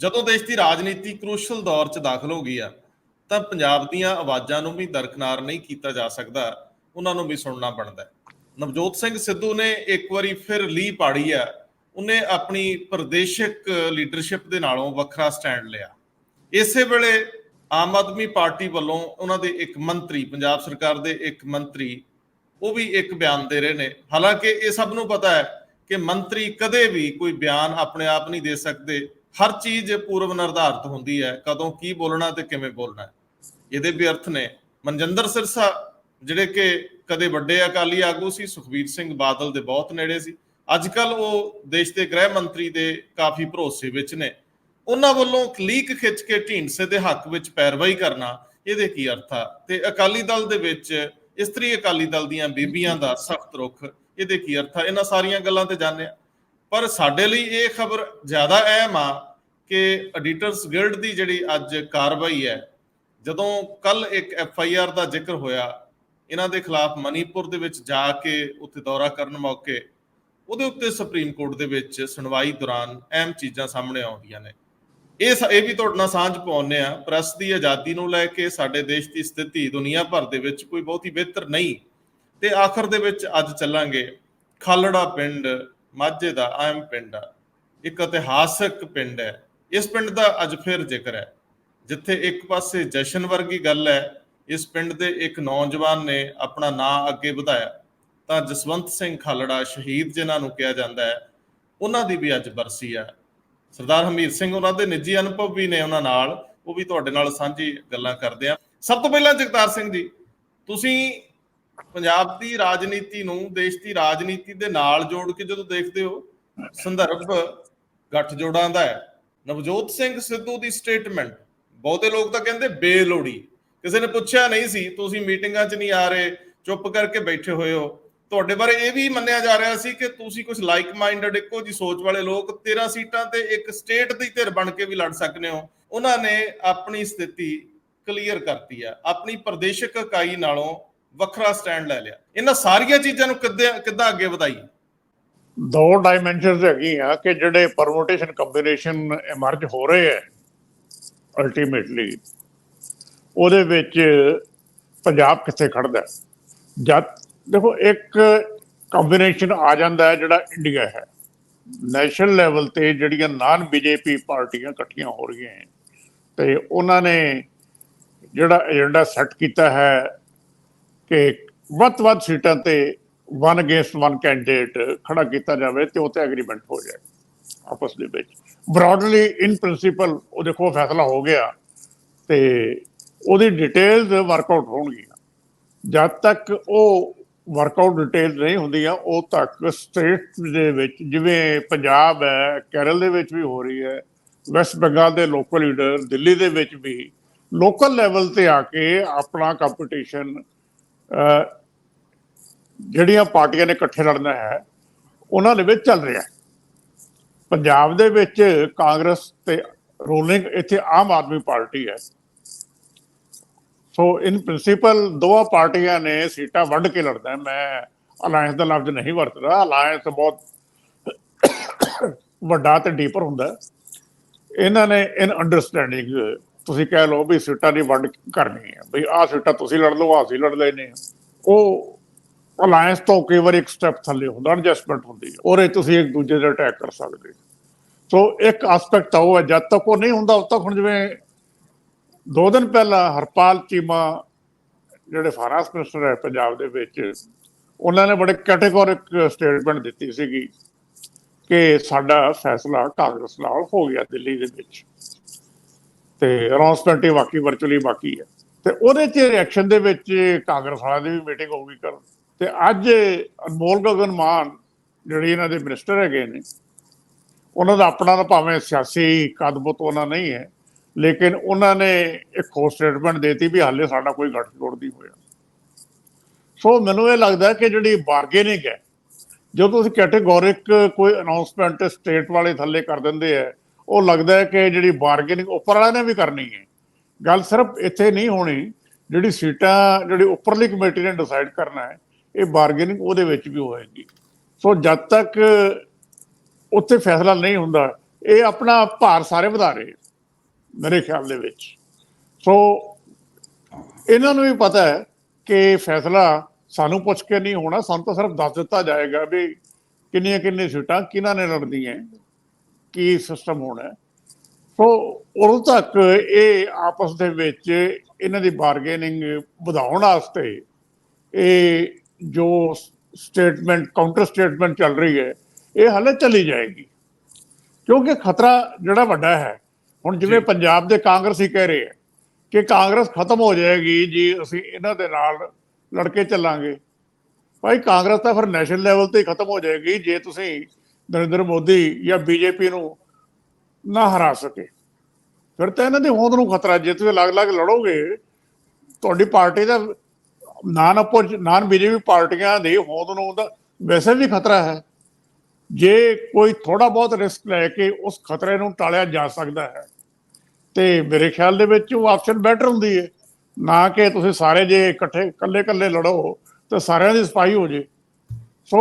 ਜਦੋਂ ਦੇਸ਼ ਦੀ ਰਾਜਨੀਤੀ ਕ੍ਰੂਸ਼ਲ ਦੌਰ 'ਚ ਦਾਖਲ ਹੋ ਗਈ ਆ ਤਾਂ ਪੰਜਾਬ ਦੀਆਂ ਆਵਾਜ਼ਾਂ ਨੂੰ ਵੀ ਦਰਕਨਾਰ ਨਹੀਂ ਕੀਤਾ ਜਾ ਸਕਦਾ, ਉਹਨਾਂ ਨੂੰ ਵੀ ਸੁਣਨਾ ਬਣਦਾ। ਨਵਜੋਤ ਸਿੰਘ ਸਿੱਧੂ ਨੇ ਇੱਕ ਵਾਰੀ ਫਿਰ ਲੀਹ ਪਾੜੀ ਆ, ਉਹਨੇ ਆਪਣੀ ਪ੍ਰਦੇਸ਼ਿਕ ਲੀਡਰਸ਼ਿਪ ਦੇ ਨਾਲੋਂ ਵੱਖਰਾ ਸਟੈਂਡ ਲਿਆ। ਇਸੇ ਵੇਲੇ ਆਮ ਆਦਮੀ ਪਾਰਟੀ ਵੱਲੋਂ ਉਹਨਾਂ ਦੇ ਇੱਕ ਮੰਤਰੀ, ਪੰਜਾਬ ਸਰਕਾਰ ਦੇ ਇੱਕ ਮੰਤਰੀ, ਉਹ ਵੀ ਇੱਕ ਬਿਆਨ ਦੇ ਰਹੇ ਨੇ। ਹਾਲਾਂਕਿ ਇਹ ਸਭ ਨੂੰ ਪਤਾ ਹੈ ਕਿ ਮੰਤਰੀ ਕਦੇ ਵੀ ਕੋਈ ਬਿਆਨ ਆਪਣੇ ਆਪ ਨਹੀਂ ਦੇ ਸਕਦੇ, ਹਰ ਚੀਜ਼ ਪੂਰਵ ਨਿਰਧਾਰਿਤ ਹੁੰਦੀ ਹੈ, ਕਦੋਂ ਕੀ ਬੋਲਣਾ ਤੇ ਕਿਵੇਂ ਬੋਲਣਾ। ਇਹਦੇ ਵੀ ਅਰਥ ਨੇ ਮਨਜਿੰਦਰ ਸਿਰਸਾ, ਜਿਹੜੇ ਕਿ ਕਦੇ ਵੱਡੇ ਅਕਾਲੀ ਆਗੂ ਸੀ, ਸੁਖਬੀਰ ਸਿੰਘ ਬਾਦਲ ਦੇ ਬਹੁਤ ਨੇੜੇ ਸੀ, ਅੱਜ ਕੱਲ ਉਹ ਦੇਸ਼ ਦੇ ਗ੍ਰਹਿ ਮੰਤਰੀ ਦੇ ਕਾਫੀ ਭਰੋਸੇ ਵਿੱਚ ਨੇ। ਉਹਨਾਂ ਵੱਲੋਂ ਲੀਕ ਖਿੱਚ ਕੇ ਢੀਂਡਸੇ ਦੇ ਹੱਕ ਵਿੱਚ ਪੈਰਵਾਈ ਕਰਨਾ, ਇਹਦੇ ਕੀ ਅਰਥ ਆ? ਤੇ ਅਕਾਲੀ ਦਲ ਦੇ ਵਿੱਚ ਇਸਤਰੀ ਅਕਾਲੀ ਦਲ ਦੀਆਂ ਬੀਬੀਆਂ ਦਾ ਸਖਤ ਰੁਖ, ਇਹਦੇ ਕੀ ਅਰਥ ਆ? ਇਹਨਾਂ ਸਾਰੀਆਂ ਗੱਲਾਂ ਤੇ ਜਾਣਿਆ। ਪਰ ਸਾਡੇ ਲਈ ਇਹ ਖਬਰ ਜ਼ਿਆਦਾ ਅਹਿਮ ਆ ਕਿ ਐਡੀਟਰਸ ਗਿਲਡ ਦੀ ਜਿਹੜੀ ਅੱਜ ਕਾਰਵਾਈ ਹੈ, ਜਦੋਂ ਕੱਲ ਇੱਕ FIR ਦਾ ਜ਼ਿਕਰ ਹੋਇਆ ਇਹਨਾਂ ਦੇ ਖਿਲਾਫ ਮਨੀਪੁਰ ਦੇ ਵਿੱਚ ਜਾ ਕੇ ਉੱਥੇ ਦੌਰਾ ਕਰਨ ਮੌਕੇ, ਉਹਦੇ ਉੱਤੇ ਸੁਪਰੀਮ ਕੋਰਟ ਦੇ ਵਿੱਚ ਸੁਣਵਾਈ ਦੌਰਾਨ ਅਹਿਮ ਚੀਜ਼ਾਂ ਸਾਹਮਣੇ ਆਉਂਦੀਆਂ ਨੇ। ਇਹ ਵੀ ਤੁਹਾਡੇ ਨਾਲ ਸਾਂਝ ਪਾਉਂਦੇ ਆ। ਪ੍ਰੈਸ ਦੀ ਆਜ਼ਾਦੀ ਨੂੰ ਲੈ ਕੇ ਸਾਡੇ ਦੇਸ਼ ਦੀ ਸਥਿਤੀ ਦੁਨੀਆ ਭਰ ਦੇ ਵਿੱਚ ਕੋਈ ਬਹੁਤੀ ਬਿਹਤਰ ਨਹੀਂ। ਤੇ ਆਖਰ ਦੇ ਵਿੱਚ ਅੱਜ ਚੱਲਾਂਗੇ ਖਾਲੜਾ ਪਿੰਡ, ਮਾਝੇ ਦਾ ਅਹਿਮ ਪਿੰਡ ਆ, ਇੱਕ ਇਤਿਹਾਸਕ ਪਿੰਡ ਹੈ। ਇਸ ਪਿੰਡ ਦਾ ਅੱਜ ਫਿਰ ਜ਼ਿਕਰ ਹੈ, ਜਿੱਥੇ ਇੱਕ ਪਾਸੇ ਜਸ਼ਨ ਵਰਗੀ ਗੱਲ ਹੈ, ਇਸ ਪਿੰਡ ਦੇ ਇੱਕ ਨੌਜਵਾਨ ਨੇ ਆਪਣਾ ਨਾਂ ਅੱਗੇ ਵਧਾਇਆ। ਤਾਂ ਜਸਵੰਤ ਸਿੰਘ ਖਾਲੜਾ, ਸ਼ਹੀਦ ਜਿਨ੍ਹਾਂ ਨੂੰ ਕਿਹਾ ਜਾਂਦਾ ਹੈ, ਉਹਨਾਂ ਦੀ ਵੀ ਅੱਜ ਬਰਸੀ ਆ। ਸਰਦਾਰ ਹਮੀਰ ਸਿੰਘ ਉਹਨਾਂ ਦੇ ਨਿੱਜੀ ਅਨੁਭਵ ਵੀ ਨੇ ਉਹਨਾਂ ਨਾਲ, ਉਹ ਵੀ ਤੁਹਾਡੇ ਨਾਲ ਸਾਂਝੀ ਗੱਲਾਂ ਕਰਦੇ ਆ। ਸਭ ਤੋਂ ਪਹਿਲਾਂ ਜਗਤਾਰ ਸਿੰਘ ਜੀ, ਤੁਸੀਂ ਪੰਜਾਬ ਦੀ ਰਾਜਨੀਤੀ ਨੂੰ ਦੇਸ਼ ਦੀ ਰਾਜਨੀਤੀ ਦੇ ਨਾਲ ਜੋੜ ਕੇ ਜਦੋਂ ਦੇਖਦੇ ਹੋ, ਸੰਦਰਭ ਗੱਠਜੋੜਾਂ ਦਾ ਹੈ। ਨਵਜੋਤ ਸਿੰਘ ਸਿੱਧੂ ਦੀ ਸਟੇਟਮੈਂਟ, ਬਹੁਤੇ ਲੋਕ ਤਾਂ ਕਹਿੰਦੇ ਬੇਲੋੜੀ, ਕਿਸੇ ਨੇ ਪੁੱਛਿਆ ਨਹੀਂ ਸੀ, ਤੁਸੀਂ ਮੀਟਿੰਗਾਂ 'ਚ ਨਹੀਂ ਆ ਰਹੇ, ਚੁੱਪ ਕਰਕੇ ਬੈਠੇ ਹੋਏ ਹੋ। ਤੁਹਾਡੇ ਬਾਰੇ ਇਹ ਵੀ ਮੰਨਿਆ ਜਾ ਰਿਹਾ ਸੀ ਕਿ ਤੁਸੀਂ ਕੁਝ ਲਾਈਕ ਮਾਈਂਡਡ, ਇੱਕੋ ਜੀ ਸੋਚ ਵਾਲੇ ਲੋਕ 13 ਸੀਟਾਂ ਤੇ ਇੱਕ ਸਟੇਟ ਦੀ ਧਿਰ ਬਣ ਕੇ ਵੀ ਲੜ ਸਕਦੇ ਹੋ। ਉਹਨਾਂ ਨੇ ਆਪਣੀ ਸਥਿਤੀ ਕਲੀਅਰ ਕਰਤੀ ਆ, ਆਪਣੀ ਪ੍ਰਦੇਸ਼ਿਕ ਇਕਾਈ ਨਾਲੋਂ ਵੱਖਰਾ ਸਟੈਂਡ ਲੈ ਲਿਆ। ਇਹਨਾਂ ਸਾਰੀਆਂ ਚੀਜ਼ਾਂ ਨੂੰ ਕਿੱਦਾਂ ਅੱਗੇ ਵਧਾਈਏ? ਦੋ ਡਾਇਮੈਂਸ਼ਨਸ ਹੈਗੀਆਂ ਕਿ ਜਿਹੜੇ ਪਰਮੋਟੇਸ਼ਨ ਕੰਬੀਨੇਸ਼ਨ ਇਮਰਜ ਹੋ ਰਹੇ ਹੈ ਅਲਟੀਮੇਟਲੀ, ਉਹਦੇ ਵਿੱਚ ਪੰਜਾਬ ਕਿੱਥੇ ਖੜਦਾ। ਜਦ ਦੇਖੋ ਇੱਕ ਕੰਬੀਨੇਸ਼ਨ ਆ ਜਾਂਦਾ ਹੈ ਜਿਹੜਾ ਇੰਡੀਆ ਹੈ, ਨੈਸ਼ਨਲ ਲੈਵਲ ਤੇ ਜਿਹੜੀਆਂ ਨਾਨ BJP ਪਾਰਟੀਆਂ ਇਕੱਠੀਆਂ ਹੋ ਰਹੀਆਂ ਹੈ, ਤੇ ਉਹਨਾਂ ਨੇ ਜਿਹੜਾ ਏਜੰਡਾ ਸੈੱਟ ਕੀਤਾ ਹੈ ਕਿ ਵੱਧ ਤੋਂ ਵੱਧ ਸੀਟਾਂ ਤੇ 1 ਅਗੇਂਸਟ 1 ਕੈਂਡੀਡੇਟ ਖੜਾ ਕੀਤਾ ਜਾਵੇ ਤੇ ਉੱਥੇ ਐਗਰੀਮੈਂਟ ਹੋ ਜਾਏ ਆਪਸ ਦੇ ਵਿੱਚ। ਬ੍ਰੌਡਲੀ ਇਨ ਪ੍ਰਿੰਸੀਪਲ ਉਹ ਦੇਖੋ ਫੈਸਲਾ ਹੋ ਗਿਆ, ਤੇ ਉਹਦੀ ਡਿਟੇਲਸ ਵਰਕਆਊਟ ਹੋਣਗੀਆਂ। ਜਦ ਤੱਕ ਉਹ ਵਰਕਆਊਟ ਡਿਟੇਲ ਨਹੀਂ ਹੁੰਦੀਆਂ, ਉਦੋਂ ਤੱਕ ਸਟੇਟ ਦੇ ਵਿੱਚ, ਜਿਵੇਂ ਪੰਜਾਬ ਹੈ, ਕੇਰਲ ਦੇ ਵਿੱਚ ਵੀ ਹੋ ਰਹੀ ਹੈ, ਵੈਸਟ ਬੰਗਾਲ ਦੇ ਲੋਕਲ ਲੀਡਰ, ਦਿੱਲੀ ਦੇ ਵਿੱਚ ਵੀ ਲੋਕਲ ਲੈਵਲ ਤੇ ਆ ਕੇ ਆਪਣਾ ਕੰਪੀਟੀਸ਼ਨ ਜਿਹੜੀਆਂ ਪਾਰਟੀਆਂ ਨੇ ਇਕੱਠੇ ਲੜਨਾ ਹੈ ਉਹਨਾਂ ਦੇ ਵਿੱਚ ਚੱਲ ਰਿਹਾ। ਪੰਜਾਬ ਦੇ ਵਿੱਚ ਕਾਂਗਰਸ ਤੇ ਰੂਲਿੰਗ ਇੱਥੇ ਆਮ ਆਦਮੀ ਪਾਰਟੀ ਹੈ। ਸੋ ਇਨ ਪ੍ਰਿੰਸੀਪਲ ਦੋਵਾਂ ਪਾਰਟੀਆਂ ਨੇ ਸੀਟਾਂ ਵੰਡ ਕੇ ਲੜਦਾ। ਮੈਂ ਅਲਾਇੰਸ ਦਾ ਲਫ਼ਜ਼ ਨਹੀਂ ਵਰਤਦਾ, ਅਲਾਇੰਸ ਬਹੁਤ ਵੱਡਾ ਤੇ ਡੀਪਰ ਹੁੰਦਾ। ਇਹਨਾਂ ਨੇ ਇਨ ਅੰਡਰਸਟੈਂਡਿੰਗ ਤੁਸੀਂ ਕਹਿ ਲਓ ਵੀ ਸੀਟਾਂ ਦੀ ਵੰਡ ਕਰਨੀ ਹੈ, ਬਈ ਆਹ ਸੀਟਾਂ ਤੁਸੀਂ ਲੜ ਲਓ, ਆਹ ਅਸੀਂ ਲੜ ਲੈਨੇ। ਉਹ ਅਲਾਇੰਸ ਤੋਂ ਕਈ ਵਾਰੀ ਇੱਕ ਸਟੈਪ ਥੱਲੇ ਹੁੰਦਾ, ਐਡਜਸਟਮੈਂਟ ਹੁੰਦੀ ਹੈ, ਉਹਦੇ ਤੁਸੀਂ ਇੱਕ ਦੂਜੇ ਦੇ ਅਟੈਕ ਕਰ ਸਕਦੇ। ਸੋ ਇੱਕ ਆਸਪੈਕਟ ਤਾਂ ਉਹ ਹੈ। ਜਦ ਤੱਕ ਉਹ ਨਹੀਂ ਹੁੰਦਾ ਉਦੋਂ ਤੱਕ, ਹੁਣ ਜਿਵੇਂ 2 ਦਿਨ ਪਹਿਲਾਂ ਹਰਪਾਲ ਚੀਮਾ ਜਿਹੜੇ ਫਾਈਨਾਂਸ ਮਿਨਿਸਟਰ ਹੈ ਪੰਜਾਬ ਦੇ ਵਿੱਚ, ਉਹਨਾਂ ਨੇ ਬੜੇ ਕੈਟੇਗੋਰਿਕ ਸਟੇਟਮੈਂਟ ਦਿੱਤੀ ਸੀਗੀ ਕਿ ਸਾਡਾ ਫੈਸਲਾ ਕਾਂਗਰਸ ਨਾਲ ਹੋ ਗਿਆ ਦਿੱਲੀ ਦੇ ਵਿੱਚ, ਤੇ ਅਨਾਉਂਸਮੈਂਟ ਵਾਕਈ ਵਰਚੁਅਲੀ ਬਾਕੀ ਹੈ। ਤੇ ਉਹਦੇ 'ਚ ਰਿਐਕਸ਼ਨ ਦੇ ਵਿੱਚ ਕਾਂਗਰਸ ਵਾਲਿਆਂ ਦੀ ਵੀ ਮੀਟਿੰਗ ਹੋ ਗਈ ਕਰਨ। ਤੇ ਅੱਜ ਅਨਮੋਲ ਗਗਨ ਮਾਨ ਜਿਹੜੇ ਇਹਨਾਂ ਦੇ ਮਿਨਿਸਟਰ ਹੈਗੇ ਨੇ, ਉਹਨਾਂ ਦਾ ਆਪਣਾ ਤਾਂ ਭਾਵੇਂ ਸਿਆਸੀ ਕਦਬੁੱਤ ਉਹਨਾਂ ਨਹੀਂ ਹੈ, ਲੇਕਿਨ ਉਹਨਾਂ ਨੇ ਇੱਕ ਹੋਰ ਸਟੇਟਮੈਂਟ ਦੇਤੀ ਵੀ ਹਾਲੇ ਸਾਡਾ ਕੋਈ ਗੱਠਜੋੜ ਨਹੀਂ ਹੋਇਆ। ਸੋ ਮੈਨੂੰ ਇਹ ਲੱਗਦਾ ਕਿ ਜਿਹੜੀ ਬਾਰਗੇਨਿੰਗ ਹੈ, ਜਦੋਂ ਤੁਸੀਂ ਕੈਟੇਗੋਰਿਕ ਕੋਈ ਅਨਾਉਂਸਮੈਂਟ ਸਟੇਟ ਵਾਲੇ ਥੱਲੇ ਕਰ ਦਿੰਦੇ ਹੈ, ਉਹ ਲੱਗਦਾ ਹੈ ਕਿ ਜਿਹੜੀ ਬਾਰਗੇਨਿੰਗ ਉੱਪਰ ਵਾਲਿਆਂ ਨੇ ਵੀ ਕਰਨੀ ਹੈ। ਗੱਲ ਸਿਰਫ ਇੱਥੇ ਨਹੀਂ ਹੋਣੀ, ਜਿਹੜੀ ਸੀਟਾਂ ਜਿਹੜੀ ਉੱਪਰਲੀ ਕਮੇਟੀ ਨੇ ਡਿਸਾਈਡ ਕਰਨਾ ਹੈ, ਇਹ ਬਾਰਗੇਨਿੰਗ ਉਹਦੇ ਵਿੱਚ ਵੀ ਹੋਏਗੀ। ਸੋ ਜਦ ਤੱਕ ਉੱਥੇ ਫੈਸਲਾ ਨਹੀਂ ਹੁੰਦਾ, ਇਹ ਆਪਣਾ ਭਾਰ ਸਾਰੇ ਵਧਾ ਰਹੇ ਮੇਰੇ ਖਿਆਲ ਦੇ ਵਿੱਚ। ਸੋ ਇਹਨਾਂ ਨੂੰ ਵੀ ਪਤਾ ਹੈ ਕਿ ਫੈਸਲਾ ਸਾਨੂੰ ਪੁੱਛ ਕੇ ਨਹੀਂ ਹੋਣਾ, ਸਾਨੂੰ ਤਾਂ ਸਿਰਫ ਦੱਸ ਦਿੱਤਾ ਜਾਏਗਾ ਵੀ ਕਿੰਨੀਆਂ ਸੀਟਾਂ ਕਿਹਨਾਂ ਨੇ ਲੜਨੀਆਂ, ਕੀ ਸਿਸਟਮ ਹੋਣਾ। ਸੋ ਉਦੋਂ ਤੱਕ ਇਹ ਆਪਸ ਦੇ ਵਿੱਚ ਇਹਨਾਂ ਦੀ ਬਾਰਗੇਨਿੰਗ ਵਧਾਉਣ ਵਾਸਤੇ ਇਹ ਜੋ ਸਟੇਟਮੈਂਟ ਕਾਊਂਟਰ ਸਟੇਟਮੈਂਟ ਚੱਲ ਰਹੀ ਹੈ ਇਹ ਹਾਲੇ ਚੱਲੀ ਜਾਏਗੀ, ਕਿਉਂਕਿ ਖਤਰਾ ਜਿਹੜਾ ਵੱਡਾ ਹੈ ਹੁਣ, ਜਿਵੇਂ ਪੰਜਾਬ ਦੇ ਕਾਂਗਰਸੀ ਕਹਿ ਰਹੇ ਹੈ ਕਿ ਕਾਂਗਰਸ ਖਤਮ ਹੋ ਜਾਏਗੀ ਜੀ, ਅਸੀਂ ਇਹਨਾਂ ਦੇ ਨਾਲ ਲੜ ਕੇ ਚੱਲਾਂਗੇ। ਭਾਈ ਕਾਂਗਰਸ ਤਾਂ ਫਿਰ ਨੈਸ਼ਨਲ ਲੈਵਲ ਤੇ ਹੀ ਖਤਮ ਹੋ ਜਾਏਗੀ ਜੇ ਤੁਸੀਂ ਨਰਿੰਦਰ ਮੋਦੀ ਜਾਂ ਬੀਜੇਪੀ ਨੂੰ ਨਾ ਹਰਾ ਸਕੇ। ਫਿਰ ਤਾਂ ਇਹਨਾਂ ਦੀ ਹੋਂਦ ਨੂੰ ਖਤਰਾ, ਜੇ ਤੁਸੀਂ ਅਲੱਗ-ਅਲੱਗ ਲੜੋਗੇ ਤੁਹਾਡੀ ਪਾਰਟੀ ਦਾ ਨਾਨ ਬੀਜੇਪੀ ਪਾਰਟੀਆਂ ਦੀ ਹੋਂਦ ਨੂੰ ਤਾਂ ਵੈਸੇ ਵੀ ਖਤਰਾ ਹੈ। ਜੇ ਕੋਈ ਥੋੜਾ ਬਹੁਤ ਰਿਸਕ ਲੈ ਕੇ ਉਸ ਖਤਰੇ ਨੂੰ ਟਾਲਿਆ ਜਾ ਸਕਦਾ ਹੈ ਤੇ ਮੇਰੇ ਖਿਆਲ ਦੇ ਵਿੱਚ ਉਹ ਆਪਸ਼ਨ ਬੈਟਰ ਹੁੰਦੀ ਹੈ, ਨਾ ਕਿ ਤੁਸੀਂ ਸਾਰੇ ਜੇ ਇਕੱਲੇ ਲੜੋ ਤਾਂ ਸਾਰਿਆਂ ਦੀ ਸਫਾਈ ਹੋ ਜੇ। ਸੋ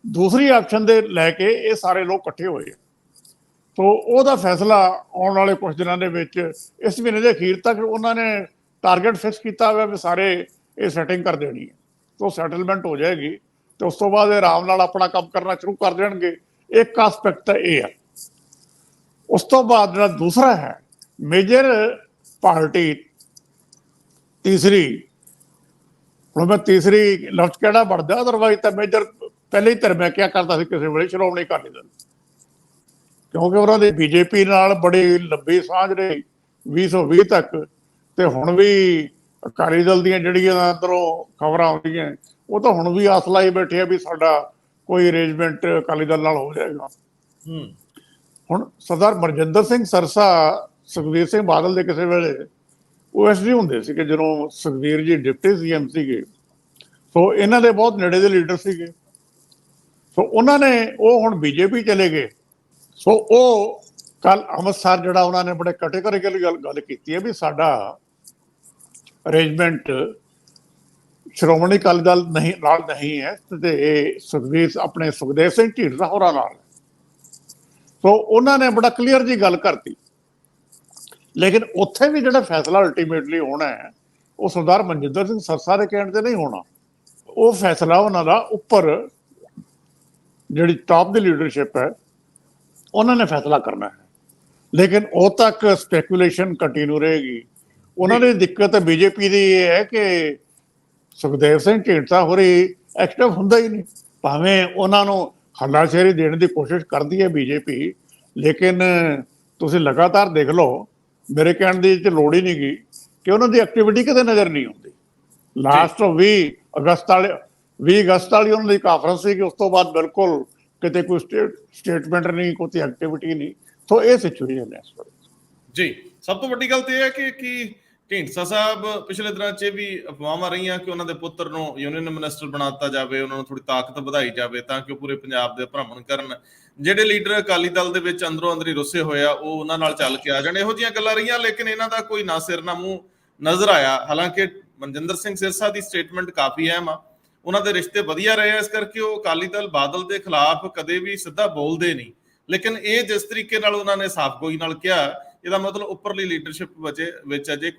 ਦੂਸਰੀ ਆਪਸ਼ਨ ਦੇ ਲੈ ਕੇ ਇਹ ਸਾਰੇ ਲੋਕ ਇਕੱਠੇ ਹੋਏ, ਸੋ ਉਹਦਾ ਫੈਸਲਾ ਆਉਣ ਵਾਲੇ ਕੁਝ ਦਿਨਾਂ ਦੇ ਵਿੱਚ, ਇਸ ਮਹੀਨੇ ਦੇ ਅਖੀਰ ਤੱਕ ਉਹਨਾਂ ਨੇ ਟਾਰਗੇਟ ਫਿਕਸ ਕੀਤਾ ਹੋਇਆ ਵੀ ਸਾਰੇ ਇਹ ਸੈਟਿੰਗ ਕਰ ਦੇਣੀ ਹੈ। ਸੋ ਸੈਟਲਮੈਂਟ ਹੋ ਜਾਏਗੀ ਤੇ ਉਸ ਤੋਂ ਬਾਅਦ ਇਹ ਆਰਾਮ ਨਾਲ ਆਪਣਾ ਕੰਮ ਕਰਨਾ ਸ਼ੁਰੂ ਕਰ ਦੇਣਗੇ। ਇੱਕ ਆਸਪੈਕਟ ਤਾਂ ਇਹ ਹੈ। ਉਸ ਤੋਂ ਬਾਅਦ ਜਿਹੜਾ ਦੂਸਰਾ ਹੈ, ਮੇਜਰ ਪਾਰਟੀ ਤੀਸਰੀ, ਹੁਣ ਮੈਂ ਤੀਸਰੀ ਲਫ਼ਜ਼ ਕਿਹੜਾ ਬਣਦਾ, ਅਦਰਵਾਈਜ਼ ਤਾਂ ਮੇਜਰ ਪਹਿਲੇ ਹੀ ਧਿਰ ਮੈਂ ਕਿਹਾ ਕਰਦਾ ਸੀ ਕਿਸੇ ਵੇਲੇ, ਸ਼੍ਰੋਮਣੀ ਅਕਾਲੀ ਦਲ, ਕਿਉਂਕਿ ਉਹਨਾਂ ਦੇ ਬੀਜੇਪੀ ਨਾਲ ਬੜੀ ਲੰਬੀ ਸਾਂਝ ਰਹੀ 2020 ਤੱਕ, ਤੇ ਹੁਣ ਵੀ ਅਕਾਲੀ ਦਲ ਦੀਆਂ ਜਿਹੜੀਆਂ ਅੰਦਰੋਂ ਖਬਰਾਂ ਆਉਂਦੀਆਂ ਉਹ ਤਾਂ ਹੁਣ ਵੀ ਆਸ ਲਾਈ ਬੈਠੇ ਆ ਵੀ ਸਾਡਾ ਕੋਈ ਅਰੇਂਜਮੈਂਟ ਅਕਾਲੀ ਦਲ ਨਾਲ ਹੋ ਜਾਏਗਾ। ਹੁਣ ਸਰਦਾਰ ਮਰਜਿੰਦਰ ਸਿੰਘ ਸਰਸਾ ਸੁਖਬੀਰ ਸਿੰਘ ਬਾਦਲ ਦੇ ਕਿਸੇ ਵੇਲੇ OSD ਹੁੰਦੇ ਸੀ ਕਿ ਜਦੋਂ ਸੁਖਬੀਰ ਜੀ ਡਿਪਟੀ CM ਸੀਗੇ, ਸੋ ਇਹਨਾਂ ਦੇ ਬਹੁਤ ਨੇੜੇ ਦੇ ਲੀਡਰ ਸੀਗੇ। ਸੋ ਉਹਨਾਂ ਨੇ ਉਹ ਹੁਣ ਬੀਜੇਪੀ ਚਲੇ ਗਏ। ਸੋ ਉਹ ਕੱਲ ਅੰਮ੍ਰਿਤਸਰ ਜਿਹੜਾ ਉਹਨਾਂ ਨੇ ਬੜੇ ਕੈਟੇਗਰੀਕਲੀ ਗੱਲ ਕੀਤੀ ਹੈ ਵੀ ਸਾਡਾ ਅਰੇਂਜਮੈਂਟ ਸ਼੍ਰੋਮਣੀ ਅਕਾਲੀ ਦਲ ਨਾਲ ਨਹੀਂ ਹੈ ਤੇ ਆਪਣੇ ਸੁਖਦੇਵ ਸਿੰਘ ਢੀਂਡਸਾ ਹੋਰਾਂ ਨਾਲ। ਸੋ ਉਹਨਾਂ ਨੇ ਬੜਾ ਕਲੀਅਰ ਜੀ ਗੱਲ ਕਰਤੀ, ਲੇਕਿਨ ਉੱਥੇ ਵੀ ਜਿਹੜਾ ਫੈਸਲਾ ਅਲਟੀਮੇਟਲੀ ਹੋਣਾ ਹੈ ਉਹ ਸਰਦਾਰ ਮਨਜਿੰਦਰ ਸਿੰਘ ਸਰਸਾ ਦੇ ਕਹਿਣ ਤੇ ਨਹੀਂ ਹੋਣਾ। ਉਹ ਫੈਸਲਾ ਉਹਨਾਂ ਦਾ ਉੱਪਰ ਜਿਹੜੀ ਟਾਪ ਦੀ ਲੀਡਰਸ਼ਿਪ ਹੈ ਉਹਨਾਂ ਨੇ ਫੈਸਲਾ ਕਰਨਾ ਹੈ, ਲੇਕਿਨ ਉਹ ਤੱਕ ਸਪੈਕੂਲੇਸ਼ਨ ਕੰਟੀਨਿਊ ਰਹੇਗੀ। ਉਹਨਾਂ ਦੀ ਦਿੱਕਤ ਬੀਜੇਪੀ ਦੀ ਇਹ ਹੈ ਕਿ ਸੁਖਦੇਵ ਸਿੰਘ ਢੀਂਡਸਾ ਹੋਰੀ ਐਕਟਿਵ ਹੁੰਦਾ ਹੀ ਨਹੀਂ, ਭਾਵੇਂ ਉਹਨਾਂ ਨੂੰ ਹੱਲਾਸ਼ੇਰੀ ਦੇਣ ਦੀ ਕੋਸ਼ਿਸ਼ ਕਰਦੀ ਹੈ ਬੀਜੇਪੀ, ਲੇਕਿਨ ਤੁਸੀਂ ਲਗਾਤਾਰ ਦੇਖ ਲਓ, ਮੇਰੇ ਕਹਿਣ ਦੀ ਲੋੜ ਹੀ ਨਹੀਂ ਗਈ ਕਿ ਉਹਨਾਂ ਦੀ ਐਕਟੀਵਿਟੀ ਕਿਤੇ ਨਜ਼ਰ ਨਹੀਂ ਆਉਂਦੀ। ਲਾਸਟ 20 ਅਗਸਤ ਵਾਲੀ ਉਹਨਾਂ ਦੀ ਕਾਨਫਰੰਸ ਸੀ ਕਿ ਉਸ ਤੋਂ ਬਾਅਦ ਬਿਲਕੁਲ ਕਿਤੇ ਕੋਈ ਸਟੇਟਮੈਂਟ ਨਹੀਂ, ਕੋਈ ਐਕਟੀਵਿਟੀ ਨਹੀਂ। ਸੋ ਇਹ ਸਿਚੁਏਸ਼ਨ ਹੈ ਇਸ ਵੇਲੇ ਜੀ। ਸਭ ਤੋਂ ਵੱਡੀ ਗੱਲ ਤੇ ਇਹ ਹੈ ਕਿ ਢੀਂਡਸਾ ਸਾਹਿਬ ਪਿਛਲੇ ਦਿਨਾਂ 'ਚ ਵੀ ਅਫਵਾਹਾਂ ਰਹੀਆਂ ਕਿ ਉਹਨਾਂ ਦੇ ਪੁੱਤਰ ਨੂੰ ਯੂਨੀਅਨ ਮਿਨਿਸਟਰ ਬਣਾ ਦਿੱਤਾ ਜਾਵੇ, ਉਹਨਾਂ ਨੂੰ ਥੋੜੀ ਤਾਕਤ ਵਧਾਈ ਜਾਵੇ ਤਾਂ ਕਿ ਉਹ ਪੂਰੇ ਪੰਜਾਬ ਦੇ ਭ੍ਰਮਣ ਕਰਨ। ਜਿਹੜੇ ਲੀਡਰ ਅਕਾਲੀ ਦਲ ਦੇ ਵਿੱਚ ਅੰਦਰੋਂ ਅੰਦਰੀ ਰੁੱਸੇ ਹੋਏ ਆ ਉਹ ਉਹਨਾਂ ਨਾਲ ਚੱਲ ਕੇ ਆ ਜਾਣ, ਇਹੋ ਜਿਹੀਆਂ ਗੱਲਾਂ ਰਹੀਆਂ, ਲੇਕਿਨ ਇਹਨਾਂ ਦਾ ਕੋਈ ਨਾ ਸਿਰ ਨਾ ਮੂੰਹ ਨਜ਼ਰ ਆਇਆ। ਹਾਲਾਂਕਿ ਮਨਜਿੰਦਰ ਸਿੰਘ ਸਿਰਸਾ ਦੀ ਸਟੇਟਮੈਂਟ ਕਾਫੀ ਅਹਿਮ ਆ, ਉਹਨਾਂ ਦੇ ਰਿਸ਼ਤੇ ਵਧੀਆ ਰਹੇ, ਇਸ ਕਰਕੇ ਉਹ ਅਕਾਲੀ ਦਲ ਬਾਦਲ ਦੇ ਖਿਲਾਫ ਕਦੇ ਵੀ ਸਿੱਧਾ ਬੋਲਦੇ ਨਹੀਂ। ਲੇਕਿਨ ਇਹ ਜਿਸ ਤਰੀਕੇ ਨਾਲ ਉਹਨਾਂ ਨੇ ਸਾਫ਼ਗੋਈ ਨਾਲ ਕਿਹਾ, ਇਹਦਾ ਮਤਲਬ ਉੱਪਰਲੀ ਲੀਡਰਸ਼ਿਪ ਵਿੱਚ ਅਜੇ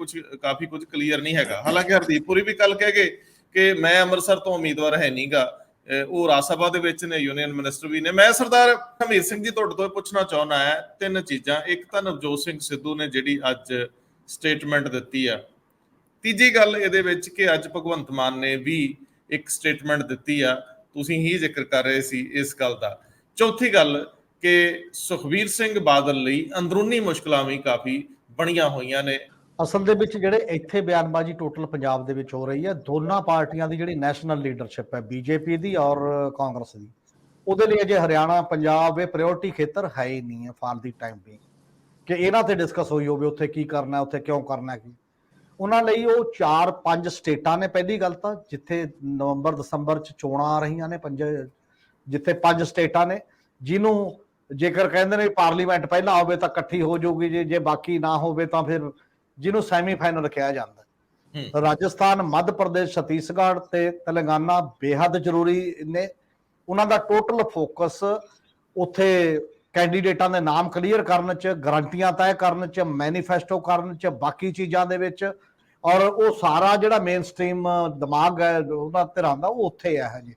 ਕਾਫੀ ਕੁਝ ਕਲੀਅਰ ਨਹੀਂ ਹੈਗਾ। ਹਾਲਾਂਕਿ ਹਰਦੀਪ ਪੁਰੀ ਵੀ ਕੱਲ ਕਹਿ ਗਏ ਕਿ ਮੈਂ ਅੰਮ੍ਰਿਤਸਰ ਤੋਂ ਉਮੀਦਵਾਰ ਹੈ ਨਹੀਂਗਾ, ਉਹ ਰਾਜ ਸਭਾ ਦੇ ਵਿੱਚ ਨੇ, ਯੂਨੀਅਨ ਮਿਨਿਸਟਰ ਵੀ ਨੇ। ਮੈਂ ਸਰਦਾਰ ਹਰਮੀਤ ਸਿੰਘ ਜੀ ਤੁਹਾਡੇ ਤੋਂ ਪੁੱਛਣਾ ਚਾਹੁੰਦਾ ਹੈ ਤਿੰਨ ਚੀਜ਼ਾਂ। ਇੱਕ ਤਾਂ ਨਵਜੋਤ ਸਿੰਘ ਸਿੱਧੂ ਨੇ ਜਿਹੜੀ ਅੱਜ ਸਟੇਟਮੈਂਟ ਦਿੱਤੀ ਆ, ਤੀਜੀ ਗੱਲ ਇਹਦੇ ਵਿੱਚ ਕਿ ਅੱਜ ਭਗਵੰਤ ਮਾਨ ਨੇ ਵੀ ਇੱਕ ਸਟੇਟਮੈਂਟ ਦਿੱਤੀ ਆ, ਤੁਸੀਂ ਹੀ ਜ਼ਿਕਰ ਕਰ ਰਹੇ ਸੀ ਇਸ ਗੱਲ ਦਾ। ਚੌਥੀ ਗੱਲ ਕਿ ਸੁਖਬੀਰ ਸਿੰਘ ਬਾਦਲ ਲਈ ਅੰਦਰੂਨੀ ਮੁਸ਼ਕਲਾਂ ਵੀ ਕਾਫੀ ਬਣੀਆਂ ਹੋਈਆਂ ਨੇ। ਅਸਲ ਦੇ ਵਿੱਚ ਜਿਹੜੇ ਇੱਥੇ ਬਿਆਨਬਾਜ਼ੀ ਟੋਟਲ ਪੰਜਾਬ ਦੇ ਵਿੱਚ ਹੋ ਰਹੀ ਹੈ, ਦੋਨਾਂ ਪਾਰਟੀਆਂ ਦੀ ਜਿਹੜੀ ਨੈਸ਼ਨਲ ਲੀਡਰਸ਼ਿਪ ਹੈ, ਬੀਜੇਪੀ ਦੀ ਔਰ ਕਾਂਗਰਸ ਦੀ, ਉਹਦੇ ਲਈ ਅਜੇ ਹਰਿਆਣਾ ਪੰਜਾਬ ਇਹ ਪ੍ਰਾਇੋਰਟੀ ਖੇਤਰ ਹੈ ਹੀ ਨਹੀਂ ਹੈ ਫਾਰ ਦੀ ਟਾਈਮ ਬੀਇੰਗ, ਕਿ ਇਹਨਾਂ ਤੇ ਡਿਸਕਸ ਹੋਈ ਹੋਵੇ ਉੱਥੇ ਕੀ ਕਰਨਾ, ਉੱਥੇ ਕਿਉਂ ਕਰਨਾ ਕੀ। ਉਹਨਾਂ ਲਈ ਉਹ 4-5 ਸਟੇਟਾਂ ਨੇ, ਪਹਿਲੀ ਗੱਲ ਤਾਂ ਜਿੱਥੇ ਨਵੰਬਰ ਦਸੰਬਰ 'ਚ ਚੋਣਾਂ ਆ ਰਹੀਆਂ ਨੇ, ਜਿੱਥੇ 5 ਸਟੇਟਾਂ ਨੇ ਜਿਹਨੂੰ ਜੇਕਰ ਕਹਿੰਦੇ ਨੇ ਪਾਰਲੀਮੈਂਟ ਪਹਿਲਾਂ ਹੋਵੇ ਤਾਂ ਇਕੱਠੀ ਹੋ ਜਾਊਗੀ, ਜੇ ਬਾਕੀ ਨਾ ਹੋਵੇ ਤਾਂ ਫਿਰ ਜਿਹਨੂੰ ਸੈਮੀਫਾਈਨਲ ਕਿਹਾ ਜਾਂਦਾ। ਰਾਜਸਥਾਨ, ਮੱਧ ਪ੍ਰਦੇਸ਼, ਛੱਤੀਸਗੜ੍ਹ ਤੇ ਤੇਲੰਗਾਨਾ ਬੇਹੱਦ ਜ਼ਰੂਰੀ ਨੇ। ਉਹਨਾਂ ਦਾ ਟੋਟਲ ਫੋਕਸ ਉੱਥੇ ਕੈਂਡੀਡੇਟਾਂ ਦੇ ਨਾਮ ਕਲੀਅਰ ਕਰਨ ਚ, ਗਰੰਟੀਆਂ ਤੈਅ ਕਰਨ ਚ, ਮੈਨੀਫੈਸਟੋ ਕਰਨ ਚ, ਬਾਕੀ ਚੀਜ਼ਾਂ ਦੇ ਵਿੱਚ, ਔਰ ਉਹ ਸਾਰਾ ਜਿਹੜਾ ਮੇਨ ਸਟ੍ਰੀਮ ਦਿਮਾਗ ਹੈ ਉਹਨਾਂ ਧਿਰਾਂ ਦਾ ਉਹ ਉੱਥੇ ਹੈ ਹਜੇ।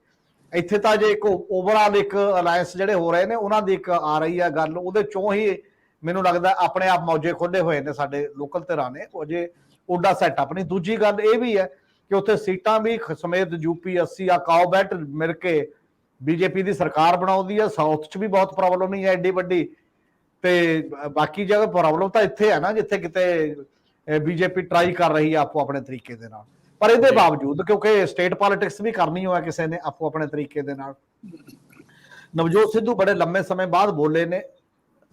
ਇੱਥੇ ਤਾਂ ਜੇ ਇੱਕ ਓਵਰਆਲ ਇੱਕ ਅਲਾਇੰਸ ਜਿਹੜੇ ਹੋ ਰਹੇ ਨੇ ਉਹਨਾਂ ਦੀ ਇੱਕ ਆ ਰਹੀ ਹੈ ਗੱਲ, ਉਹਦੇ ਚੋਂ ਹੀ ਮੈਨੂੰ ਲੱਗਦਾ ਆਪਣੇ ਆਪ ਮੌਜੇ ਖੋਲੇ ਹੋਏ ਨੇ ਸਾਡੇ ਲੋਕਲ ਧਿਰਾਂ ਨੇ, ਉਹ ਜੇ ਓਡਾ ਸੈਟਅਪ ਨਹੀਂ। ਦੂਜੀ ਗੱਲ ਇਹ ਵੀ ਹੈ ਕਿ ਉੱਥੇ ਸੀਟਾਂ ਵੀ ਸਮੇਤ ਯੂਪੀ 80 ਆ ਕਾਓ ਬੈਟ ਮਿਲ ਕੇ ਬੀਜੇਪੀ ਦੀ ਸਰਕਾਰ ਬਣਾਉਂਦੀ ਹੈ। ਸਾਊਥ 'ਚ ਵੀ ਬਹੁਤ ਪ੍ਰੋਬਲਮ ਨਹੀਂ ਹੈ ਐਡੀ ਵੱਡੀ, ਤੇ ਬਾਕੀ ਜਗ੍ਹਾ ਪ੍ਰੋਬਲਮ ਤਾਂ ਇੱਥੇ ਹੈ ਨਾ ਜਿੱਥੇ ਕਿਤੇ ਬੀਜੇਪੀ ਟਰਾਈ ਕਰ ਰਹੀ ਹੈ ਆਪੋ ਆਪਣੇ ਤਰੀਕੇ ਦੇ ਨਾਲ। ਪਰ ਇਹਦੇ ਬਾਵਜੂਦ ਕਿਉਂਕਿ ਸਟੇਟ ਪੋਲਿਟਿਕਸ ਵੀ ਕਰਨੀ ਹੋਇਆ ਕਿਸੇ ਨੇ ਆਪੋ ਆਪਣੇ ਤਰੀਕੇ ਦੇ ਨਾਲ, ਨਵਜੋਤ ਸਿੱਧੂ ਬੜੇ ਲੰਮੇ ਸਮੇਂ ਬਾਅਦ ਬੋਲੇ ਨੇ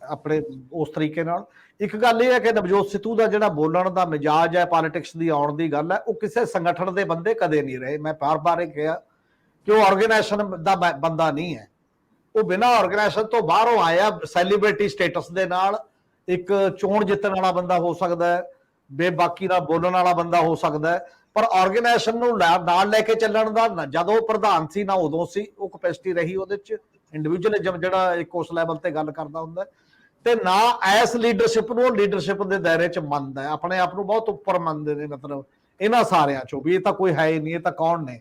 ਆਪਣੇ ਉਸ ਤਰੀਕੇ ਨਾਲ। ਇੱਕ ਗੱਲ ਇਹ ਹੈ ਕਿ ਨਵਜੋਤ ਸਿੱਧੂ ਦਾ ਜਿਹੜਾ ਬੋਲਣ ਦਾ ਮਿਜਾਜ ਹੈ, ਪੋਲਿਟਿਕਸ ਦੀ ਆਉਣ ਦੀ ਗੱਲ ਹੈ, ਉਹ ਕਿਸੇ ਸੰਗਠਨ ਦੇ ਬੰਦੇ ਕਦੇ ਨਹੀਂ ਰਹੇ। ਮੈਂ ਬਾਰ-ਬਾਰ ਇਹ ਕਿਹਾ ਕਿ ਉਹ ਆਰਗੇਨਾਈਜੇਸ਼ਨ ਦਾ ਬੰਦਾ ਨਹੀਂ ਹੈ, ਉਹ ਬਿਨਾਂ ਆਰਗੇਨਾਈਜੇਸ਼ਨ ਤੋਂ ਬਾਹਰੋਂ ਆਇਆ ਸੈਲੀਬ੍ਰਿਟੀ ਸਟੇਟਸ ਦੇ ਨਾਲ। ਇੱਕ ਚੋਣ ਜਿੱਤਣ ਵਾਲਾ ਬੰਦਾ ਹੋ ਸਕਦਾ ਹੈ, ਬੇਬਾਕੀ ਨਾਲ ਬੋਲਣ ਵਾਲਾ ਬੰਦਾ ਹੋ ਸਕਦਾ ਹੈ, ਪਰ ਆਰਗੇਨਾਈਜੇਸ਼ਨ ਨੂੰ ਨਾਲ ਲੈ ਕੇ ਚੱਲਣ ਦਾ ਜਦੋਂ ਉਹ ਪ੍ਰਧਾਨ ਸੀ ਨਾ ਉਦੋਂ ਸੀ, ਉਹ ਕੈਪੈਸਿਟੀ ਰਹੀ ਉਹਦੇ ਚ। ਇੰਡੀਵਿਜੂਅਲਿਜ਼ਮ ਜਿਹੜਾ ਇੱਕ ਉਸ ਲੈਵਲ ਤੇ ਗੱਲ ਕਰਦਾ ਹੁੰਦਾ, ਤੇ ਨਾ ਐਸ ਲੀਡਰਸ਼ਿਪ ਨੂੰ ਲੀਡਰਸ਼ਿਪ ਦੇ ਦਾਇਰੇ ਚ ਮੰਨਦਾ ਹੈ, ਆਪਣੇ ਆਪ ਨੂੰ ਬਹੁਤ ਉੱਪਰ ਮੰਨਦੇ ਨੇ। ਮਤਲਬ ਇਹਨਾਂ ਸਾਰਿਆਂ ਚੋਂ ਵੀ ਇਹ ਤਾਂ ਕੋਈ ਹੈ ਹੀ ਨਹੀਂ, ਇਹ ਤਾਂ ਕੌਣ ਨੇ?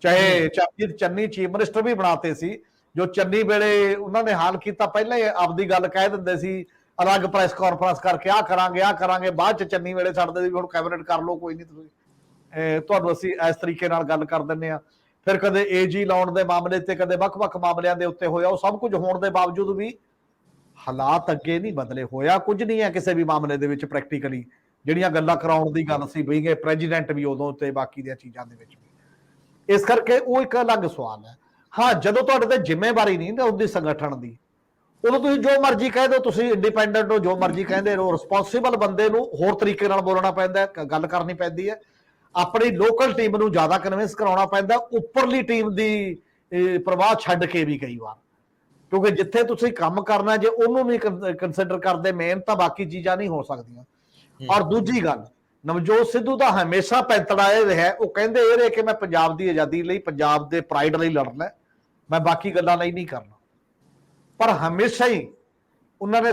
ਚਾਹੇ ਚਰਨਜੀਤ ਚੰਨੀ ਚੀਫ ਮਿਨਿਸਟਰ ਵੀ ਬਣਾਤੇ ਸੀ, ਜੋ ਚੰਨੀ ਵੇਲੇ ਉਹਨਾਂ ਨੇ ਹਾਲ ਕੀਤਾ, ਪਹਿਲਾਂ ਹੀ ਆਪਦੀ ਗੱਲ ਕਹਿ ਦਿੰਦੇ ਸੀ ਅਲੱਗ ਪ੍ਰੈਸ ਕਾਨਫਰੰਸ ਕਰਕੇ ਆਹ ਕਰਾਂਗੇ, ਬਾਅਦ ਚ ਚੰਨੀ ਵੇਲੇ ਛੱਡਦੇ ਸੀ ਹੁਣ ਕੈਬਨਿਟ ਕਰ ਲਓ, ਕੋਈ ਨਹੀਂ ਤੁਸੀਂ ਤੁਹਾਨੂੰ ਅਸੀਂ ਇਸ ਤਰੀਕੇ ਨਾਲ ਗੱਲ ਕਰ ਦਿੰਦੇ ਆ। ਫਿਰ ਕਦੇ ਏਜੀ ਲਾਉਣ ਦੇ ਮਾਮਲੇ ਤੇ, ਕਦੇ ਵੱਖ-ਵੱਖ ਮਾਮਲਿਆਂ ਦੇ ਉੱਤੇ ਹੋਇਆ। ਉਹ ਸਭ ਕੁਝ ਹੋਣ ਦੇ ਬਾਵਜੂਦ ਵੀ ਹਾਲਾਤ ਅੱਗੇ ਨਹੀਂ ਬਦਲੇ, ਹੋਇਆ ਕੁਝ ਨਹੀਂ ਹੈ ਕਿਸੇ ਵੀ ਮਾਮਲੇ ਦੇ ਵਿੱਚ ਪ੍ਰੈਕਟੀਕਲੀ। ਜਿਹੜੀਆਂ ਗੱਲਾਂ ਕਰਾਉਣ ਦੀ ਗੱਲ ਸੀ ਬਈ ਪ੍ਰੈਜ਼ੀਡੈਂਟ ਵੀ ਉਦੋਂ ਤੇ ਬਾਕੀ ਦੀਆਂ ਚੀਜ਼ਾਂ ਦੇ ਵਿੱਚ ਵੀ। ਇਸ ਕਰਕੇ ਉਹ ਇੱਕ ਅਲੱਗ ਸਵਾਲ ਹੈ। ਹਾਂ, ਜਦੋਂ ਤੁਹਾਡੇ ਤੇ ਜ਼ਿੰਮੇਵਾਰੀ ਨਹੀਂ ਨਾ ਉਹਦੀ ਸੰਗਠਨ ਦੀ, ਉਦੋਂ ਤੁਸੀਂ ਜੋ ਮਰਜ਼ੀ ਕਹਿ ਦਿਓ, ਤੁਸੀਂ ਇੰਡੀਪੈਂਡੈਂਟ ਹੋ, ਜੋ ਮਰਜ਼ੀ ਕਹਿੰਦੇ ਰਹੋ। ਰਿਸਪੌਂਸਿਬਲ ਬੰਦੇ ਨੂੰ ਹੋਰ ਤਰੀਕੇ ਨਾਲ ਬੋਲਣਾ ਪੈਂਦਾ, ਗੱਲ ਕਰਨੀ ਪੈਂਦੀ ਹੈ। ਆਪਣੀ ਲੋਕਲ ਟੀਮ ਨੂੰ ਜ਼ਿਆਦਾ ਕਨਵਿੰਸ ਕਰਾਉਣਾ ਪੈਂਦਾ, ਉੱਪਰਲੀ ਟੀਮ ਦੀ ਪ੍ਰਵਾਹ ਛੱਡ ਕੇ ਵੀ ਕਈ ਵਾਰ, ਕਿਉਂਕਿ ਜਿੱਥੇ ਤੁਸੀਂ ਕੰਮ ਕਰਨਾ ਜੇ ਉਹਨੂੰ ਨਹੀਂ ਕੰਸੀਡਰ ਕਰਦੇ ਮੇਨ, ਤਾਂ ਬਾਕੀ ਚੀਜ਼ਾਂ ਨਹੀਂ ਹੋ ਸਕਦੀਆਂ। ਔਰ ਦੂਜੀ ਗੱਲ, ਨਵਜੋਤ ਸਿੱਧੂ ਦਾ ਹਮੇਸ਼ਾ ਪੈਂਤੜਾ ਇਹ ਰਿਹਾ, ਉਹ ਕਹਿੰਦੇ ਇਹ ਰਹੇ ਕਿ ਮੈਂ ਪੰਜਾਬ ਦੀ ਆਜ਼ਾਦੀ ਲਈ, ਪੰਜਾਬ ਦੇ ਪ੍ਰਾਈਡ ਲਈ ਲੜਨਾ, ਮੈਂ ਬਾਕੀ ਗੱਲਾਂ ਲਈ ਨਹੀਂ ਕਰਨਾ। ਪਰ ਹਮੇਸ਼ਾ ਹੀ ਉਹਨਾਂ ਨੇ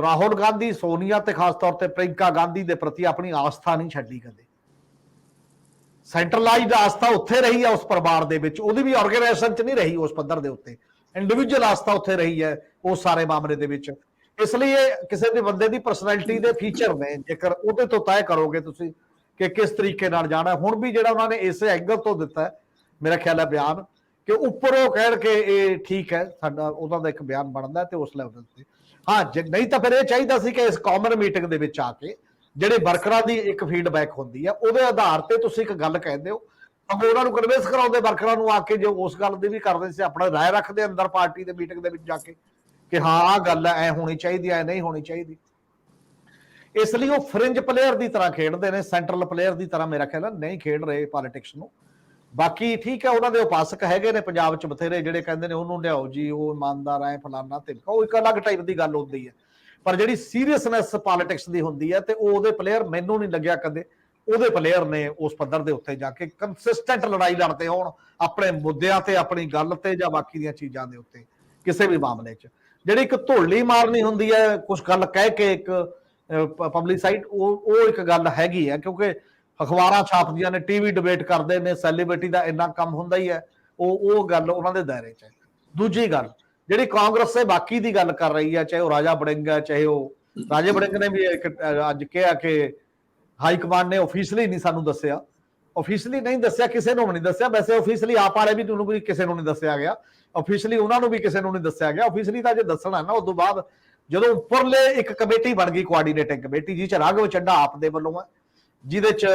ਰਾਹੁਲ ਗਾਂਧੀ, ਸੋਨੀਆ ਤੇ ਖਾਸ ਤੌਰ ਤੇ ਪ੍ਰਿਯੰਕਾ ਗਾਂਧੀ ਦੇ ਪ੍ਰਤੀ ਆਪਣੀ ਆਸਥਾ ਨਹੀਂ ਛੱਡੀ ਕਦੇ। ਸੈਂਟਰਲਾਈਜ਼ਡ ਆਸਥਾ ਉੱਥੇ ਰਹੀ ਹੈ ਉਸ ਪਰਿਵਾਰ ਦੇ ਵਿੱਚ, ਉਹਦੀ ਵੀ ਆਰਗੇਨਾਈਜੇਸ਼ਨ 'ਚ ਨਹੀਂ ਰਹੀ ਉਸ ਪੱਧਰ ਦੇ ਉੱਤੇ। ਇੰਡੀਵਿਜੂਅਲ ਆਸਥਾ ਉੱਥੇ ਰਹੀ ਹੈ ਉਸ ਸਾਰੇ ਮਾਮਲੇ ਦੇ ਵਿੱਚ। ਇਸ ਲਈ ਇਹ ਕਿਸੇ ਦੇ ਬੰਦੇ ਦੀ ਪਰਸਨੈਲਿਟੀ ਦੇ ਫੀਚਰ ਨੇ, ਜੇਕਰ ਉਹਦੇ ਤੋਂ ਤੈਅ ਕਰੋਗੇ ਤੁਸੀਂ ਕਿ ਕਿਸ ਤਰੀਕੇ ਨਾਲ ਜਾਣਾ। ਹੁਣ ਵੀ ਜਿਹੜਾ ਉਹਨਾਂ ਨੇ ਇਸੇ ਐਂਗਲ ਤੋਂ ਦਿੱਤਾ ਮੇਰਾ ਖਿਆਲ ਹੈ ਬਿਆਨ, ਕਿ ਉੱਪਰੋਂ ਕਹਿਣ ਕੇ ਇਹ ਠੀਕ ਹੈ, ਸਾਡਾ ਉਹਨਾਂ ਦਾ ਇੱਕ ਬਿਆਨ ਬਣਦਾ ਤੇ ਉਸ ਲੈਵਲ ਤੇ। ਹਾਂ, ਨਹੀਂ ਤਾਂ ਫਿਰ ਇਹ ਚਾਹੀਦਾ ਸੀ ਕਿ ਇਸ ਕਾਮਨ ਮੀਟਿੰਗ ਦੇ ਵਿੱਚ ਆ ਕੇ ਜਿਹੜੇ ਵਰਕਰਾਂ ਦੀ ਇੱਕ ਫੀਡਬੈਕ ਹੁੰਦੀ ਆ, ਉਹਦੇ ਆਧਾਰ ਤੇ ਤੁਸੀਂ ਇੱਕ ਗੱਲ ਕਹਿੰਦੇ ਹੋ, ਉਹਨਾਂ ਨੂੰ ਕਨਵਿੰਸ ਕਰਾਉਂਦੇ ਵਰਕਰਾਂ ਨੂੰ ਆ ਕੇ, ਜੋ ਉਸ ਗੱਲ ਦੀ ਵੀ ਕਰਦੇ ਸੀ, ਆਪਣਾ ਰਾਏ ਰੱਖਦੇ ਅੰਦਰ ਪਾਰਟੀ ਦੇ ਮੀਟਿੰਗ ਦੇ ਵਿੱਚ ਜਾ ਕੇ ਕਿ ਹਾਂ ਆਹ ਗੱਲ ਐ ਹੋਣੀ ਚਾਹੀਦੀ ਐ ਨਹੀਂ ਹੋਣੀ ਚਾਹੀਦੀ। ਇਸ ਲਈ ਉਹ ਫਰਿੰਜ ਪਲੇਅਰ ਦੀ ਤਰ੍ਹਾਂ ਖੇਡਦੇ ਨੇ, ਸੈਂਟਰਲ ਪਲੇਅਰ ਦੀ ਤਰ੍ਹਾਂ ਮੇਰਾ ਖਿਆਲ ਨਹੀਂ ਖੇਡ ਰਹੇ ਪੋਲਿਟਿਕਸ ਨੂੰ। ਬਾਕੀ ਠੀਕ ਹੈ, ਉਹਨਾਂ ਦੇ ਉਪਾਸਕ ਹੈਗੇ ਨੇ ਪੰਜਾਬ 'ਚ ਬਥੇਰੇ ਜਿਹੜੇ ਕਹਿੰਦੇ ਨੇ ਉਹਨੂੰ ਲਿਆਓ ਜੀ, ਉਹ ਇਮਾਨਦਾਰ ਐ ਫਲਾਨਾ ਧਿਮਕਾ, ਉਹ ਇੱਕ ਅਲੱਗ ਟਾਈਪ ਦੀ ਗੱਲ ਹੁੰਦੀ ਹੈ। ਪਰ ਜਿਹੜੀ ਸੀਰੀਅਸਨੈਸ ਪੋਲਿਟਿਕਸ ਦੀ ਹੁੰਦੀ ਹੈ ਤੇ ਉਹਦੇ ਪਲੇਅਰ ਮੈਨੂੰ ਨਹੀਂ ਲੱਗਿਆ ਕਦੇ ਉਹਦੇ ਪਲੇਅਰ ਨੇ ਉਸ ਪੱਧਰ ਦੇ ਉੱਤੇ ਜਾ ਕੇ ਕੰਸਿਸਟੈਂਟ ਲੜਾਈ ਲੜਦੇ ਹੋਣ ਆਪਣੇ ਮੁੱਦਿਆਂ ਤੇ, ਆਪਣੀ ਗੱਲ ਤੇ ਜਾਂ ਬਾਕੀ ਦੀਆਂ ਚੀਜ਼ਾਂ ਦੇ ਉੱਤੇ ਕਿਸੇ ਵੀ ਮਾਮਲੇ 'ਚ। ਜਿਹੜੀ ਇੱਕ ਧੋਲੀ ਮਾਰਨੀ ਹੁੰਦੀ ਹੈ ਕੁਝ ਗੱਲ ਕਹਿ ਕੇ ਇੱਕ ਪਬਲਿਸਾਈਟ, ਉਹ ਇੱਕ ਗੱਲ ਹੈਗੀ ਹੈ, ਕਿਉਂਕਿ ਅਖਬਾਰਾਂ ਛਾਪਦੀਆਂ ਨੇ, ਟੀਵੀ ਡਿਬੇਟ ਕਰਦੇ ਨੇ, ਸੈਲੀਬ੍ਰਿਟੀ ਦਾ ਇੰਨਾ ਕੰਮ ਹੁੰਦਾ ਹੀ ਹੈ, ਉਹ ਗੱਲ ਉਹਨਾਂ ਦੇ ਦਾਇਰੇ 'ਚ ਹੈ। ਦੂਜੀ ਗੱਲ ਜਿਹੜੀ ਕਾਂਗਰਸ ਦੇ ਬਾਕੀ ਦੀ ਗੱਲ ਕਰ ਰਹੀ ਹੈ, ਚਾਹੇ ਉਹ ਰਾਜਾ ਵੜਿੰਗ ਹੈ, ਚਾਹੇ ਉਹ ਰਾਜੇ ਵੜਿੰਗ ਨੇ ਵੀ ਅੱਜ ਕਿਹਾ ਕਿ ਹਾਈ ਕਮਾਂਡ ਨੇ ਆਫੀਸ਼ੀਅਲੀ ਨਹੀਂ ਸਾਨੂੰ ਦੱਸਿਆ, ਆਫੀਸ਼ੀਅਲੀ ਨਹੀਂ ਦੱਸਿਆ, ਕਿਸੇ ਨੂੰ ਵੀ ਨਹੀਂ ਦੱਸਿਆ। ਵੈਸੇ ਆਫੀਸ਼ੀਅਲੀ ਆਪ ਵਾਲੇ ਵੀ ਤੁਹਾਨੂੰ ਵੀ ਕਿਸੇ ਨੂੰ ਨਹੀਂ ਦੱਸਿਆ ਗਿਆ, ਆਫੀਸ਼ੀਅਲੀ ਉਹਨਾਂ ਨੂੰ ਵੀ ਕਿਸੇ ਨੂੰ ਨਹੀਂ ਦੱਸਿਆ ਗਿਆ। ਆਫੀਸ਼ੀਅਲੀ ਤਾਂ ਜੇ ਦੱਸਣਾ ਨਾ ਉਸ ਤੋਂ ਬਾਅਦ ਜਦੋਂ ਉੱਪਰਲੇ ਇੱਕ ਕਮੇਟੀ ਬਣ ਗਈ, ਕੋਆਰਡੀਨੇਟਿੰਗ ਕਮੇਟੀ, ਜਿਹ ਚ ਰਾਘਵ ਚੱਡਾ ਆਪ ਦੇ ਵੱਲੋਂ ਹੈ, ਜਿਹਦੇ ਚ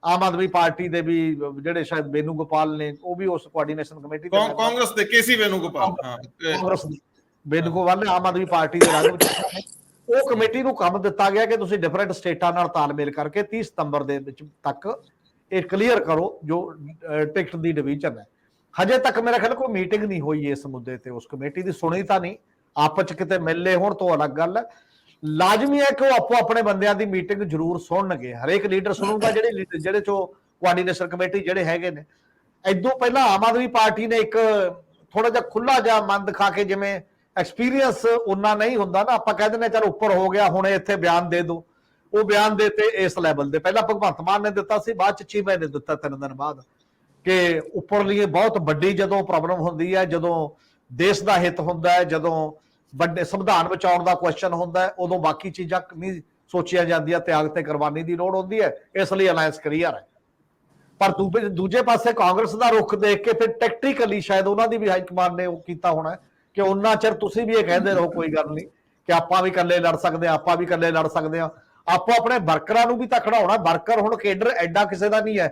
ਆਮ ਆਦਮੀ ਪਾਰਟੀ ਦੇ ਵੀ ਜਿਹੜੇ ਸ਼ਾਇਦ ਬੇਨੂ ਗੋਪਾਲ ਨੇ, ਉਹ ਵੀ ਉਸ ਕੋਆਰਡੀਨੇਸ਼ਨ ਕਮੇਟੀ ਦੇ, ਕਾਂਗਰਸ ਦੇ ਕੇਸੀ ਬੇਨੂ ਗੋਪਾਲ, ਕਾਂਗਰਸ ਦੀ ਬੇਨੂ ਗੋਪਾਲ ਨੇ, ਆਮ ਆਦਮੀ ਪਾਰਟੀ ਦੇ ਰਾਘਵ ਚੱਡਾ ਨੇ, ਉਹ ਕਮੇਟੀ ਨੂੰ ਕੰਮ ਦਿੱਤਾ ਗਿਆ ਕਿ ਤੁਸੀਂ ਡਿਫਰੈਂਟ ਸਟੇਟਾਂ ਨਾਲ ਤਾਲਮੇਲ ਕਰਕੇ 30 ਸਤੰਬਰ ਦੇ ਵਿੱਚ ਤੱਕ ਇਹ ਕਲੀਅਰ ਕਰੋ ਜੋ ਟਿਕਟ ਦੀ ਡਿਵੀਜ਼ਨ ਹੈ। ਹਜੇ ਤੱਕ ਮੇਰਾ ਖਿਆਲ ਕੋਈ ਮੀਟਿੰਗ ਨਹੀਂ ਹੋਈ ਇਸ ਮੁੱਦੇ ਤੇ, ਉਸ ਕਮੇਟੀ ਦੀ ਸੁਣੀ ਤਾਂ ਨਹੀਂ, ਆਪਸ ਚ ਕਿਤੇ ਮਿਲਲੇ ਹੋਣ ਤੋਂ ਅਲੱਗ ਗੱਲ ਹੈ। ਲਾਜ਼ਮੀ ਹੈ ਕਿ ਉਹ ਆਪੋ ਆਪਣੇ ਬੰਦਿਆਂ ਦੀ ਮੀਟਿੰਗ ਜ਼ਰੂਰ ਸੁਣਨਗੇ, ਹਰੇਕ ਲੀਡਰ ਸੁਣੂਗਾ, ਜਿਹੜੇ ਚੋਂ ਕੋਆਰਡੀਨੇਸ਼ਨ ਕਮੇਟੀ ਜਿਹੜੇ ਹੈਗੇ ਨੇ। ਇਦੋਂ ਪਹਿਲਾਂ ਆਮ ਆਦਮੀ ਪਾਰਟੀ ਨੇ ਇੱਕ ਥੋੜਾ ਜਿਹਾ ਖੁੱਲਾ ਜਿਹਾ ਮਨ ਦਿਖਾ ਕੇ, ਜਿਵੇਂ ਐਕਸਪੀਰੀਅੰਸ ਉਹਨਾਂ ਨਹੀਂ ਹੁੰਦਾ ਨਾ। ਆਪਾਂ ਕਹਿ ਦਿੰਦੇ ਚਲ ਉੱਪਰ ਹੋ ਗਿਆ, ਹੁਣ ਇੱਥੇ ਬਿਆਨ ਦੇ ਦਿਓ, ਉਹ ਬਿਆਨ ਦੇਤੇ ਇਸ ਲੈਵਲ ਦੇ। ਪਹਿਲਾਂ ਭਗਵੰਤ ਮਾਨ ਨੇ ਦਿੱਤਾ ਸੀ, ਬਾਅਦ ਚ ਚੀਮੇ ਨੇ ਦਿੱਤਾ 3 ਦਿਨ ਬਾਅਦ, ਕਿ ਉੱਪਰਲੀ ਬਹੁਤ ਵੱਡੀ ਜਦੋਂ ਪ੍ਰੋਬਲਮ ਹੁੰਦੀ ਹੈ, ਜਦੋਂ ਦੇਸ਼ ਦਾ ਹਿੱਤ ਹੁੰਦਾ ਹੈ, ਜਦੋਂ ਵੱਡੇ ਸੰਵਿਧਾਨ ਬਚਾਉਣ ਦਾ ਕੁਐਸਚਨ ਹੁੰਦਾ ਹੈ, ਉਦੋਂ ਬਾਕੀ ਚੀਜ਼ਾਂ ਨਹੀਂ ਸੋਚੀਆਂ ਜਾਂਦੀਆਂ, ਤਿਆਗ ਤੇ ਕੁਰਬਾਨੀ ਦੀ ਲੋੜ ਹੁੰਦੀ ਹੈ। ਇਸ ਲਈ ਅਲਾਇੰਸ ਕਲੀਅਰ ਹੈ। ਪਰ ਦੂਜੇ ਪਾਸੇ ਕਾਂਗਰਸ ਦਾ ਰੁਖ ਦੇਖ ਕੇ ਫਿਰ ਟੈਕਟੀਕਲੀ ਸ਼ਾਇਦ ਉਹਨਾਂ ਦੀ ਵੀ ਹਾਈ ਕਮਾਂਡ ਨੇ ਉਹ ਕੀਤਾ ਹੋਣਾ ਕਿ ਉਹਨਾਂ ਚਿਰ ਤੁਸੀਂ ਵੀ ਇਹ ਕਹਿੰਦੇ ਰਹੋ, ਕੋਈ ਗੱਲ ਨਹੀਂ, ਕਿ ਆਪਾਂ ਵੀ ਇਕੱਲੇ ਲੜ ਸਕਦੇ ਹਾਂ, ਆਪਾਂ ਵੀ ਇਕੱਲੇ ਲੜ ਸਕਦੇ ਹਾਂ। ਆਪੋ ਆਪਣੇ ਵਰਕਰਾਂ ਨੂੰ ਵੀ ਤਾਂ ਖੜਾਉਣਾ। ਵਰਕਰ ਹੁਣ ਕੇਡਰ ਐਡਾ ਕਿਸੇ ਦਾ ਨਹੀਂ ਹੈ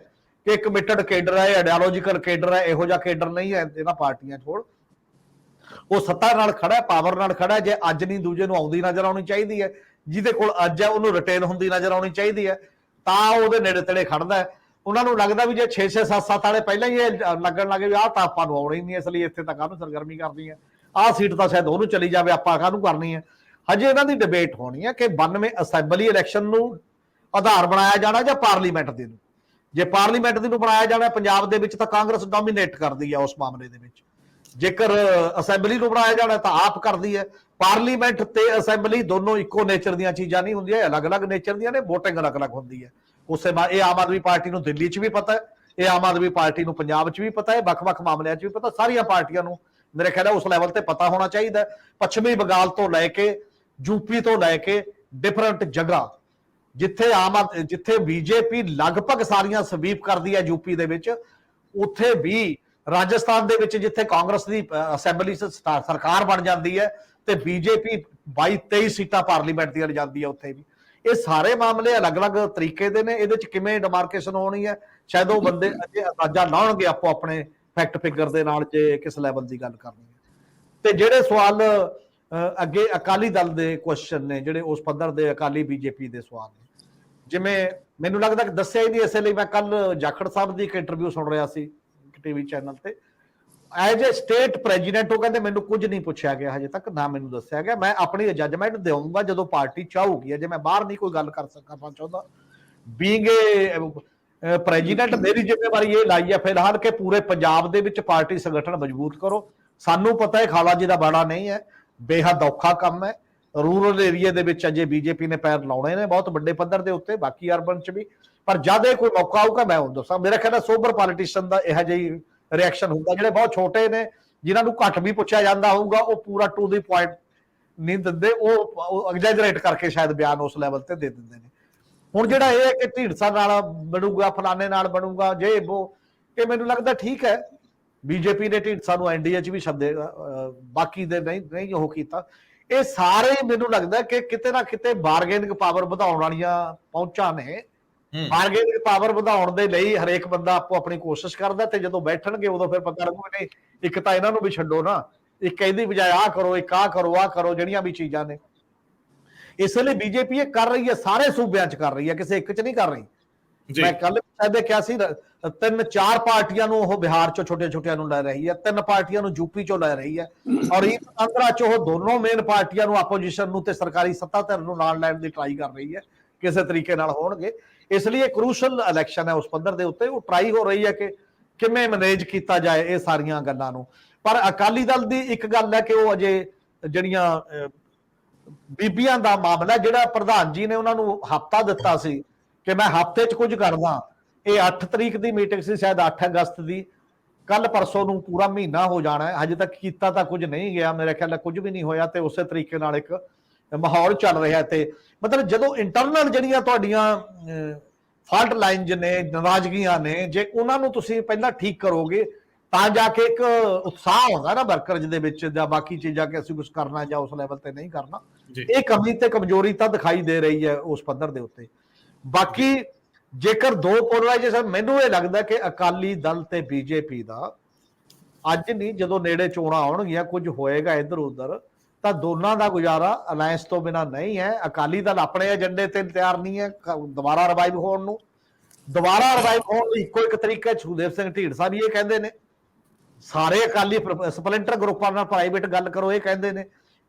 ਕਿ ਕਮਿਟਡ ਕੇਡਰ ਹੈ, ਆਈਡੀਓਲੋਜੀਕਲ ਕੇਡਰ ਹੈ, ਇਹੋ ਜਿਹਾ ਕੇਡਰ ਨਹੀਂ ਹੈ ਇਹਨਾਂ ਪਾਰਟੀਆਂ ਕੋਲ। ਉਹ ਸੱਤਾ ਨਾਲ ਖੜਾ, ਪਾਵਰ ਨਾਲ ਖੜਾ। ਜੇ ਅੱਜ ਨਹੀਂ ਦੂਜੇ ਨੂੰ ਆਉਂਦੀ ਨਜ਼ਰ ਆਉਣੀ ਚਾਹੀਦੀ ਹੈ, ਜਿਹਦੇ ਕੋਲ ਅੱਜ ਹੈ ਉਹਨੂੰ ਰਿਟੇਨ ਹੁੰਦੀ ਨਜ਼ਰ ਆਉਣੀ ਚਾਹੀਦੀ ਹੈ, ਤਾਂ ਉਹਦੇ ਨੇੜੇ ਤੇੜੇ ਖੜਦਾ। ਉਹਨਾਂ ਨੂੰ ਲੱਗਦਾ ਵੀ ਜੇ 6-6 7-7 ਵਾਲੇ ਪਹਿਲਾਂ ਹੀ ਇਹ ਲੱਗਣ ਲੱਗੇ ਵੀ ਆਹ ਤਾਂ ਆਪਾਂ ਨੂੰ ਆਉਣਾ ਹੀ ਨਹੀਂ, ਇਸ ਲਈ ਇੱਥੇ ਤਾਂ ਕਾਹਨੂੰ ਸਰਗਰਮੀ ਕਰਨੀ ਹੈ, ਆਹ ਸੀਟ ਤਾਂ ਸ਼ਾਇਦ ਉਹਨੂੰ ਚਲੀ ਜਾਵੇ, ਆਪਾਂ ਕਾਹਨੂੰ ਕਰਨੀ ਹੈ। ਹਜੇ ਇਹਨਾਂ ਦੀ ਡਿਬੇਟ ਹੋਣੀ ਹੈ ਕਿ 92 ਅਸੈਂਬਲੀ ਇਲੈਕਸ਼ਨ ਨੂੰ ਆਧਾਰ ਬਣਾਇਆ ਜਾਣਾ ਜਾਂ ਪਾਰਲੀਮੈਂਟ ਦੇ ਨੂੰ। ਜੇ ਪਾਰਲੀਮੈਂਟ ਦੇ ਨੂੰ ਬਣਾਇਆ ਜਾਣਾ ਪੰਜਾਬ ਦੇ ਵਿੱਚ ਤਾਂ ਕਾਂਗਰਸ ਡੋਮੀਨੇਟ ਕਰਦੀ ਹੈ ਉਸ ਮਾਮਲੇ ਦੇ ਵਿੱਚ। ਜੇਕਰ ਅਸੈਂਬਲੀ ਨੂੰ ਬਣਾਇਆ ਜਾਣਾ ਤਾਂ ਆਪ ਕਰਦੀ ਹੈ। ਪਾਰਲੀਮੈਂਟ ਤੇ ਅਸੈਂਬਲੀ ਦੋਨੋਂ ਇੱਕੋ ਨੇਚਰ ਦੀਆਂ ਚੀਜ਼ਾਂ ਨਹੀਂ ਹੁੰਦੀਆਂ, ਅਲੱਗ-ਅਲੱਗ ਨੇਚਰ ਦੀਆਂ ਨੇ, ਵੋਟਿੰਗ ਅਲੱਗ-ਅਲੱਗ ਹੁੰਦੀ ਹੈ। ਉਸੇ ਇਹ ਆਮ ਆਦਮੀ ਪਾਰਟੀ ਨੂੰ ਦਿੱਲੀ 'ਚ ਵੀ ਪਤਾ ਹੈ, ਇਹ ਆਮ ਆਦਮੀ ਪਾਰਟੀ ਨੂੰ ਪੰਜਾਬ 'ਚ ਵੀ ਪਤਾ ਹੈ, ਵੱਖ-ਵੱਖ ਮਾਮਲਿਆਂ 'ਚ ਵੀ ਪਤਾ। ਸਾਰੀਆਂ ਪਾਰਟੀਆਂ ਨੂੰ ਮੇਰੇ ਖਿਆਲ ਉਸ ਲੈਵਲ ਤੇ ਪਤਾ ਹੋਣਾ ਚਾਹੀਦਾ। ਪੱਛਮੀ ਬੰਗਾਲ ਤੋਂ ਲੈ ਕੇ ਯੂਪੀ ਤੋਂ ਲੈ ਕੇ ਡਿਫਰੈਂਟ ਜਗ੍ਹਾ ਜਿੱਥੇ ਬੀਜੇਪੀ ਲਗਭਗ ਸਾਰੀਆਂ ਸਵੀਪ ਕਰਦੀ ਹੈ ਯੂਪੀ ਦੇ ਵਿੱਚ, ਉੱਥੇ ਵੀ ਰਾਜਸਥਾਨ ਦੇ ਵਿੱਚ ਜਿੱਥੇ ਕਾਂਗਰਸ ਦੀ ਅਸੈਂਬਲੀ ਸਰਕਾਰ ਬਣ ਜਾਂਦੀ ਹੈ ਤੇ ਬੀਜੇਪੀ 22-23 ਸੀਟਾਂ ਪਾਰਲੀਮੈਂਟ ਦੀਆਂ ਜਾਂਦੀ ਹੈ, ਉੱਥੇ ਵੀ ਇਹ ਸਾਰੇ ਮਾਮਲੇ ਅਲੱਗ-ਅਲੱਗ ਤਰੀਕੇ ਦੇ ਨੇ। ਇਹਦੇ ਚ ਕਿਵੇਂ ਡਿਮਾਰਕੇਸ਼ਨ ਹੋਣੀ ਹੈ, ਸ਼ਾਇਦ ਉਹ ਬੰਦੇ ਅਜੇ ਅੰਦਾਜ਼ਾ ਲਾਉਣਗੇ ਆਪੋ ਆਪਣੇ ਫੈਕਟ ਫਿਗਰ ਦੇ ਨਾਲ, ਜੇ ਕਿਸ ਲੈਵਲ ਦੀ ਗੱਲ ਕਰਨੀ ਹੈ। ਤੇ ਜਿਹੜੇ ਸਵਾਲ ਅੱਗੇ ਅਕਾਲੀ ਦਲ ਦੇ ਕੁਐਸਚਨ ਨੇ, ਜਿਹੜੇ ਉਸ ਪੱਧਰ ਦੇ ਅਕਾਲੀ ਬੀਜੇਪੀ ਦੇ ਸਵਾਲ ਨੇ, ਜਿਵੇਂ ਮੈਨੂੰ ਲੱਗਦਾ ਕਿ ਦੱਸਿਆ ਹੀ ਨਹੀਂ, ਇਸੇ ਲਈ ਮੈਂ ਕੱਲ ਜਾਖੜ ਸਾਹਿਬ ਦੀ ਇੱਕ ਇੰਟਰਵਿਊ ਸੁਣ ਰਿਹਾ ਸੀ ਟੀਵੀ ਚੈਨਲ ਤੇ। ਐਜ ਏ ਸਟੇਟ ਪ੍ਰੈਜ਼ੀਡੈਂਟ ਉਹ ਕਹਿੰਦੇ ਮੈਨੂੰ ਕੁਝ ਨਹੀਂ ਪੁੱਛਿਆ ਗਿਆ ਹਜੇ ਤੱਕ, ਨਾ ਮੈਨੂੰ ਦੱਸਿਆ ਗਿਆ, ਮੈਂ ਆਪਣੀ ਜੱਜਮੈਂਟ ਦੇਵਾਂਗਾ ਜਦੋਂ ਪਾਰਟੀ ਚਾਹੂਗੀ। ਜੇ ਮੈਂ ਬਾਹਰ ਨਹੀਂ ਕੋਈ ਗੱਲ ਕਰਨਾ ਚਾਹੁੰਦਾ। ਬੀਇੰਗ ਏ ਪ੍ਰੈਜ਼ੀਡੈਂਟ ਮੇਰੀ ਜ਼ਿੰਮੇਵਾਰੀ ਇਹ ਲਾਈ ਹੈ ਫਿਲਹਾਲ ਕਿ ਪੂਰੇ ਪੰਜਾਬ ਦੇ ਵਿੱਚ ਪਾਰਟੀ ਸੰਗਠਨ ਮਜ਼ਬੂਤ ਕਰੋ। ਸਾਨੂੰ ਪਤਾ ਹੈ ਖਾਲਾ ਜੀ ਦਾ ਬਾੜਾ ਨਹੀਂ ਹੈ, ਬੇਹੱਦ ਔਖਾ ਕੰਮ ਹੈ। ਰੂਰਲ ਏਰੀਆ ਦੇ ਵਿੱਚ ਅਜੇ ਬੀਜੇਪੀ ਨੇ ਪੈਰ ਲਾਉਣੇ ਨੇ ਬਹੁਤ ਵੱਡੇ ਪੱਧਰ ਦੇ ਉੱਤੇ, ਬਾਕੀ ਅਰਬਨ ਚ ਵੀ। ਪਰ ਜਦ ਇਹ ਕੋਈ ਮੌਕਾ ਆਊਗਾ ਮੈਂ ਉਹ ਦੱਸਾਂ। ਮੇਰਾ ਖਿਆਲ ਹੈ ਸੋਬਰ ਪੋਲੀਟੀਸ਼ੀਅਨ ਦਾ ਇਹੋ ਜਿਹੀ ਰਿਐਕਸ਼ਨ ਹੁੰਦਾ। ਜਿਹੜੇ ਬਹੁਤ ਛੋਟੇ ਨੇ, ਜਿਨ੍ਹਾਂ ਨੂੰ ਘੱਟ ਵੀ ਪੁੱਛਿਆ ਜਾਂਦਾ ਹੋਊਗਾ, ਉਹ ਪੂਰਾ ਟੂ ਦੀ ਪੁਆਇੰਟ ਨਹੀਂ ਦਿੰਦੇ, ਉਹ ਐਗਜ਼ੈਜਰੇਟ ਕਰਕੇ ਸ਼ਾਇਦ ਬਿਆਨ ਉਸ ਲੈਵਲ ਤੇ ਦੇ ਦਿੰਦੇ ਨੇ। ਹੁਣ ਜਿਹੜਾ ਇਹ ਹੈ ਕਿ ਢੀਂਡਸਾ ਨਾਲ ਬਣੂਗਾ, ਫਲਾਣੇ ਨਾਲ ਬਣੂਗਾ, ਜੇ ਉਹ, ਇਹ ਮੈਨੂੰ ਲੱਗਦਾ ਠੀਕ ਹੈ। ਬੀਜੇਪੀ ਨੇ ਢੀਂਡਸਾ ਨੂੰ ਐਨਡੀਏ ਚ ਵੀ ਸੱਦੇਗਾ, ਬਾਕੀ ਦੇ ਨਹੀਂ ਉਹ ਕੀਤਾ। ਇਹ ਸਾਰੇ ਮੈਨੂੰ ਲੱਗਦਾ ਕਿ ਕਿਤੇ ਨਾ ਕਿਤੇ ਬਾਰਗੇਨਿੰਗ ਪਾਵਰ ਵਧਾਉਣ ਵਾਲੀਆਂ ਪਹੁੰਚਾਂ ਨੇ। ਬਾਰਗੇਨਿੰਗ ਪਾਵਰ ਵਧਾਉਣ ਦੇ ਲਈ ਹਰੇਕ ਬੰਦਾ ਆਪੋ ਆਪਣੀ ਕੋਸ਼ਿਸ਼ ਕਰਦਾ, ਤੇ ਜਦੋਂ ਬੈਠਣਗੇ ਉਦੋਂ ਫਿਰ ਪਤਾ ਲੱਗੂਗਾ ਨਹੀਂ ਇੱਕ ਤਾਂ ਇਹਨਾਂ ਨੂੰ ਵੀ ਛੱਡੋ ਨਾ, ਇੱਕ ਇਹਦੀ ਬਜਾਏ ਆਹ ਕਰੋ, ਇੱਕ ਆਹ ਕਰੋ, ਆਹ ਕਰੋ, ਜਿਹੜੀਆਂ ਵੀ ਚੀਜ਼ਾਂ ਨੇ। ਇਸ ਲਈ ਬੀਜੇਪੀ ਇਹ ਕਰ ਰਹੀ ਹੈ, ਸਾਰੇ ਸੂਬਿਆਂ ਚ ਕਰ ਰਹੀ ਹੈ, ਕਿਸੇ ਇੱਕ ਚ ਨਹੀਂ ਕਰ ਰਹੀ। ਮੈਂ ਕੱਲ ਸ਼ਾਇਦ ਕਿਹਾ ਸੀ 3-4 ਪਾਰਟੀਆਂ ਨੂੰ ਉਹ ਬਿਹਾਰ ਚੋਂ ਛੋਟੀਆਂ ਨੂੰ ਲੈ ਰਹੀ ਹੈ, 3 ਪਾਰਟੀਆਂ ਨੂੰ ਯੂਪੀ ਚੋਂ ਲੈ ਰਹੀ ਹੈ, ਔਰ ਇਹ ਆਂਧਰਾ ਚ ਉਹ ਦੋਨੋਂ ਮੇਨ ਪਾਰਟੀਆਂ ਨੂੰ, ਆਪੋਜੀਸ਼ਨ ਨੂੰ ਤੇ ਸਰਕਾਰੀ ਸੱਤਾ ਧਿਰ ਨੂੰ ਨਾਲ ਲੈਣ ਦੀ ਟਰਾਈ ਕਰ ਰਹੀ ਹੈ, ਕਿਸੇ ਤਰੀਕੇ ਨਾਲ ਹੋਣਗੇ। ਇਸ ਲਈ ਇਹ ਕਰੂਸ਼ਲ ਇਲੈਕਸ਼ਨ ਹੈ ਉਸ ਪੱਧਰ ਦੇ ਉੱਤੇ। ਉਹ ਟਰਾਈ ਹੋ ਰਹੀ ਹੈ ਕਿ ਕਿਵੇਂ ਮੈਨੇਜ ਕੀਤਾ ਜਾਏ ਇਹ ਸਾਰੀਆਂ ਗੱਲਾਂ ਨੂੰ। ਪਰ ਅਕਾਲੀ ਦਲ ਦੀ ਇੱਕ ਗੱਲ ਹੈ ਕਿ ਉਹ ਅਜੇ ਜਿਹੜੀਆਂ ਬੀਬੀਆਂ ਦਾ ਮਾਮਲਾ, ਜਿਹੜਾ ਪ੍ਰਧਾਨ ਜੀ ਨੇ ਉਹਨਾਂ ਨੂੰ ਹਫ਼ਤਾ ਦਿੱਤਾ ਸੀ ਕਿ ਮੈਂ ਹਫ਼ਤੇ 'ਚ ਕੁਝ ਕਰਦਾ। ਇਹ 8 ਤਰੀਕ ਦੀ ਮੀਟਿੰਗ ਸੀ, ਸ਼ਾਇਦ 8 ਅਗਸਤ ਦੀ। ਕੱਲ ਪਰਸੋਂ ਨੂੰ ਪੂਰਾ ਮਹੀਨਾ ਹੋ ਜਾਣਾ ਹੈ, ਹਜੇ ਤੱਕ ਕੀਤਾ ਤਾਂ ਕੁਝ ਨਹੀਂ ਗਿਆ। ਮੇਰੇ ਖਿਆਲ ਨਾਲ ਕੁਝ ਵੀ ਨਹੀਂ ਹੋਇਆ, ਤੇ ਉਸੇ ਤਰੀਕੇ ਨਾਲ ਇੱਕ ਮਾਹੌਲ ਚੱਲ ਰਿਹਾ। ਤੇ ਮਤਲਬ ਜਦੋਂ ਇੰਟਰਨਲ ਜਿਹੜੀਆਂ ਤੁਹਾਡੀਆਂ ਫਾਲਟ ਲਾਈਨਸ ਨੇ, ਨਾਰਾਜ਼ਗੀਆਂ ਨੇ, ਜੇ ਉਹਨਾਂ ਨੂੰ ਤੁਸੀਂ ਪਹਿਲਾਂ ਠੀਕ ਕਰੋਗੇ ਤਾਂ ਜਾ ਕੇ ਇੱਕ ਉਤਸ਼ਾਹ ਹੁੰਦਾ ਨਾ ਵਰਕਰਜ਼ ਦੇ ਵਿੱਚ, ਜਾਂ ਬਾਕੀ ਚੀਜ਼ਾਂ ਕਿ ਅਸੀਂ ਕੁਝ ਕਰਨਾ ਜਾਂ ਉਸ ਲੈਵਲ ਤੇ ਨਹੀਂ ਕਰਨਾ। ਇਹ ਕਮੀ ਤੇ ਕਮਜ਼ੋਰੀ ਤਾਂ ਦਿਖਾਈ ਦੇ ਰਹੀ ਹੈ ਉਸ ਪੱਧਰ ਦੇ ਉੱਤੇ। ਬਾਕੀ ਜੇਕਰ ਦੋ ਪੋਲਰਾਈਜੇਸ਼ਨ, ਮੈਨੂੰ ਇਹ ਲੱਗਦਾ ਕਿ ਅਕਾਲੀ ਦਲ ਤੇ ਬੀਜੇਪੀ ਦਾ ਅੱਜ ਨਹੀਂ, ਜਦੋਂ ਨੇੜੇ ਚੋਣਾਂ ਆਉਣਗੀਆਂ, ਕੁਝ ਹੋਏਗਾ ਇੱਧਰ ਉੱਧਰ, ਤਾਂ ਦੋਨਾਂ ਦਾ ਗੁਜ਼ਾਰਾ ਅਲਾਇੰਸ ਤੋਂ ਬਿਨਾਂ ਨਹੀਂ ਹੈ। ਅਕਾਲੀ ਦਲ ਆਪਣੇ ਏਜੰਡੇ ਤੇ ਤਿਆਰ ਨਹੀਂ ਹੈ ਦੁਬਾਰਾ ਰਿਵਾਈਵ ਹੋਣ ਨੂੰ। ਦੁਬਾਰਾ ਰਿਵਾਈਵ ਹੋਣ ਲਈ ਇੱਕੋ ਇੱਕ ਤਰੀਕਾ, ਸੁਖਦੇਵ ਸਿੰਘ ਢੀਂਡਸਾ ਵੀ ਇਹ ਕਹਿੰਦੇ ਨੇ, ਸਾਰੇ ਅਕਾਲੀ ਸਪਲਿੰਟਰ ਗਰੁੱਪਾਂ ਨਾਲ ਪ੍ਰਾਈਵੇਟ ਗੱਲ ਕਰੋ, ਇਹ ਕਹਿੰਦੇ ਨੇ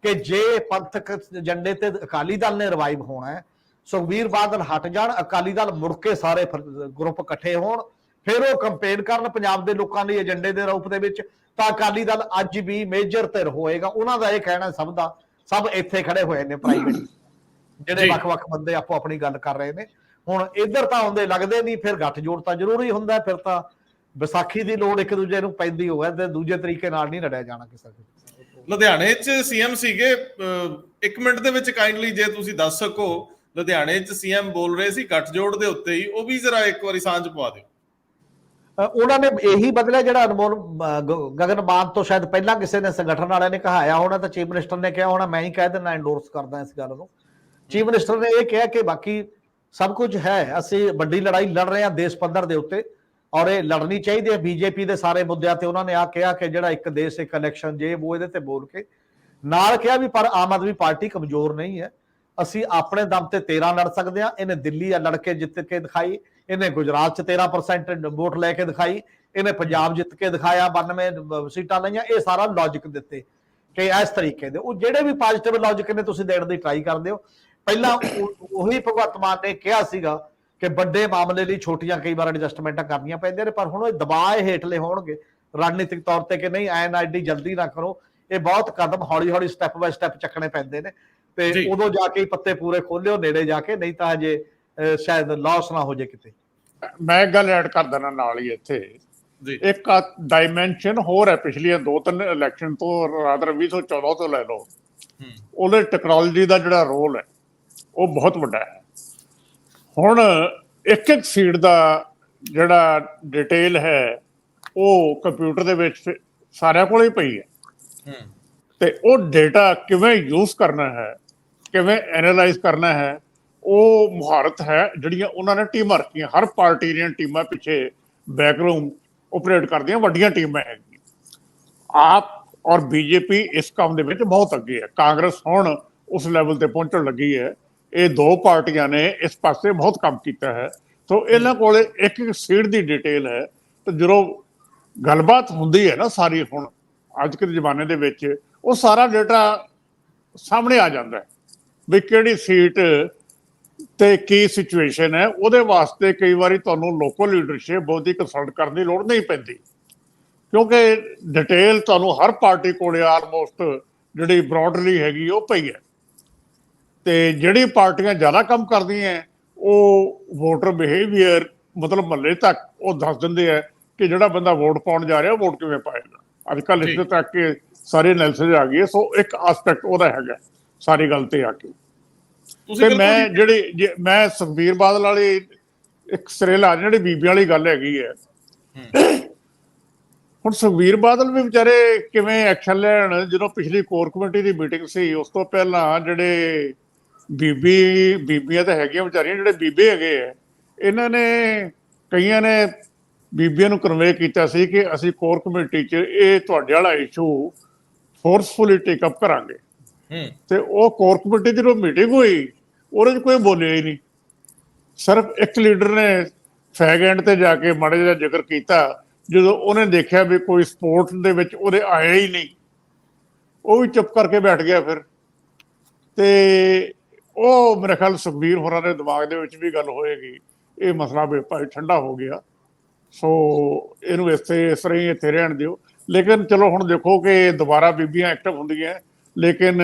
ਕਿ ਜੇ ਪੰਥਕ ਏਜੰਡੇ ਤੇ ਅਕਾਲੀ ਦਲ ਨੇ ਰਿਵਾਈਵ ਹੋਣਾ ਹੈ, ਸੁਖਬੀਰ ਬਾਦਲ ਹਟ ਜਾਣ, ਅਕਾਲੀ ਦਲ ਮੁੜ ਕੇ ਸਾਰੇ ਗਰੁੱਪ ਇਕੱਠੇ ਹੋਣ, ਫਿਰ ਉਹ ਕੰਪੇਨ ਕਰਨ ਪੰਜਾਬ ਦੇ ਲੋਕਾਂ ਲਈ ਏਜੰਡੇ ਦੇ ਰੂਪ ਦੇ ਵਿੱਚ, ਤਾਂ ਅਕਾਲੀ ਦਲ ਅੱਜ ਵੀ ਮੇਜਰ ਧਿਰ ਹੋਏਗਾ। ਉਹਨਾਂ ਦਾ ਇਹ ਕਹਿਣਾ ਸਭ ਦਾ, ਸਭ ਇੱਥੇ ਖੜੇ ਹੋਏ ਨੇ ਪ੍ਰਾਈਵੇਟ, ਜਿਹੜੇ ਵੱਖ-ਵੱਖ ਬੰਦੇ ਆਪੋ ਆਪਣੀ ਗੱਲ ਕਰ ਰਹੇ ਨੇ। ਹੁਣ ਇੱਧਰ ਤਾਂ ਆਉਂਦੇ ਲੱਗਦੇ ਨਹੀਂ, ਫਿਰ ਗੱਠਜੋੜ ਤਾਂ ਜ਼ਰੂਰੀ ਹੁੰਦਾ, ਫਿਰ ਤਾਂ ਵਿਸਾਖੀ ਦੀ ਲੋੜ ਇੱਕ ਦੂਜੇ ਨੂੰ ਪੈਂਦੀ ਹੋਵੇ ਤੇ ਦੂਜੇ ਤਰੀਕੇ ਨਾਲ ਨਹੀਂ ਲੜਿਆ ਜਾਣਾ ਕਿਸੇ ਨੂੰ। ਲੁਧਿਆਣੇ 'ਚ ਸੀਐਮ ਸੀਗੇ, 1 ਮਿੰਟ ਦੇ ਵਿੱਚ ਕਾਈਂਡਲੀ ਜੇ ਤੁਸੀਂ ਦੱਸ ਸਕੋ, ਲੁਧਿਆਣੇ 'ਚ ਸੀਐਮ ਬੋਲ ਰਹੇ ਸੀ ਗੱਠਜੋੜ ਦੇ ਉੱਤੇ ਹੀ, ਉਹ ਵੀ ਜ਼ਰਾ ਇੱਕ ਵਾਰੀ ਸਾਂਝ ਪਵਾ ਦਿਓ। ਉਹਨਾਂ ਨੇ ਇਹੀ ਬਦਲਿਆ ਜਿਹੜਾ ਅਨਮੋਲ ਗਗਨ ਮਾਨ ਤੋਂ ਸ਼ਾਇਦ ਪਹਿਲਾਂ ਕਿਸੇ ਨੇ ਸੰਗਠਨ ਵਾਲਿਆਂ ਨੇ ਕਹਾਇਆ ਹੋਣਾ, ਤਾਂ ਚੀਫ ਮਿਨਿਸਟਰ ਨੇ ਕਿਹਾ ਹੋਣਾ, ਮੈਂ ਹੀ ਕਹਿ ਦਿੰਦਾ, ਇੰਡੋਰਸ ਕਰਦਾ ਇਸ ਗੱਲ ਨੂੰ। ਚੀਫ ਮਿਨਿਸਟਰ ਨੇ ਇਹ ਕਿਹਾ ਕਿ ਬਾਕੀ ਸਭ ਕੁਝ ਹੈ, ਅਸੀਂ ਵੱਡੀ ਲੜਾਈ ਲੜ ਰਹੇ ਹਾਂ ਦੇਸ਼ ਪੱਧਰ ਦੇ ਉੱਤੇ, ਔਰ ਇਹ ਲੜਨੀ ਚਾਹੀਦੀ ਹੈ ਬੀਜੇਪੀ ਦੇ ਸਾਰੇ ਮੁੱਦਿਆਂ ਤੇ। ਉਹਨਾਂ ਨੇ ਆ ਕਿਹਾ ਕਿ ਜਿਹੜਾ ਇੱਕ ਦੇਸ਼ ਇੱਕ ਇਲੈਕਸ਼ਨ ਜੇ ਉਹ ਇਹਦੇ ਤੇ ਬੋਲ ਕੇ ਨਾਲ ਕਿਹਾ ਵੀ ਪਰ ਆਮ ਆਦਮੀ ਪਾਰਟੀ ਕਮਜ਼ੋਰ ਨਹੀਂ ਹੈ, ਅਸੀਂ ਆਪਣੇ ਦਮ ਤੇ 13 ਲੜ ਸਕਦੇ ਹਾਂ। ਇਹਨੇ ਦਿੱਲੀ ਲੜ ਕੇ ਜਿੱਤ ਕੇ ਦਿਖਾਈ, ਇਹਨੇ ਗੁਜਰਾਤ 'ਚ 13% ਵੋਟ ਲੈ ਕੇ ਦਿਖਾਈ, ਇਹਨੇ ਪੰਜਾਬ ਜਿੱਤ ਕੇ ਦਿਖਾਇਆ, 92 ਸੀਟਾਂ ਲਈਆਂ। ਇਹ ਸਾਰਾ ਲੌਜਿਕ ਦਿੱਤੇ ਕਿ ਇਸ ਤਰੀਕੇ ਦੇ ਉਹ ਜਿਹੜੇ ਵੀ ਪੋਜ਼ਿਟਿਵ ਲੌਜਿਕ ਨੇ ਤੁਸੀਂ ਦੇਣ ਦੀ ਟਰਾਈ ਕਰਦੇ ਹੋ। ਪਹਿਲਾਂ ਉਹੀ ਭਗਵੰਤ ਮਾਨ ਨੇ ਕਿਹਾ ਸੀਗਾ ਕਿ ਵੱਡੇ ਮਾਮਲੇ ਲਈ ਛੋਟੀਆਂ ਕਈ ਵਾਰ ਐਡਜਸਟਮੈਂਟਾਂ ਕਰਨੀਆਂ ਪੈਂਦੀਆਂ ਨੇ, ਪਰ ਹੁਣ ਇਹ ਦਬਾਅ ਹੇਠਲੇ ਹੋਣਗੇ ਰਣਨੀਤਿਕ ਤੌਰ ਤੇ ਕਿ ਨਹੀਂ ਐਨਆਈਡੀ ਜਲਦੀ ਨਾ ਕਰੋ, ਇਹ ਬਹੁਤ ਕਦਮ ਹੌਲੀ ਹੌਲੀ ਸਟੈਪ ਬਾਏ ਸਟੈਪ ਚੱਕਣੇ ਪੈਂਦੇ ਨੇ, ਤੇ ਉਦੋਂ ਜਾ ਕੇ ਪੱਤੇ ਪੂਰੇ ਖੋਲਿਓ ਨੇੜੇ ਜਾ ਕੇ, ਨਹੀਂ ਤਾਂ ਹਜੇ ਸ਼ਾਇਦ ਲਾਸ ਨਾ ਹੋ ਜਾਏ ਕਿਤੇ। ਮੈਂ ਇੱਕ ਗੱਲ ਐਡ ਕਰ ਦੇਣਾ ਨਾਲ ਹੀ ਇੱਥੇ, ਇੱਕ ਡਾਇਮੈਂਸ਼ਨ ਹੋਰ ਹੈ ਪਿਛਲੀਆਂ 2-3 ਇਲੈਕਸ਼ਨ ਤੋਂ, ਰਾਦਰ 2014 ਤੋਂ ਲੈ ਲਓ, ਉਹਦੇ ਟੈਕਨੋਲੋਜੀ ਦਾ ਜਿਹੜਾ ਰੋਲ ਹੈ ਉਹ ਬਹੁਤ ਵੱਡਾ ਹੈ। ਹੁਣ ਇੱਕ ਸੀਟ ਦਾ ਜਿਹੜਾ ਡਿਟੇਲ ਹੈ ਉਹ ਕੰਪਿਊਟਰ ਦੇ ਵਿੱਚ ਸਾਰਿਆਂ ਕੋਲ ਹੀ ਪਈ ਹੈ, ਤੇ ਉਹ ਡੇਟਾ ਕਿਵੇਂ ਯੂਜ਼ ਕਰਨਾ ਹੈ, ਕਿਵੇਂ ਐਨਾਲਾਈਜ਼ ਕਰਨਾ ਹੈ, ਉਹ ਮੁਹਾਰਤ ਹੈ ਜਿਹੜੀਆਂ ਉਹਨਾਂ ਨੇ ਟੀਮਾਂ ਰੱਖੀਆਂ। ਹਰ ਪਾਰਟੀ ਦੀਆਂ ਟੀਮਾਂ ਪਿੱਛੇ ਬੈਕਰੂਮ ਆਪਰੇਟ ਕਰਦੀਆਂ ਵੱਡੀਆਂ ਟੀਮਾਂ ਹੈਗੀਆਂ। ਆਪ ਔਰ ਬੀਜੇਪੀ ਇਸ ਕੰਮ ਦੇ ਵਿੱਚ ਬਹੁਤ ਅੱਗੇ ਹੈ, ਕਾਂਗਰਸ ਹੁਣ ਉਸ ਲੈਵਲ ਤੇ ਪਹੁੰਚਣ ਲੱਗੀ ਹੈ। ਇਹ ਦੋ ਪਾਰਟੀਆਂ ਨੇ ਇਸ ਪਾਸੇ ਬਹੁਤ ਕੰਮ ਕੀਤਾ ਹੈ, ਸੋ ਇਹਨਾਂ ਕੋਲ ਇੱਕ ਇੱਕ ਸੀਟ ਦੀ ਡਿਟੇਲ ਹੈ। ਤੇ ਜਦੋਂ ਗੱਲਬਾਤ ਹੁੰਦੀ ਹੈ ਨਾ ਸਾਰੀ, ਹੁਣ ਅੱਜ ਦੇ ਜ਼ਮਾਨੇ ਦੇ ਵਿੱਚ ਉਹ ਸਾਰਾ ਡੇਟਾ ਸਾਹਮਣੇ ਆ ਜਾਂਦਾ ਹੈ ਵੀ ਕਿਹੜੀ ਸੀਟ ਤੇ ਕੀ ਸਿਚੁਏਸ਼ਨ ਹੈ। ਉਹਦੇ ਵਾਸਤੇ ਕਈ ਵਾਰੀ ਤੁਹਾਨੂੰ ਲੋਕਲ ਲੀਡਰਸ਼ਿਪ ਬਹੁਤੀ ਕੰਸਲਟ ਕਰਨ ਦੀ ਲੋੜ ਨਹੀਂ ਪੈਂਦੀ, ਕਿਉਂਕਿ ਡਿਟੇਲ ਤੁਹਾਨੂੰ ਹਰ ਪਾਰਟੀ ਕੋਲੇ ਆਲਮੋਸਟ ਜਿਹੜੀ ਬ੍ਰੌਡਲੀ ਹੈਗੀ ਉਹ ਪਈ ਹੈ। ਤੇ ਜਿਹੜੀ ਪਾਰਟੀਆਂ ਜ਼ਿਆਦਾ ਕੰਮ ਕਰਦੀਆਂ ਉਹ ਵੋਟਰ ਬਿਹੇਵੀਅਰ ਮਤਲਬ ਮਹੱਲੇ ਤੱਕ ਉਹ ਦੱਸ ਦਿੰਦੇ ਆ ਕਿ ਜਿਹੜਾ ਬੰਦਾ ਵੋਟ ਪਾਉਣ ਜਾ ਰਿਹਾ ਵੋਟ ਕਿਵੇਂ ਪਾਏਗਾ। ਅੱਜ ਕੱਲ੍ਹ ਇਸ ਤੱਕ ਕਿ ਸਾਰੇ ਐਨਾਲਿਸਿਸ ਆ ਗਈ ਹੈ, ਸੋ ਇੱਕ ਆਸਪੈਕਟ ਉਹਦਾ ਹੈਗਾ ਸਾਰੀ ਗੱਲ ਤੇ ਆ ਕੇ। ਤੇ ਮੈਂ ਸੁਖਬੀਰ ਬਾਦਲ ਵਾਲੀ ਇੱਕ ਸਿਰੇ ਲਾ ਜਿਹੜੀ ਬੀਬੀਆਂ ਵਾਲੀ ਗੱਲ ਹੈਗੀ ਹੈ, ਹੁਣ ਸੁਖਬੀਰ ਬਾਦਲ ਵੀ ਵਿਚਾਰੇ ਕਿਵੇਂ ਐਕਸ਼ਨ ਲੈਣ। ਜਦੋਂ ਪਿਛਲੀ ਕੋਰ ਕਮੇਟੀ ਦੀ ਮੀਟਿੰਗ ਸੀ ਉਸ ਤੋਂ ਪਹਿਲਾਂ ਜਿਹੜੇ ਬੀਬੀਆਂ ਤਾਂ ਹੈਗੀਆਂ ਵਿਚਾਰੀਆਂ, ਜਿਹੜੇ ਬੀਬੇ ਹੈਗੇ ਆ, ਇਹਨਾਂ ਨੇ ਕਈਆਂ ਨੇ ਬੀਬੀਆਂ ਨੂੰ ਕਨਵੇ ਕੀਤਾ ਸੀ ਕਿ ਅਸੀਂ ਕੋਰ ਕਮੇਟੀ 'ਚ ਇਹ ਤੁਹਾਡੇ ਵਾਲਾ ਇਸ਼ੂ ਫੋਰਸਫੁਲੀ ਟੇਕਅਪ ਕਰਾਂਗੇ। ਤੇ ਉਹ ਕੋਰ ਕਮੇਟੀ ਦੀ ਜਦੋਂ ਮੀਟਿੰਗ ਹੋਈ ਉਹਦੇ 'ਚ ਕੋਈ ਬੋਲਿਆ ਹੀ ਨਹੀਂ, ਸਿਰਫ ਇੱਕ ਲੀਡਰ ਨੇ ਫੈਗ ਐਂਡ ਤੇ ਜਾ ਕੇ ਮਾੜਾ ਜਿਹਾ ਜ਼ਿਕਰ ਕੀਤਾ। ਜਦੋਂ ਉਹਨੇ ਦੇਖਿਆ ਵੀ ਕੋਈ ਸਪੋਰਟ ਦੇ ਵਿੱਚ ਉਹਦੇ ਆਇਆ ਹੀ ਨਹੀਂ, ਉਹ ਵੀ ਚੁੱਪ ਕਰਕੇ ਬੈਠ ਗਿਆ ਫਿਰ। ਤੇ ਉਹ ਮੇਰੇ ਖਿਆਲ ਸੁਖਬੀਰ ਹੋਰਾਂ ਦੇ ਦਿਮਾਗ ਦੇ ਵਿੱਚ ਵੀ ਗੱਲ ਹੋਏਗੀ, ਇਹ ਮਸਲਾ ਵੀ ਭਾਈ ਠੰਡਾ ਹੋ ਗਿਆ, ਸੋ ਇਹਨੂੰ ਇਸ ਤਰ੍ਹਾਂ ਹੀ ਇੱਥੇ ਰਹਿਣ ਦਿਓ। ਲੇਕਿਨ ਚਲੋ ਹੁਣ ਦੇਖੋ ਕਿ ਦੁਬਾਰਾ ਬੀਬੀਆਂ ਐਕਟਿਵ ਹੁੰਦੀਆਂ, ਲੇਕਿਨ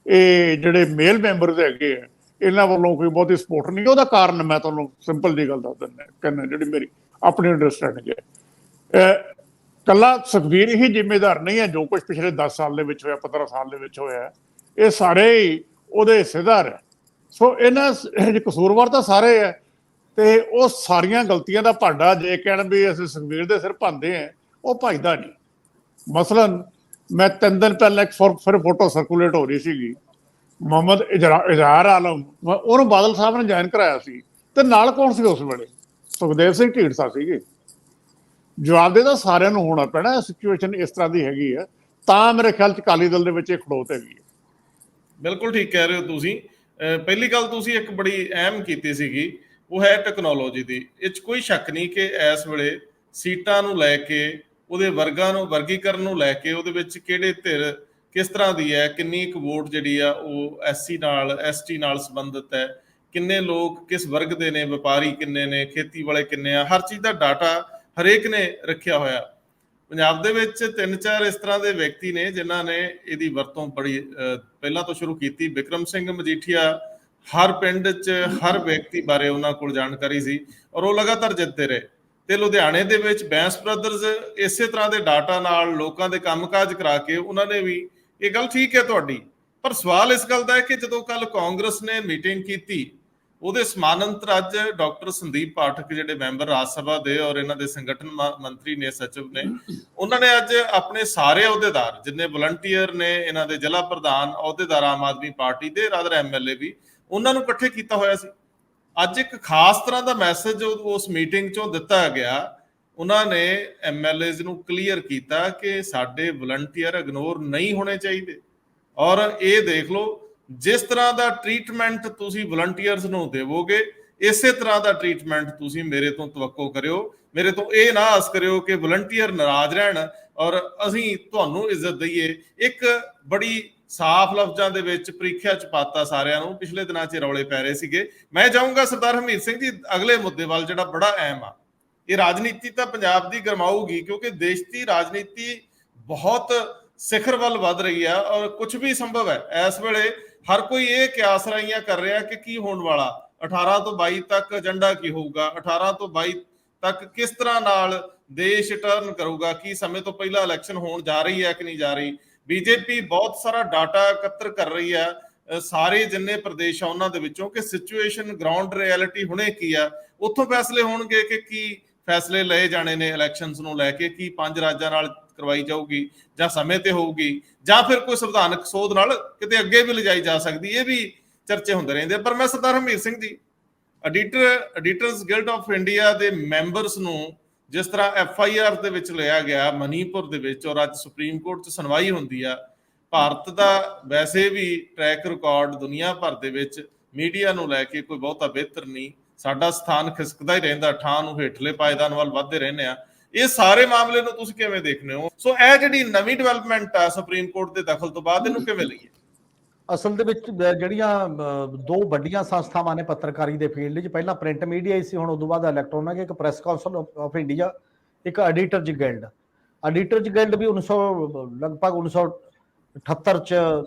ਇਹ ਜਿਹੜੇ ਮੇਲ ਮੈਂਬਰਸ ਹੈਗੇ ਆ ਇਹਨਾਂ ਵੱਲੋਂ ਕੋਈ ਬਹੁਤੀ ਸਪੋਰਟ ਨਹੀਂ। ਉਹਦਾ ਕਾਰਨ ਮੈਂ ਤੁਹਾਨੂੰ ਸਿੰਪਲ ਦੀ ਗੱਲ ਦੱਸ ਦਿੰਦਾ, ਕਹਿੰਦਾ ਜਿਹੜੀ ਮੇਰੀ ਆਪਣੀ ਅੰਡਰਸਟੈਂਡਿੰਗ ਹੈ, ਕੱਲਾ ਸੁਖਬੀਰ ਹੀ ਜ਼ਿੰਮੇਦਾਰ ਨਹੀਂ ਹੈ ਜੋ ਕੁਝ ਪਿਛਲੇ 10 ਸਾਲ ਦੇ ਵਿੱਚ ਹੋਇਆ, 15 ਸਾਲ ਦੇ ਵਿੱਚ ਹੋਇਆ, ਇਹ ਸਾਰੇ ਹੀ ਉਹਦੇ ਹਿੱਸੇਦਾਰ ਹੈ। ਸੋ ਇਹਨਾਂ ਕਸੂਰਵਾਰ ਤਾਂ ਸਾਰੇ ਹੈ, ਤੇ ਉਹ ਸਾਰੀਆਂ ਗਲਤੀਆਂ ਦਾ ਭਾਂਡਾ ਜੇ ਕਹਿਣ ਵੀ ਅਸੀਂ ਸੁਖਬੀਰ ਦੇ ਸਿਰ ਭੰਨਦੇ ਹਾਂ, ਉਹ ਭਜਦਾ ਨਹੀਂ। ਮਸਲਨ ਮੈਂ 3 ਦਿਨ ਪਹਿਲਾਂ ਇੱਕ ਫਿਰ ਫੋਟੋ ਸਰਕੂਲੇਟ ਹੋ ਰਹੀ ਸੀਗੀ, ਮੁਹੰਮਦ ਇਜ਼ਹਾਰ ਆਲਮ, ਉਹਨੂੰ ਬਾਦਲ ਸਾਹਿਬ ਨੇ ਜੁਆਇਨ ਕਰਾਇਆ ਸੀ, ਤੇ ਨਾਲ ਕੌਣ ਸੀ ਉਸ ਵੇਲੇ? ਸੁਖਦੇਵ ਸਿੰਘ ਢੀਂਡਸਾ ਸੀਗੇ। ਜਵਾਬ ਦੇ ਤਾਂ ਸਾਰਿਆਂ ਨੂੰ ਹੋਣਾ ਪੈਣਾ, ਸਿਚੁਏਸ਼ਨ ਇਸ ਤਰ੍ਹਾਂ ਦੀ ਹੈਗੀ ਹੈ, ਤਾਂ ਮੇਰੇ ਖਿਆਲ 'ਚ ਅਕਾਲੀ ਦਲ ਦੇ ਵਿੱਚ ਇਹ ਖੜੋਤ ਹੈਗੀ ਹੈ। ਬਿਲਕੁਲ ਠੀਕ ਕਹਿ ਰਹੇ ਹੋ ਤੁਸੀਂ। ਪਹਿਲੀ ਗੱਲ ਤੁਸੀਂ ਇੱਕ ਬੜੀ ਅਹਿਮ ਕੀਤੀ ਸੀਗੀ, ਉਹ ਹੈ ਟੈਕਨੋਲੋਜੀ ਦੀ। ਇਹ 'ਚ ਕੋਈ ਸ਼ੱਕ ਨਹੀਂ ਕਿ ਇਸ ਵੇਲੇ ਸੀਟਾਂ ਨੂੰ ਲੈ ਕੇ, ਉਹਦੇ ਵਰਗਾਂ ਨੂੰ ਵਰਗੀਕਰਨ ਨੂੰ ਲੈ ਕੇ, ਉਹਦੇ ਵਿੱਚ ਕਿਹੜੇ ਧਿਰ ਕਿਸ ਤਰ੍ਹਾਂ ਦੀ ਹੈ, ਕਿੰਨੀ ਕੁ ਵੋਟ ਜਿਹੜੀ ਆ ਉਹ SC ਨਾਲ ST ਨਾਲ ਸੰਬੰਧਿਤ ਹੈ, ਕਿੰਨੇ ਲੋਕ ਕਿਸ ਵਰਗ ਦੇ ਨੇ, ਵਪਾਰੀ ਕਿੰਨੇ ਨੇ, ਖੇਤੀ ਵਾਲੇ ਕਿੰਨੇ ਆ, ਹਰ ਚੀਜ਼ ਦਾ ਡਾਟਾ ਹਰੇਕ ਨੇ ਰੱਖਿਆ ਹੋਇਆ। ਪੰਜਾਬ ਦੇ ਵਿੱਚ 3-4 ਇਸ ਤਰ੍ਹਾਂ ਦੇ ਵਿਅਕਤੀ ਨੇ ਜਿਨ੍ਹਾਂ ਨੇ ਇਹਦੀ ਵਰਤੋਂ ਬੜੀ ਪਹਿਲਾਂ ਤੋਂ ਸ਼ੁਰੂ ਕੀਤੀ। ਬਿਕਰਮ ਸਿੰਘ ਮਜੀਠੀਆ, ਹਰ ਪਿੰਡ 'ਚ ਹਰ ਵਿਅਕਤੀ ਬਾਰੇ ਉਹਨਾਂ ਕੋਲ ਜਾਣਕਾਰੀ ਸੀ ਔਰ ਉਹ ਲਗਾਤਾਰ ਜਿੱਤਦੇ ਰਹੇ। ਤੇ ਲੁਧਿਆਣੇ ਦੇ ਵਿੱਚ ਬੈਂਸ ਬ੍ਰਦਰਜ਼ ਇਸੇ ਤਰ੍ਹਾਂ ਦੇ ਡਾਟਾ ਨਾਲ ਲੋਕਾਂ ਦੇ ਕੰਮਕਾਜ ਕਰਾ ਕੇ ਉਹਨਾਂ ਨੇ ਵੀ, ਇਹ ਗੱਲ ਠੀਕ ਹੈ ਤੁਹਾਡੀ, ਪਰ ਸਵਾਲ ਇਸ ਗੱਲ ਦਾ ਹੈ ਕਿ ਜਦੋਂ ਕੱਲ ਕਾਂਗਰਸ ਨੇ ਮੀਟਿੰਗ ਕੀਤੀ ਉਹਦੇ ਸਮਾਨਾਂਤਰ ਅੱਜ ਡਾਕਟਰ ਸੰਦੀਪ ਪਾਠਕ ਜਿਹੜੇ ਮੈਂਬਰ ਰਾਜ ਸਭਾ ਦੇ ਔਰ ਇਹਨਾਂ ਦੇ ਸੰਗਠਨ ਮੰਤਰੀ ਨੇ, ਸਚਿਵ ਨੇ, ਉਹਨਾਂ ਨੇ ਅੱਜ ਆਪਣੇ ਸਾਰੇ ਅਹੁਦੇਦਾਰ ਜਿੰਨੇ ਵਲੰਟੀਅਰ ਨੇ, ਇਹਨਾਂ ਦੇ ਜ਼ਿਲ੍ਹਾ ਪ੍ਰਧਾਨ, ਅਹੁਦੇਦਾਰ ਆਮ ਆਦਮੀ ਪਾਰਟੀ ਦੇ, ਰਾਦਰ ਐਮਐਲਏ ਵੀ, ਉਹਨਾਂ ਨੂੰ ਇਕੱਠੇ ਕੀਤਾ ਹੋਇਆ ਸੀ। ਅੱਜ ਇੱਕ ਖਾਸ ਤਰ੍ਹਾਂ ਦਾ ਮੈਸੇਜ ਉਸ ਮੀਟਿੰਗ ਚੋਂ ਦਿੱਤਾ ਗਿਆ। ਉਹਨਾਂ ਨੇ ਐਮਐਲਏਜ਼ ਨੂੰ ਕਲੀਅਰ ਕੀਤਾ ਕਿ ਸਾਡੇ ਵਲੰਟੀਅਰ ਇਗਨੋਰ ਨਹੀਂ ਹੋਣੇ ਚਾਹੀਦੇ ਔਰ ਇਹ ਦੇਖ ਲਓ ਜਿਸ ਤਰ੍ਹਾਂ ਦਾ ਟ੍ਰੀਟਮੈਂਟ ਤੁਸੀਂ ਵਲੰਟੀਅਰਸ ਨੂੰ ਦੇਵੋਗੇ ਇਸੇ ਤਰ੍ਹਾਂ ਦਾ ਟ੍ਰੀਟਮੈਂਟ ਤੁਸੀਂ ਮੇਰੇ ਤੋਂ ਤਵੱਕੋ ਕਰਿਓ। ਮੇਰੇ ਤੋਂ ਇਹ ਨਾ ਆਸ ਕਰਿਓ ਕਿ ਵਲੰਟੀਅਰ ਨਾਰਾਜ਼ ਰਹਿਣ ਔਰ ਅਸੀਂ ਤੁਹਾਨੂੰ ਇੱਜ਼ਤ ਦਈਏ। ਇੱਕ ਬੜੀ ਸਾਫ਼ ਲਫ਼ਜ਼ਾਂ ਦੇ ਵਿੱਚ ਪ੍ਰੀਖਿਆ ਚ ਪਾਤਾ ਸਾਰਿਆਂ ਨੂੰ। ਪਿਛਲੇ ਦਿਨਾਂ 'ਚ ਰੌਲੇ ਪੈ ਰਹੇ ਸੀਗੇ। ਮੈਂ ਚਾਹੂੰਗਾ ਸਰਦਾਰ ਹਰਮੀਤ ਸਿੰਘ ਜੀ ਅਗਲੇ ਮੁੱਦੇ ਵੱਲ ਜਿਹੜਾ ਬੜਾ ਅਹਿਮ ਆ, ਇਹ ਰਾਜਨੀਤੀ ਤਾਂ ਪੰਜਾਬ ਦੀ ਗਰਮਾਊਗੀ ਕਿਉਂਕਿ ਦੇਸ਼ ਦੀ ਰਾਜਨੀਤੀ ਬਹੁਤ ਸਿਖਰ ਵੱਲ ਵੱਧ ਰਹੀ ਆ ਔਰ ਕੁਝ ਵੀ ਸੰਭਵ ਹੈ। ਇਸ ਵੇਲੇ ਹਰ ਕੋਈ ਇਹ ਕਿਆਸ ਰਾਈਆਂ ਕਰ ਰਿਹਾ ਕਿ ਕੀ ਹੋਣ ਵਾਲਾ 18 ਤੋਂ 22 ਤੱਕ ਏਜੰਡਾ ਕੀ ਹੋਊਗਾ, 18 ਤੋਂ 22 ਤੱਕ ਕਿਸ ਤਰ੍ਹਾਂ ਨਾਲ ਦੇਸ਼ ਟਰਨ ਕਰੂਗਾ, ਕੀ ਸਮੇਂ ਤੋਂ ਪਹਿਲਾਂ ਇਲੈਕਸ਼ਨ ਹੋਣ ਜਾ ਰਹੀ ਹੈ ਕਿ ਨਹੀਂ ਜਾ ਰਹੀ। ਬੀਜੇਪੀ ਬਹੁਤ ਸਾਰਾ ਡਾਟਾ ਇਕੱਤਰ ਕਰ ਰਹੀ ਆ ਸਾਰੇ ਜਿੰਨੇ ਪ੍ਰਦੇਸ਼ ਆ ਉਹਨਾਂ ਦੇ ਵਿੱਚੋਂ ਕਿ ਸਿਚੁਏਸ਼ਨ ਗਰਾਊਂਡ ਰਿਐਲਿਟੀ ਹੁਣੇ ਕੀ ਆ। ਉੱਥੋਂ ਫੈਸਲੇ ਹੋਣਗੇ ਕਿ ਕੀ ਫੈਸਲੇ ਲਏ ਜਾਣੇ ਨੇ ਇਲੈਕਸ਼ਨਸ ਨੂੰ ਲੈ ਕੇ, ਕੀ 5 ਰਾਜਾਂ ਨਾਲ ਕਰਵਾਈ ਜਾਊਗੀ ਜਾਂ ਸਮੇਂ ਤੇ ਹੋਊਗੀ ਜਾਂ ਫਿਰ ਕੋਈ ਸੰਵਿਧਾਨਕ ਸੋਧ ਨਾਲ ਕਿਤੇ ਅੱਗੇ ਵੀ ਲਿਜਾਈ ਜਾ ਸਕਦੀ। ਇਹ ਵੀ ਚਰਚੇ ਹੁੰਦੇ ਰਹਿੰਦੇ। ਪਰ ਮੈਂ ਸਰਦਾਰ Harmeet Singh ji, editors guild of India ਦੇ ਮੈਂਬਰਸ ਨੂੰ ਜਿਸ ਤਰ੍ਹਾਂ FIR ਦੇ ਵਿੱਚ ਲਿਆ ਗਿਆ ਮਨੀਪੁਰ ਦੇ ਵਿੱਚ ਔਰ ਅੱਜ ਸੁਪਰੀਮ ਕੋਰਟ 'ਚ ਸੁਣਵਾਈ ਹੁੰਦੀ ਆ, ਭਾਰਤ ਦਾ ਵੈਸੇ ਵੀ ਟਰੈਕ ਰਿਕਾਰਡ ਦੁਨੀਆ ਭਰ ਦੇ ਵਿੱਚ ਮੀਡੀਆ ਨੂੰ ਲੈ ਕੇ ਕੋਈ ਬਹੁਤਾ ਬਿਹਤਰ ਨਹੀਂ। ਸਾਡਾ ਸਥਾਨ ਖਿਸਕਦਾ ਹੀ ਰਹਿੰਦਾ, ਠਾਂ ਨੂੰ ਹੇਠਲੇ ਪਾਏਦਾਨ ਵੱਲ ਵੱਧਦੇ ਰਹਿੰਦੇ ਆ। ਇਹ ਸਾਰੇ ਮਾਮਲੇ ਨੂੰ ਤੁਸੀਂ ਕਿਵੇਂ ਦੇਖਦੇ ਹੋ? ਸੋ ਇਹ ਜਿਹੜੀ ਨਵੀਂ ਡਿਵੈਲਪਮੈਂਟ ਆ ਸੁਪਰੀਮ ਕੋਰਟ ਦੇ ਦਖਲ ਤੋਂ ਬਾਅਦ, ਇਹਨੂੰ ਕਿਵੇਂ ਲਈਏ? ਅਸਲ ਦੇ ਵਿੱਚ ਜਿਹੜੀਆਂ ਦੋ ਵੱਡੀਆਂ ਸੰਸਥਾਵਾਂ ਨੇ ਪੱਤਰਕਾਰੀ ਦੇ ਫੀਲਡ 'ਚ, ਪਹਿਲਾਂ ਪ੍ਰਿੰਟ ਮੀਡੀਆ ਹੀ ਸੀ, ਹੁਣ ਉਦੋਂ ਬਾਅਦ ਇਲੈਕਟ੍ਰੋਨਿਕ, ਇੱਕ ਪ੍ਰੈਸ ਕਾਉਂਸਲ ਆਫ ਇੰਡੀਆ, ਇੱਕ ਐਡੀਟਰਜ਼ ਗਿਲਡ। ਐਡੀਟਰਜ਼ ਗਿਲਡ ਵੀ ਲਗਭਗ 1978 ਚ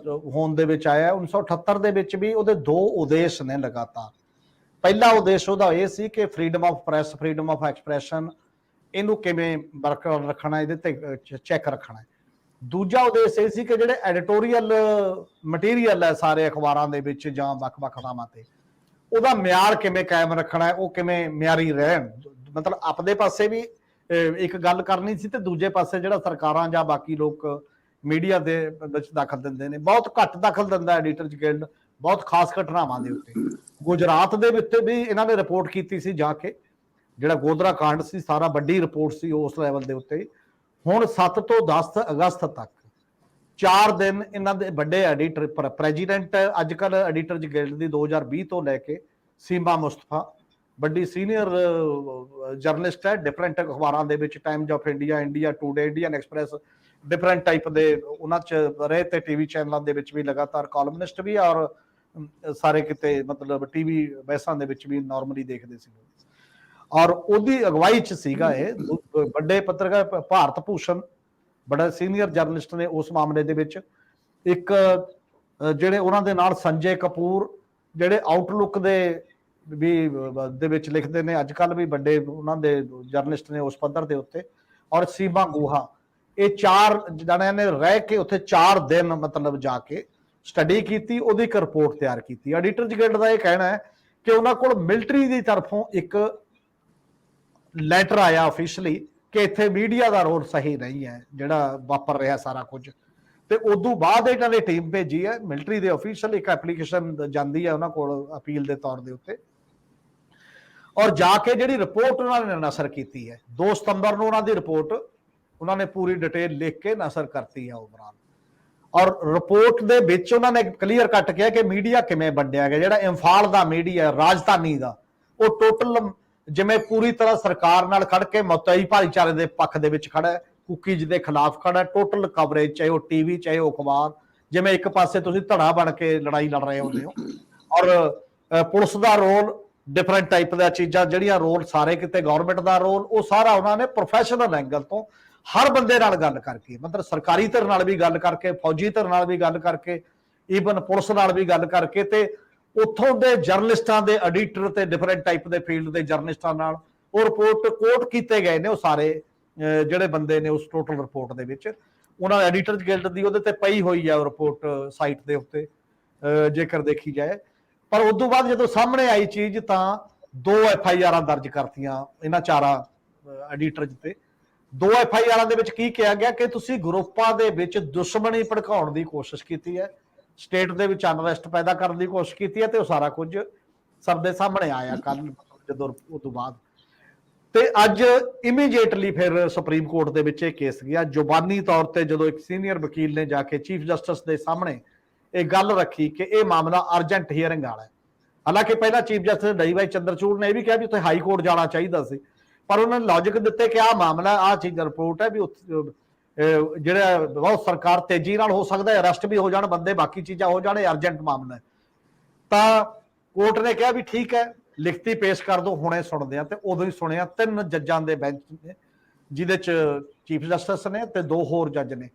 ਹੋਂਦ ਦੇ ਵਿੱਚ ਆਇਆ। 1978 ਦੇ ਵਿੱਚ ਵੀ ਉਹਦੇ ਦੋ ਉਦੇਸ਼ ਨੇ ਲਗਾਤਾਰ। ਪਹਿਲਾ ਉਦੇਸ਼ ਉਹਦਾ ਇਹ ਸੀ ਕਿ freedom of press, freedom of expression, ਇਹਨੂੰ ਕਿਵੇਂ ਬਰਕਰਾਰ ਰੱਖਣਾ, ਇਹਦੇ ਤੇ ਚੈੱਕ ਰੱਖਣਾ। ਦੂਜਾ ਉਦੇਸ਼ ਇਹ ਸੀ ਕਿ ਜਿਹੜੇ ਐਡੀਟੋਰੀਅਲ ਮਟੀਰੀਅਲ ਹੈ ਸਾਰੇ ਅਖਬਾਰਾਂ ਦੇ ਵਿੱਚ ਜਾਂ ਵੱਖ-ਵੱਖ ਥਾਵਾਂ ਤੇ, ਉਹਦਾ ਮਿਆਰ ਕਿਵੇਂ ਕਾਇਮ ਰੱਖਣਾ ਹੈ, ਉਹ ਕਿਵੇਂ ਮਿਆਰੀ ਰਹਿਣ। ਮਤਲਬ ਆਪਦੇ ਪਾਸੇ ਵੀ ਇੱਕ ਗੱਲ ਕਰਨੀ ਸੀ ਤੇ ਦੂਜੇ ਪਾਸੇ ਜਿਹੜਾ ਸਰਕਾਰਾਂ ਜਾਂ ਬਾਕੀ ਲੋਕ ਮੀਡੀਆ ਦੇ ਵਿੱਚ ਦਖਲ ਦਿੰਦੇ ਨੇ, ਬਹੁਤ ਘੱਟ ਦਖਲ ਦਿੰਦਾ ਐਡੀਟਰਜ਼ ਗਿਲਡ ਬਹੁਤ ਖਾਸ ਘਟਨਾਵਾਂ ਦੇ ਉੱਤੇ। ਗੁਜਰਾਤ ਦੇ ਉੱਤੇ ਵੀ ਇਹਨਾਂ ਨੇ ਰਿਪੋਰਟ ਕੀਤੀ ਸੀ ਜਾ ਕੇ, ਜਿਹੜਾ ਗੋਧਰਾ ਕਾਂਡ ਸੀ, ਸਾਰਾ ਵੱਡੀ ਰਿਪੋਰਟ ਸੀ ਉਸ ਲੈਵਲ ਦੇ ਉੱਤੇ। ਹੁਣ 7 ਤੋਂ 10 ਅਗਸਤ ਤੱਕ 4 ਦਿਨ ਇਹਨਾਂ ਦੇ ਵੱਡੇ ਐਡੀਟਰ, ਪ੍ਰੈਜ਼ੀਡੈਂਟ ਅੱਜ ਕੱਲ ਐਡੀਟਰਜ਼ ਗਿਲਡ ਦੀ 2020 ਤੋਂ ਲੈ ਕੇ ਸੀਮਾ ਮੁਸਤਫਾ, ਵੱਡੀ ਸੀਨੀਅਰ ਜਰਨਲਿਸਟ ਹੈ, ਡਿਫਰੈਂਟ ਅਖਬਾਰਾਂ ਦੇ ਵਿੱਚ, Times of India, India today, Indian express, different type ਦੇ ਉਹਨਾਂ 'ਚ ਰਹੇ ਤੇ ਟੀਵੀ ਚੈਨਲਾਂ ਦੇ ਵਿੱਚ ਵੀ ਲਗਾਤਾਰ ਕਾਲਮਨਿਸਟ ਵੀ ਔਰ ਸਾਰੇ ਕਿਤੇ ਮਤਲਬ ਟੀਵੀ ਬਹਿਸਾਂ ਦੇ ਵਿੱਚ ਵੀ ਨਾਰਮਲੀ ਦੇਖਦੇ ਸੀ ਔਰ ਉਹਦੀ ਅਗਵਾਈ 'ਚ ਸੀਗਾ ਇਹ ਵੱਡੇ ਪੱਤਰਕਾਰ ਭਾਰਤ ਭੂਸ਼ਣ, ਬੜਾ ਸੀਨੀਅਰ ਜਰਨਲਿਸਟ ਨੇ ਉਸ ਮਾਮਲੇ ਦੇ ਵਿੱਚ। ਇੱਕ ਜਿਹੜੇ ਉਹਨਾਂ ਦੇ ਨਾਲ ਸੰਜੇ ਕਪੂਰ, ਜਿਹੜੇ ਆਊਟਲੁੱਕ ਦੇ ਵਿੱਚ ਲਿਖਦੇ ਨੇ ਅੱਜ ਕੱਲ ਵੀ, ਵੱਡੇ ਉਹਨਾਂ ਦੇ ਜਰਨਲਿਸਟ ਨੇ ਉਸ ਪੱਧਰ ਦੇ ਉੱਤੇ, ਔਰ ਸੀਮਾ ਗੁਹਾ। ਇਹ 4 ਜਣਿਆਂ ਨੇ ਰਹਿ ਕੇ ਉੱਥੇ 4 ਦਿਨ ਮਤਲਬ ਜਾ ਕੇ ਸਟੱਡੀ ਕੀਤੀ, ਉਹਦੀ ਇੱਕ ਰਿਪੋਰਟ ਤਿਆਰ ਕੀਤੀ। ਐਡੀਟਰਜ਼ ਗਿਲਡ ਦਾ ਇਹ ਕਹਿਣਾ ਹੈ ਕਿ ਉਹਨਾਂ ਕੋਲ ਮਿਲਟਰੀ ਦੀ ਤਰਫੋਂ ਇੱਕ ਲੈਟਰ ਆਇਆ ਅਫੀਸ਼ੀਅਲੀ ਕਿ ਇੱਥੇ ਮੀਡੀਆ ਦਾ ਰੋਲ ਸਹੀ ਨਹੀਂ ਹੈ, ਜਿਹੜਾ ਵਾਪਰ ਰਿਹਾ ਸਾਰਾ ਕੁਝ। ਤੇ ਉਦੋਂ ਬਾਅਦ ਇਹਨਾਂ ਨੇ ਟੀਮ ਭੇਜੀ ਹੈ ਮਿਲਟਰੀ ਦੇ, ਅਫੀਸ਼ੀਅਲ ਇੱਕ ਐਪਲੀਕੇਸ਼ਨ ਜਾਂਦੀ ਹੈ ਉਹਨਾਂ ਕੋਲ ਅਪੀਲ ਦੇ ਤੌਰ ਦੇ ਉੱਤੇ, ਔਰ ਜਾ ਕੇ ਜਿਹੜੀ ਰਿਪੋਰਟ ਉਹਨਾਂ ਨੇ ਨਸ਼ਰ ਕੀਤੀ ਹੈ 2 ਸਤੰਬਰ ਨੂੰ, ਉਹਨਾਂ ਦੀ ਰਿਪੋਰਟ ਉਹਨਾਂ ਨੇ ਪੂਰੀ ਡਿਟੇਲ ਲਿਖ ਕੇ ਨਸ਼ਰ ਕਰਤੀ ਹੈ ਓਵਰਆਲ। ਔਰ ਰਿਪੋਰਟ ਦੇ ਵਿੱਚ ਉਹਨਾਂ ਨੇ ਕਲੀਅਰ ਕੱਟ ਕਿਹਾ ਕਿ ਮੀਡੀਆ ਕਿਵੇਂ ਵੰਡਿਆ ਗਿਆ। ਜਿਹੜਾ ਇੰਫਾਲ ਦਾ ਮੀਡੀਆ, ਰਾਜਧਾਨੀ ਦਾ, ਉਹ ਟੋਟਲ ਜਿਵੇਂ ਪੂਰੀ ਤਰ੍ਹਾਂ ਸਰਕਾਰ ਨਾਲ ਖੜ ਕੇ ਮੁਤੱਈ ਭਾਈਚਾਰੇ ਦੇ ਪੱਖ ਦੇ ਵਿੱਚ ਖੜਾ ਹੈ, ਕੁਕੀਜ਼ ਦੇ ਖਿਲਾਫ ਖੜਾ, ਟੋਟਲ ਕਵਰੇਜ, ਚਾਹੇ ਉਹ ਟੀਵੀ ਚਾਹੇ ਉਹ ਅਖਬਾਰ, ਜਿਵੇਂ ਇੱਕ ਪਾਸੇ ਤੁਸੀਂ ਧੜਾ ਬਣ ਕੇ ਲੜਾਈ ਲੜ ਰਹੇ ਹੁੰਦੇ ਹੋ। ਔਰ ਪੁਲਿਸ ਦਾ ਰੋਲ ਡਿਫਰੈਂਟ ਟਾਈਪ ਦਾ ਚੀਜ਼ਾਂ ਜਿਹੜੀਆਂ ਰੋਲ ਸਾਰੇ ਕਿਤੇ ਗਵਰਨਮੈਂਟ ਦਾ ਰੋਲ, ਉਹ ਸਾਰਾ ਉਹਨਾਂ ਨੇ ਪ੍ਰੋਫੈਸ਼ਨਲ ਐਂਗਲ ਤੋਂ ਹਰ ਬੰਦੇ ਨਾਲ ਗੱਲ ਕਰਕੇ, ਮਤਲਬ ਸਰਕਾਰੀ ਧਿਰ ਨਾਲ ਵੀ ਗੱਲ ਕਰਕੇ, ਫੌਜੀ ਧਿਰ ਨਾਲ ਵੀ ਗੱਲ ਕਰਕੇ, ਈਵਨ ਪੁਲਿਸ ਨਾਲ ਵੀ ਗੱਲ ਕਰਕੇ, ਤੇ ਉੱਥੋਂ ਦੇ ਜਰਨਲਿਸਟਾਂ ਦੇ ਐਡੀਟਰ ਤੇ ਡਿਫਰੈਂਟ ਟਾਈਪ ਦੇ ਫੀਲਡ ਦੇ ਜਰਨਲਿਸਟਾਂ ਨਾਲ ਉਹ ਰਿਪੋਰਟ ਕੋਟ ਕੀਤੇ ਗਏ ਨੇ। ਉਹ ਸਾਰੇ ਜਿਹੜੇ ਬੰਦੇ ਨੇ ਉਸ ਟੋਟਲ ਰਿਪੋਰਟ ਦੇ ਵਿੱਚ, ਉਹਨਾਂ ਐਡੀਟਰਸ ਗਿਲਡ ਦੀ ਉਹਦੇ ਤੇ ਪਈ ਹੋਈ ਹੈ ਉਹ ਰਿਪੋਰਟ ਸਾਈਟ ਦੇ ਉੱਤੇ ਜੇਕਰ ਦੇਖੀ ਜਾਏ। ਪਰ ਉਸ ਤੋਂ ਬਾਅਦ ਜਦੋਂ ਸਾਹਮਣੇ ਆਈ ਚੀਜ਼ ਤਾਂ 2 FIR ਦਰਜ ਕਰਤੀਆਂ ਇਹਨਾਂ 4 ਐਡੀਟਰਸ ਤੇ। 2 FIR ਦੇ ਵਿੱਚ ਕੀ ਕਿਹਾ ਗਿਆ ਕਿ ਤੁਸੀਂ ਗਰੁੱਪਾਂ ਦੇ ਵਿੱਚ ਦੁਸ਼ਮਣੀ ਭੜਕਾਉਣ ਦੀ ਕੋਸ਼ਿਸ਼ ਕੀਤੀ ਹੈ, ਸਟੇਟ ਦੇ ਵਿੱਚ ਅਨਰੈਸਟ ਪੈਦਾ ਕਰਨ ਦੀ ਕੋਸ਼ਿਸ਼ ਕੀਤੀ ਹੈ, ਤੇ ਉਹ ਸਾਰਾ ਕੁਝ ਸਭ ਦੇ ਸਾਹਮਣੇ ਆਇਆ ਕੱਲ ਜਦੋਂ ਉਸ ਤੋਂ ਬਾਅਦ। ਤੇ ਅੱਜ ਇਮੀਡੀਏਟਲੀ ਫਿਰ ਸੁਪਰੀਮ ਕੋਰਟ ਦੇ ਵਿੱਚ ਇਹ ਕੇਸ ਗਿਆ ਜ਼ੁਬਾਨੀ ਤੌਰ ਤੇ, ਜਦੋਂ ਇੱਕ ਸੀਨੀਅਰ ਵਕੀਲ ਨੇ ਜਾ ਕੇ ਚੀਫ ਜਸਟਿਸ ਦੇ ਸਾਹਮਣੇ ਇਹ ਗੱਲ ਰੱਖੀ ਕਿ ਇਹ ਮਾਮਲਾ ਅਰਜੈਂਟ ਹੀਅਰਿੰਗ ਵਾਲਾ ਹੈ। ਹਾਲਾਂਕਿ ਪਹਿਲਾਂ ਚੀਫ ਜਸਟਿਸ DY ਚੰਦਰਚੂੜ ਨੇ ਇਹ ਵੀ ਕਿਹਾ ਵੀ ਉੱਥੇ ਹਾਈ ਕੋਰਟ ਜਾਣਾ ਚਾਹੀਦਾ ਸੀ, ਪਰ ਉਹਨਾਂ ਨੇ ਲੌਜਿਕ ਦਿੱਤੇ ਕਿ ਆਹ ਮਾਮਲਾ, ਆਹ ਚੀਜ਼ ਰਿਪੋਰਟ ਹੈ ਵੀ ਜਿਹੜਾ ਬਹੁਤ ਸਰਕਾਰ ਤੇਜ਼ੀ ਨਾਲ ਹੋ ਸਕਦਾ ਹੈ, ਅਰੈਸਟ ਵੀ ਹੋ ਜਾਣ ਬੰਦੇ, ਬਾਕੀ ਚੀਜ਼ਾਂ ਹੋ ਜਾਣ, ਅਰਜੈਂਟ ਮਾਮਲਾ ਹੈ। ਤਾਂ ਕੋਰਟ ਨੇ ਕਿਹਾ ਵੀ ਠੀਕ ਹੈ, ਲਿਖਤੀ ਪੇਸ਼ ਕਰ ਦੋ, ਹੁਣੇ ਸੁਣਦੇ ਆ। ਤੇ ਉਦੋਂ ਹੀ ਸੁਣਿਆ 3 ਜੱਜਾਂ ਦੇ ਬੈਂਚ ਨੇ, ਜਿਹਦੇ ਚ ਚੀਫ ਜਸਟਿਸ ਨੇ ਤੇ 2 ਹੋਰ ਜੱਜ ਨੇ।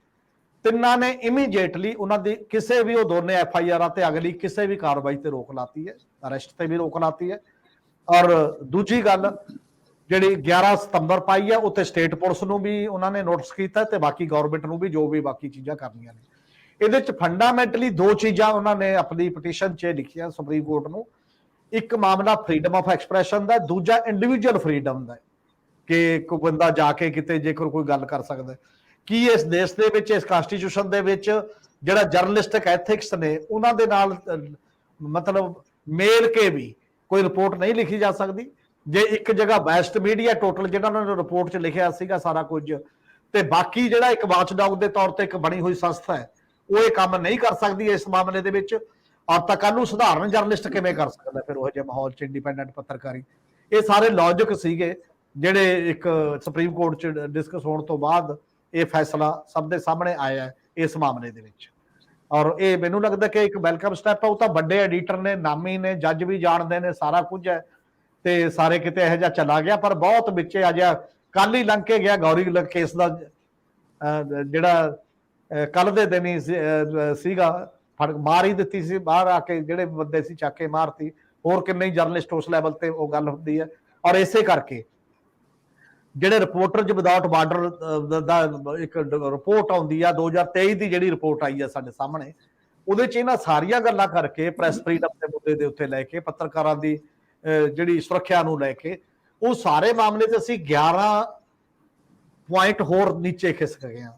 ਤਿੰਨਾਂ ਨੇ ਇਮੀਡੀਏਟਲੀ ਉਹਨਾਂ ਦੀ ਕਿਸੇ ਵੀ, ਉਹ ਦੋਨੇ FIR ਤੇ ਅਗਲੀ ਕਿਸੇ ਵੀ ਕਾਰਵਾਈ ਤੇ ਰੋਕ ਲਾਤੀ ਹੈ, ਅਰੈਸਟ ਤੇ ਵੀ ਰੋਕ ਲਾਤੀ ਹੈ। ਔਰ ਦੂਜੀ ਗੱਲ ਜਿਹੜੀ 11 ਸਤੰਬਰ ਪਾਈ ਹੈ, ਉੱਥੇ ਸਟੇਟ ਪੁਲਿਸ ਨੂੰ ਵੀ ਉਹਨਾਂ ਨੇ ਨੋਟਿਸ ਕੀਤਾ ਤੇ ਬਾਕੀ ਗਵਰਨਮੈਂਟ ਨੂੰ ਵੀ, ਜੋ ਵੀ ਬਾਕੀ ਚੀਜ਼ਾਂ ਕਰਨੀਆਂ ਨੇ। ਇਹਦੇ ਚ ਫੰਡਾਮੈਂਟਲੀ 2 ਚੀਜ਼ਾਂ ਉਹਨਾਂ ਨੇ ਆਪਣੀ ਪਟੀਸ਼ਨ 'ਚ ਲਿਖੀਆਂ ਸੁਪਰੀਮ ਕੋਰਟ ਨੂੰ। ਇੱਕ ਮਾਮਲਾ ਫਰੀडम ਆਫ ਐਕਸਪ੍ਰੈਸ਼ਨ ਦਾ, ਦੂਜਾ ਇੰਡੀਵਿਜੂਅਲ ਫਰੀडम ਦਾ, ਕਿ ਕੋਈ ਬੰਦਾ ਜਾ ਕੇ ਕਿਤੇ ਜੇਕਰ ਕੋਈ ਗੱਲ ਕਰ ਸਕਦਾ। ਕੀ ਇਸ ਦੇਸ਼ ਦੇ ਵਿੱਚ, ਇਸ ਕਨਸਟੀਟਿਊਸ਼ਨ ਦੇ ਵਿੱਚ ਜਿਹੜਾ ਜਰਨਲਿਸਟਿਕ ਐਥਿਕਸ ਨੇ ਉਹਨਾਂ ਦੇ ਨਾਲ ਮਤਲਬ ਮੇਲ ਕੇ ਵੀ ਕੋਈ ਰਿਪੋਰਟ ਨਹੀਂ ਲਿਖੀ ਜਾ ਸਕਦੀ? ਜੇ ਇੱਕ ਜਗ੍ਹਾ ਬੈਸਟ ਮੀਡੀਆ ਟੋਟਲ ਜਿਹੜਾ ਉਹਨਾਂ ਨੇ ਰਿਪੋਰਟ 'ਚ ਲਿਖਿਆ ਸੀਗਾ ਸਾਰਾ ਕੁਝ, ਤੇ ਬਾਕੀ ਜਿਹੜਾ ਇੱਕ ਵਾਚਡੌਗ ਦੇ ਤੌਰ ਤੇ ਇੱਕ ਬਣੀ ਹੋਈ ਸੰਸਥਾ ਹੈ, ਉਹ ਇਹ ਕੰਮ ਨਹੀਂ ਕਰ ਸਕਦੀ ਇਸ ਮਾਮਲੇ ਦੇ ਵਿੱਚ, ਔਰ ਤਾਂ ਕੱਲ ਨੂੰ ਸਧਾਰਨ ਜਰਨਲਿਸਟ ਕਿਵੇਂ ਕਰ ਸਕਦਾ ਫਿਰ ਉਹ ਜਿਹੇ ਮਾਹੌਲ 'ਚ ਇੰਡੀਪੈਂਡੈਂਟ ਪੱਤਰਕਾਰੀ? ਇਹ ਸਾਰੇ ਲੌਜਿਕ ਸੀਗੇ ਜਿਹੜੇ ਇੱਕ ਸੁਪਰੀਮ ਕੋਰਟ 'ਚ ਡਿਸਕਸ ਹੋਣ ਤੋਂ ਬਾਅਦ ਇਹ ਫੈਸਲਾ ਸਭ ਦੇ ਸਾਹਮਣੇ ਆਇਆ ਹੈ ਇਸ ਮਾਮਲੇ ਦੇ ਵਿੱਚ। ਔਰ ਇਹ ਮੈਨੂੰ ਲੱਗਦਾ ਕਿ ਇੱਕ ਵੈਲਕਮ ਸਟੈਪ ਹੈ। ਉਹ ਤਾਂ ਵੱਡੇ ਐਡੀਟਰ ਨੇ, ਨਾਮੀ ਨੇ, ਜੱਜ ਵੀ ਜਾਣਦੇ ਨੇ, ਸਾਰਾ ਕੁਝ ਹੈ, ਤੇ ਸਾਰੇ ਕਿਤੇ ਇਹੋ ਜਿਹਾ ਚਲਾ ਗਿਆ। ਪਰ ਬਹੁਤ ਵਿੱਚੇ ਅਜਿਹਾ ਕੱਲ ਹੀ ਲੰਘ ਕੇ ਗਿਆ ਗੌਰੀ ਕੇਸ ਦਾ, ਜਿਹੜਾ ਕੱਲ ਦੇ ਦਿਨ ਹੀ ਸੀਗਾ, ਮਾਰ ਹੀ ਦਿੱਤੀ ਸੀ ਬਾਹਰ ਆ ਕੇ, ਜਿਹੜੇ ਬੰਦੇ ਸੀ ਚੱਕ ਕੇ ਮਾਰਤੀ। ਹੋਰ ਕਿੰਨੇ ਹੀ ਜਰਨਲਿਸਟ ਉਸ ਲੈਵਲ ਤੇ ਉਹ ਗੱਲ ਹੁੰਦੀ ਹੈ। ਔਰ ਇਸੇ ਕਰਕੇ ਜਿਹੜੇ ਰਿਪੋਰਟਰਜ਼ ਵਿਦਆਊਟ ਬਾਰਡਰ ਦਾ ਇੱਕ ਰਿਪੋਰਟ ਆਉਂਦੀ ਆ 2023 ਦੀ, ਜਿਹੜੀ ਰਿਪੋਰਟ ਆਈ ਆ ਸਾਡੇ ਸਾਹਮਣੇ, ਉਹਦੇ 'ਚ ਇਹਨਾਂ ਸਾਰੀਆਂ ਗੱਲਾਂ ਕਰਕੇ, ਪ੍ਰੈਸ ਫਰੀडम ਦੇ ਮੁੱਦੇ ਦੇ ਉੱਤੇ ਲੈ ਕੇ, ਪੱਤਰਕਾਰਾਂ ਦੀ ਜਿਹੜੀ ਸੁਰੱਖਿਆ ਨੂੰ ਲੈ ਕੇ, ਉਹ ਸਾਰੇ ਮਾਮਲੇ 'ਚ ਅਸੀਂ 11 ਪੁਆਇੰਟ ਹੋਰ ਨੀਚੇ ਖਿਸਕ ਗਏ ਹਾਂ।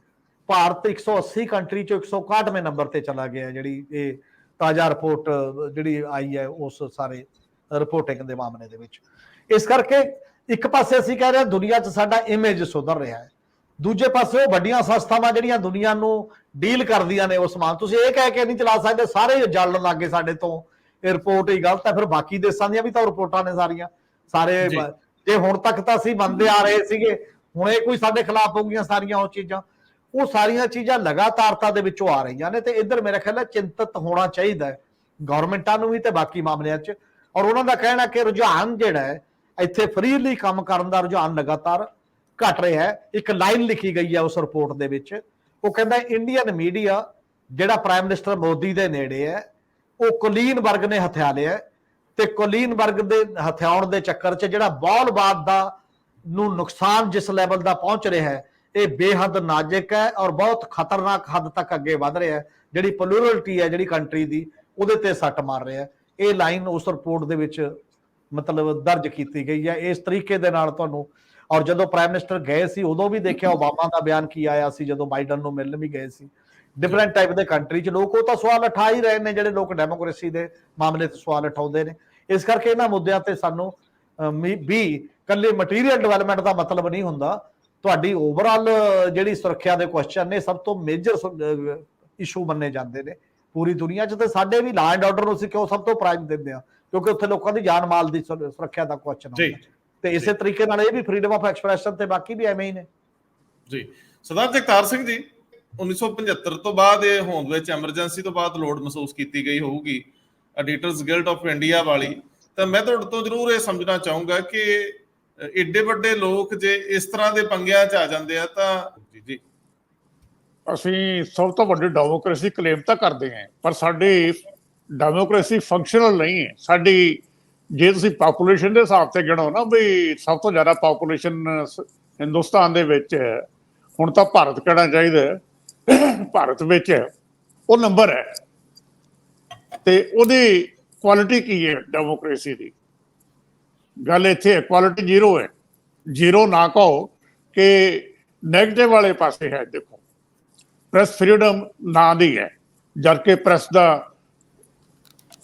ਭਾਰਤ 180 ਕੰਟਰੀ 'ਚੋਂ 161ਵੇਂ ਨੰਬਰ ਤੇ ਚਲਾ ਗਿਆ, ਜਿਹੜੀ ਇਹ ਤਾਜ਼ਾ ਰਿਪੋਰਟ ਜਿਹੜੀ ਆਈ ਹੈ ਉਸ ਸਾਰੇ ਰਿਪੋਰਟਿੰਗ ਦੇ ਮਾਮਲੇ ਦੇ ਵਿੱਚ। ਇਸ ਕਰਕੇ ਇੱਕ ਪਾਸੇ ਅਸੀਂ ਕਹਿ ਰਹੇ ਹਾਂ ਦੁਨੀਆ 'ਚ ਸਾਡਾ ਇਮੇਜ ਸੁਧਰ ਰਿਹਾ ਹੈ, ਦੂਜੇ ਪਾਸੇ ਉਹ ਵੱਡੀਆਂ ਸੰਸਥਾਵਾਂ ਜਿਹੜੀਆਂ ਦੁਨੀਆ ਨੂੰ ਡੀਲ ਕਰਦੀਆਂ ਨੇ ਉਸ ਮਾਮਲੇ, ਤੁਸੀਂ ਇਹ ਕਹਿ ਕੇ ਨਹੀਂ ਚਲਾ ਸਕਦੇ ਸਾਰੇ ਜਲਣ ਲੱਗੇ ਸਾਡੇ ਤੋਂ, ਇਹ ਰਿਪੋਰਟ ਹੀ ਗਲਤ ਹੈ। ਫਿਰ ਬਾਕੀ ਦੇਸ਼ਾਂ ਦੀਆਂ ਵੀ ਤਾਂ ਰਿਪੋਰਟਾਂ ਨੇ ਸਾਰੀਆਂ, ਸਾਰੇ ਜੇ ਹੁਣ ਤੱਕ ਤਾਂ ਅਸੀਂ ਮੰਨਦੇ ਆ ਰਹੇ ਸੀਗੇ, ਹੁਣ ਇਹ ਕੋਈ ਸਾਡੇ ਖਿਲਾਫ ਹੋ ਗਈਆਂ ਸਾਰੀਆਂ ਉਹ ਚੀਜ਼ਾਂ, ਉਹ ਸਾਰੀਆਂ ਚੀਜ਼ਾਂ ਲਗਾਤਾਰਤਾ ਦੇ ਵਿੱਚੋਂ ਆ ਰਹੀਆਂ ਨੇ। ਤੇ ਇੱਧਰ ਮੇਰਾ ਖਿਆਲ ਹੈ ਚਿੰਤਤ ਹੋਣਾ ਚਾਹੀਦਾ ਹੈ ਗਵਰਨਮੈਂਟਾਂ ਨੂੰ ਵੀ ਤੇ ਬਾਕੀ ਮਾਮਲਿਆਂ 'ਚ। ਔਰ ਉਹਨਾਂ ਦਾ ਕਹਿਣਾ ਕਿ ਰੁਝਾਨ ਜਿਹੜਾ ਹੈ ਇੱਥੇ ਫਰੀਲੀ ਕੰਮ ਕਰਨ ਦਾ ਰੁਝਾਨ ਲਗਾਤਾਰ ਘਟ ਰਿਹਾ ਹੈ। ਇੱਕ ਲਾਈਨ ਲਿਖੀ ਗਈ ਹੈ ਉਸ ਰਿਪੋਰਟ ਦੇ ਵਿੱਚ, ਉਹ ਕਹਿੰਦਾ ਇੰਡੀਅਨ ਮੀਡੀਆ ਜਿਹੜਾ ਪ੍ਰਾਈਮ ਮਿਨਿਸਟਰ ਮੋਦੀ ਦੇ ਨੇੜੇ ਹੈ, ਉਹ ਕੁਲੀਨ ਵਰਗ ਨੇ ਹਥਿਆ ਲਿਆ, ਤੇ ਕੁਲੀਨ ਵਰਗ ਦੇ ਹਥਿਆਉਣ ਦੇ ਚੱਕਰ 'ਚ ਜਿਹੜਾ ਬਾਲਵਾਦ ਦਾ ਨੂੰ ਨੁਕਸਾਨ ਜਿਸ ਲੈਵਲ ਦਾ ਪਹੁੰਚ ਰਿਹਾ ਹੈ, ਇਹ ਬੇਹੱਦ ਨਾਜ਼ੁਕ ਹੈ ਔਰ ਬਹੁਤ ਖਤਰਨਾਕ ਹੱਦ ਤੱਕ ਅੱਗੇ ਵਧ ਰਿਹਾ ਹੈ। ਜਿਹੜੀ ਪਲੂਰਲਿਟੀ ਹੈ ਜਿਹੜੀ ਕੰਟਰੀ ਦੀ, ਉਹਦੇ ਤੇ ਸੱਟ ਮਾਰ ਰਿਹਾ। ਇਹ ਲਾਈਨ ਉਸ ਰਿਪੋਰਟ ਦੇ ਵਿੱਚ ਮਤਲਬ ਦਰਜ ਕੀਤੀ ਗਈ ਹੈ ਇਸ ਤਰੀਕੇ ਦੇ ਨਾਲ ਤੁਹਾਨੂੰ। ਔਰ ਜਦੋਂ ਪ੍ਰਾਈਮ ਮਿਨਿਸਟਰ ਗਏ ਸੀ ਉਦੋਂ ਵੀ ਦੇਖਿਆ ਓਬਾਮਾ ਦਾ ਬਿਆਨ ਕੀ ਆਇਆ ਸੀ, ਜਦੋਂ ਬਾਈਡਨ ਨੂੰ ਮਿਲਣ ਵੀ ਗਏ ਸੀ। ਡਿਫਰੈਂਟ ਟਾਈਪ ਦੇ ਕੰਟਰੀ 'ਚ ਲੋਕ ਉਹ ਤਾਂ ਸਵਾਲ ਉਠਾ ਹੀ ਰਹੇ ਨੇ, ਜਿਹੜੇ ਲੋਕ ਡੈਮੋਕ੍ਰੇਸੀ ਦੇ ਮਾਮਲੇ 'ਤੇ ਸਵਾਲ ਉਠਾਉਂਦੇ ਨੇ। ਇਸ ਕਰਕੇ ਇਹਨਾਂ ਮੁੱਦਿਆਂ ਤੇ ਸਾਨੂੰ ਵੀ ਇਕੱਲੇ ਮਟੀਰੀਅਲ ਡਿਵੈਲਪਮੈਂਟ ਦਾ ਮਤਲਬ ਨਹੀਂ ਹੁੰਦਾ, ਤੁਹਾਡੀ ਓਵਰਆਲ ਜਿਹੜੀ ਸੁਰੱਖਿਆ ਦੇ ਕੁਐਸਚਨ ਨੇ ਸਭ ਤੋਂ ਮੇਜਰ ਇਸ਼ੂ ਮੰਨੇ ਜਾਂਦੇ ਨੇ ਪੂਰੀ ਦੁਨੀਆ 'ਚ। ਤੇ ਸਾਡੇ ਵੀ ਲਾ ਐਂਡ ਆਰਡਰ ਨੂੰ ਅਸੀਂ ਕਿਉਂ ਸਭ ਤੋਂ ਪ੍ਰਾਈਮ ਦਿੰਦੇ ਆ, ਕਿਉਂਕਿ ਉੱਥੇ ਲੋਕਾਂ ਦੀ ਜਾਨ ਮਾਲ ਦੀ ਸੁਰੱਖਿਆ ਦਾ ਕੁਐਸਚਨ ਹੁੰਦਾ। ਤੇ ਇਸੇ ਤਰੀਕੇ ਨਾਲ ਇਹ ਵੀ ਫਰੀडम ਆਫ ਐਕਸਪ੍ਰੈਸ਼ਨ ਤੇ ਬਾਕੀ ਵੀ ਐਵੇਂ ਹੀ ਨੇ ਜੀ। ਸਰਦਾਰ ਜਗਤਾਰ ਸਿੰਘ ਜੀ, 1975 ਤੋਂ ਬਾਅਦ ਇਹ ਹੋਂਦ ਵਿੱਚ ਐਮਰਜੈਂਸੀ ਤੋਂ ਬਾਅਦ ਲੋੜ ਮਹਿਸੂਸ ਕੀਤੀ ਗਈ ਹੋਊਗੀ ਐਡੀਟਰਸ ਗਿਲਡ ਆਫ ਇੰਡੀਆ ਵਾਲੀ, ਤਾਂ ਮੈਂ ਤੁਹਾਡੇ ਤੋਂ ਜ਼ਰੂਰ ਇਹ ਸਮਝਣਾ ਚਾਹੂੰਗਾ ਕਿ ਏਡੇ ਵੱਡੇ ਲੋਕ ਜੇ ਇਸ ਤਰ੍ਹਾਂ ਦੇ ਪੰਗਿਆਂ 'ਚ ਆ ਜਾਂਦੇ ਆ ਤਾਂ ਜੀ ਅਸੀਂ ਸਭ ਤੋਂ ਵੱਡੀ ਡੈਮੋਕ੍ਰੇਸੀ ਕਲੇਮ ਤਾਂ ਕਰਦੇ ਹਾਂ, ਪਰ ਸਾਡੀ ਡੈਮੋਕ੍ਰੇਸੀ ਫੰਕਸ਼ਨਲ ਨਹੀਂ ਹੈ। ਸਾਡੀ, ਜੇ ਤੁਸੀਂ ਪਾਪੂਲੇਸ਼ਨ ਦੇ ਹਿਸਾਬ ਤੇ ਗਿਣੋ ਨਾ, ਵੀ ਸਭ ਤੋਂ ਜ਼ਿਆਦਾ ਪਾਪੂਲੇਸ਼ਨ ਹਿੰਦੁਸਤਾਨ ਦੇ ਵਿੱਚ ਹੈ, ਹੁਣ ਤਾਂ ਭਾਰਤ ਕਹਿਣਾ ਚਾਹੀਦਾ, ਭਾਰਤ ਵਿੱਚ ਉਹ ਨੰਬਰ ਹੈ, ਤੇ ਉਹਦੀ ਕੁਆਲਿਟੀ ਕੀ ਹੈ ਡੈਮੋਕ੍ਰੇਸੀ ਦੀ? ਗੱਲ ਇੱਥੇ ਹੈ, ਕੁਆਲਿਟੀ ਜ਼ੀਰੋ ਹੈ। ਜ਼ੀਰੋ ਨਾ ਕਹੋ ਕਿ ਨੈਗੇਟਿਵ ਵਾਲੇ ਪਾਸੇ ਹੈ। ਦੇਖੋ, ਪ੍ਰੈਸ ਫਰੀडम ਨਾਂ ਦੀ ਹੈ, ਜਦ ਕਿ ਪ੍ਰੈਸ ਦਾ